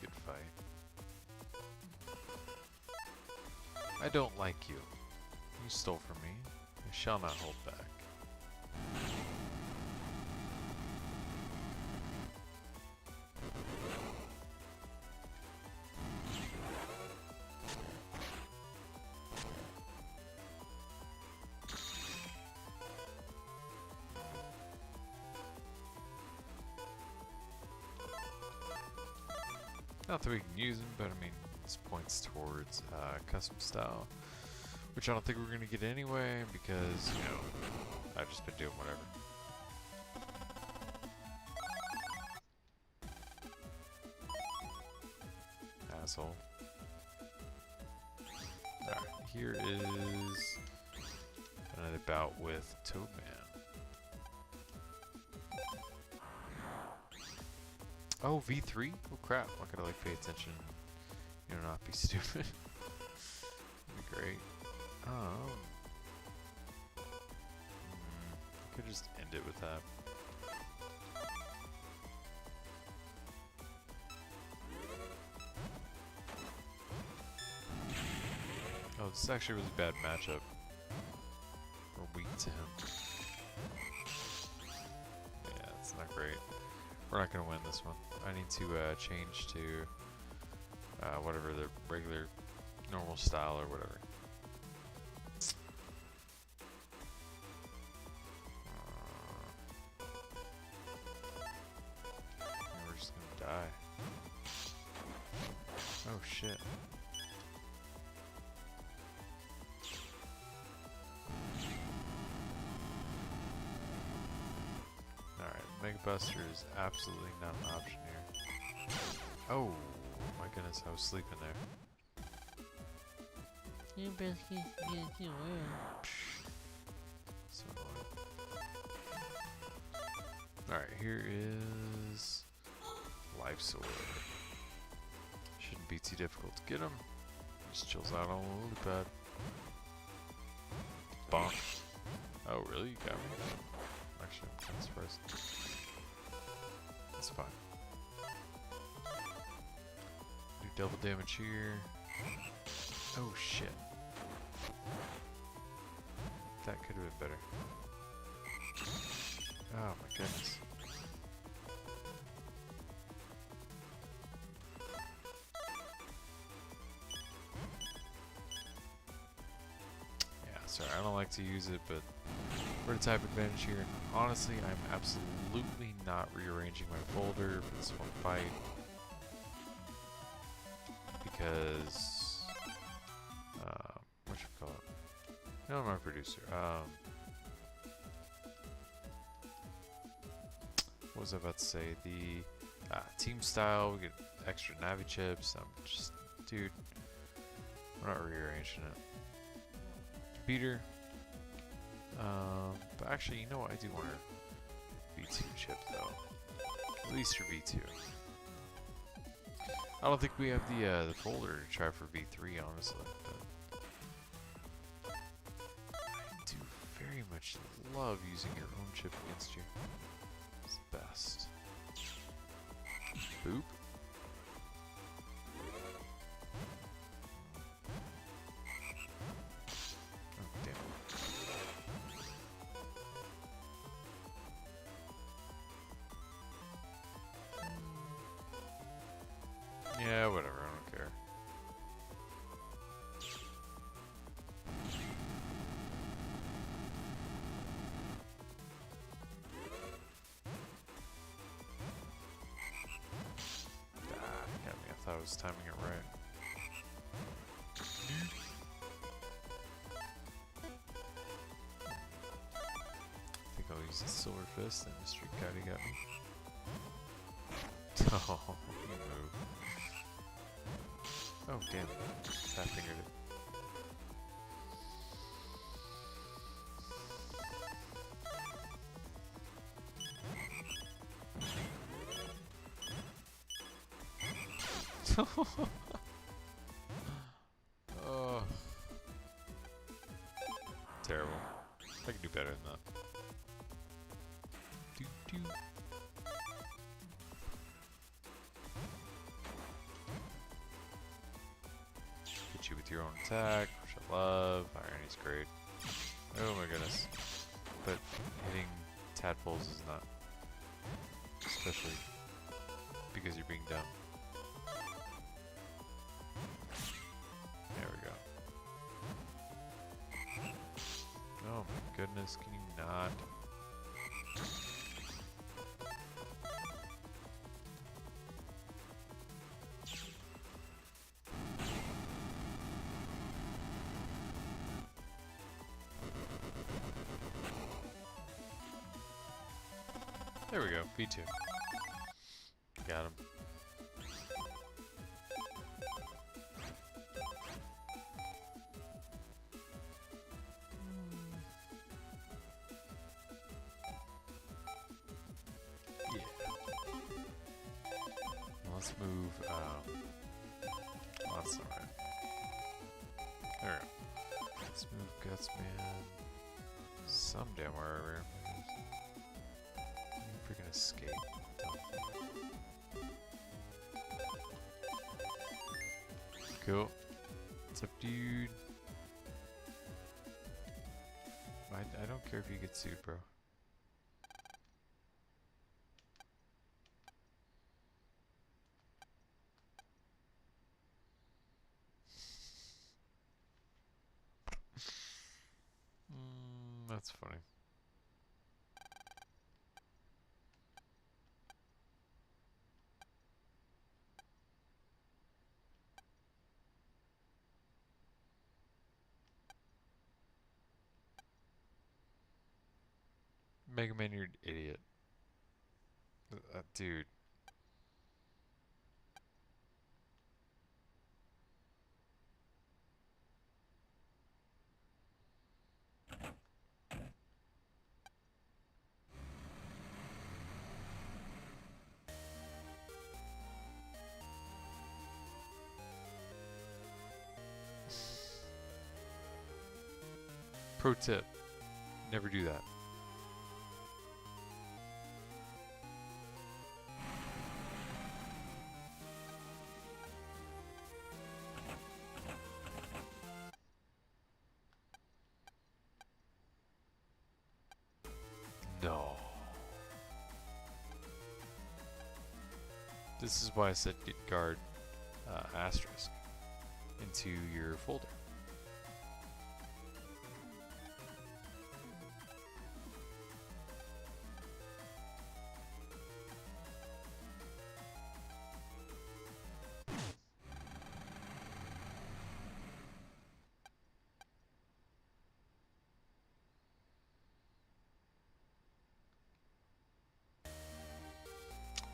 Good fight. I don't like you. You stole from me. I shall not hold back. Not that we can use them, but I mean, this points towards custom style, which I don't think we're going to get anyway because, you know, I've just been doing whatever. Asshole. Alright, here is another bout with Toadman. Oh, V3? Oh crap, I gotta like pay attention, you know, not be stupid. That'd be great. I could just end it with that. Oh, this is actually a really bad matchup. We're weak to him. Yeah, it's not great. We're not gonna win this one. I need to change to whatever the regular, normal style or whatever. We're just gonna die. Oh shit. Mega Buster is absolutely not an option here. Oh my goodness, I was sleeping there. So alright, here is Life Sword. Shouldn't be too difficult to get him. Just chills out on a lily pad. Bonk. Oh really? You got me? Actually, I'm kind of surprised. That's fine. Do double damage here. Oh shit. That could have been better. Oh my goodness. Yeah, sorry, I don't like to use it, but we're to type advantage here. And honestly, I'm absolutely not rearranging my folder for this one fight. Because, whatchamacallit? No, I'm a producer. What was I about to say? The team style, we get extra Navi chips. I'm just, dude, we're not rearranging it. Beater. But actually, you know what? I do want a V2 chip though. At least for V2. I don't think we have the folder to try for V3, honestly. But I do very much love using your own chip against you. It's the best. Boop. Oh, damn. Yeah, whatever, I don't care. Got me. I thought I was timing it right. I think I'll use the Silver Fist and Mr. Cuddy got me. Oh, you move. Oh, damn. Fat fingered it. Oh. Terrible. I can do better than that. Doo -doo. Hit you with your own attack, which I love. Irony's great. Oh my goodness. But hitting tadpoles is not. Especially because you're being dumb. There we go. Oh my goodness, can you not? There we go, V2. Got him. Yeah. Let's move, well, that's not right. There we go. Let's move Gutsman some damn wherever. Freaking escape. Cool. What's up, dude? I don't care if you get sued, bro. That's funny. Megaman, you're an idiot. Dude. Pro tip, never do that. No. This is why I said get guard asterisk into your folder.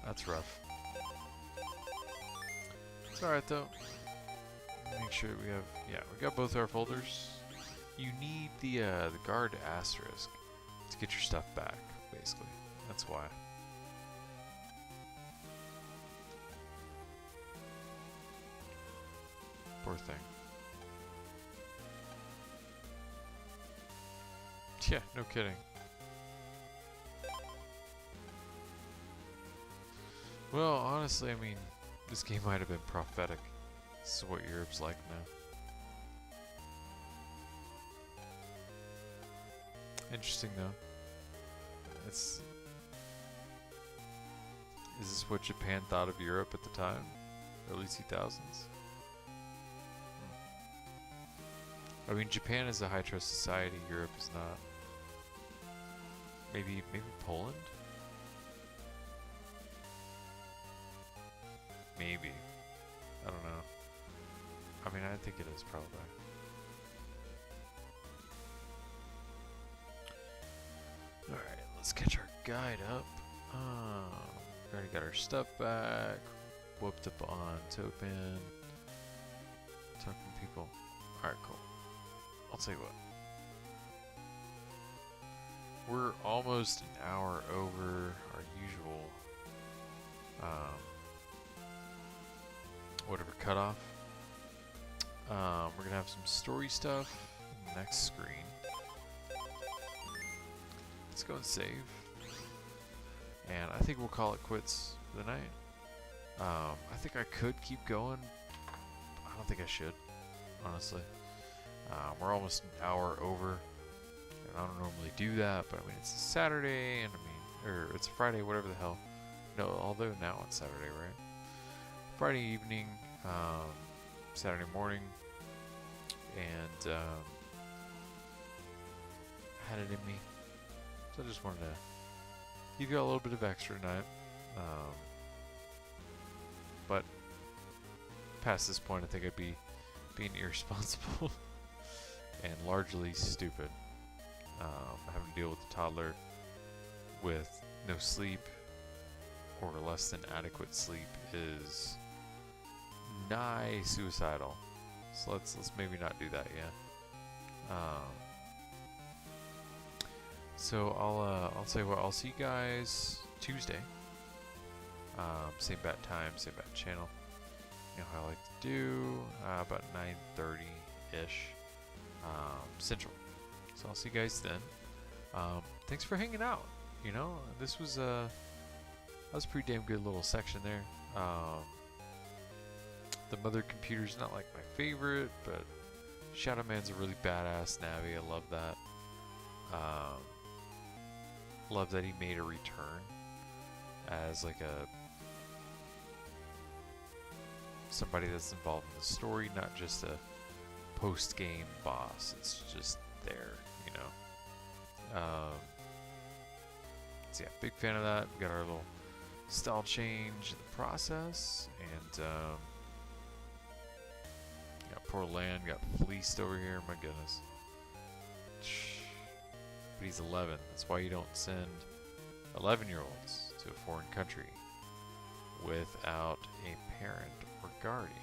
That's rough. It's alright though. Make sure we have, yeah, we got both our folders. You need the guard asterisk to get your stuff back, basically. That's why. Poor thing. Yeah, no kidding. Well, honestly, I mean, this game might have been prophetic. This is what Europe's like now. Interesting though. It's. Is this what Japan thought of Europe at the time? Early 2000s? I mean, Japan is a high trust society, Europe is not. Maybe Poland? Maybe. I don't know. I mean, I think it is probably. Alright, let's catch our guide up. We already got our stuff back. Whooped up on Topin. Talking to people. Alright, cool. I'll tell you what. We're almost an hour over our usual whatever cutoff. We're gonna have some story stuff in the next screen. Let's go and save. And I think we'll call it quits for the night. I think I could keep going. I don't think I should, honestly. We're almost an hour over. And I don't normally do that, but I mean, it's a Saturday, and I mean, or it's a Friday, whatever the hell. No, although now it's Saturday, right? Friday evening, Saturday morning, and had it in me. So I just wanted to give you a little bit of extra tonight. But past this point, I think I'd be being irresponsible and largely stupid. Having to deal with a toddler with no sleep or less than adequate sleep is nigh suicidal. So let's maybe not do that yet. So I'll say what, I'll see you guys Tuesday. Same bat time, same bat channel. You know how I like to do, about 9:30-ish Central. So I'll see you guys then. Thanks for hanging out. You know, this was that was a pretty damn good little section there. The mother computer's not like my favorite, but Shadowman's a really badass Navi. I love that. Love that he made a return as like somebody that's involved in the story, not just a post-game boss. It's just there, you know. So yeah, big fan of that. We got our little style change in the process, and got poor Land got fleeced over here. My goodness. But he's 11. That's why you don't send 11-year-olds to a foreign country without a parent or guardian.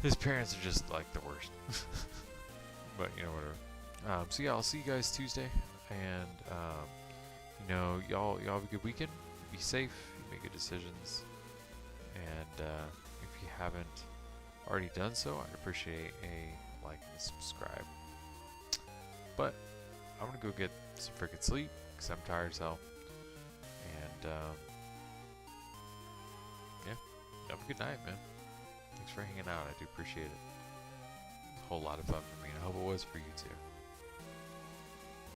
His parents are just like the worst. But you know, whatever. So yeah, I'll see you guys Tuesday, and you know, y'all have a good weekend. Be safe. Make good decisions. And if you haven't already done so, I'd appreciate a like and a subscribe. But I'm gonna go get some freaking sleep because I'm tired as hell. And yeah, have a good night, man. Thanks for hanging out. I do appreciate it. It was a whole lot of fun for me, and I hope it was for you too.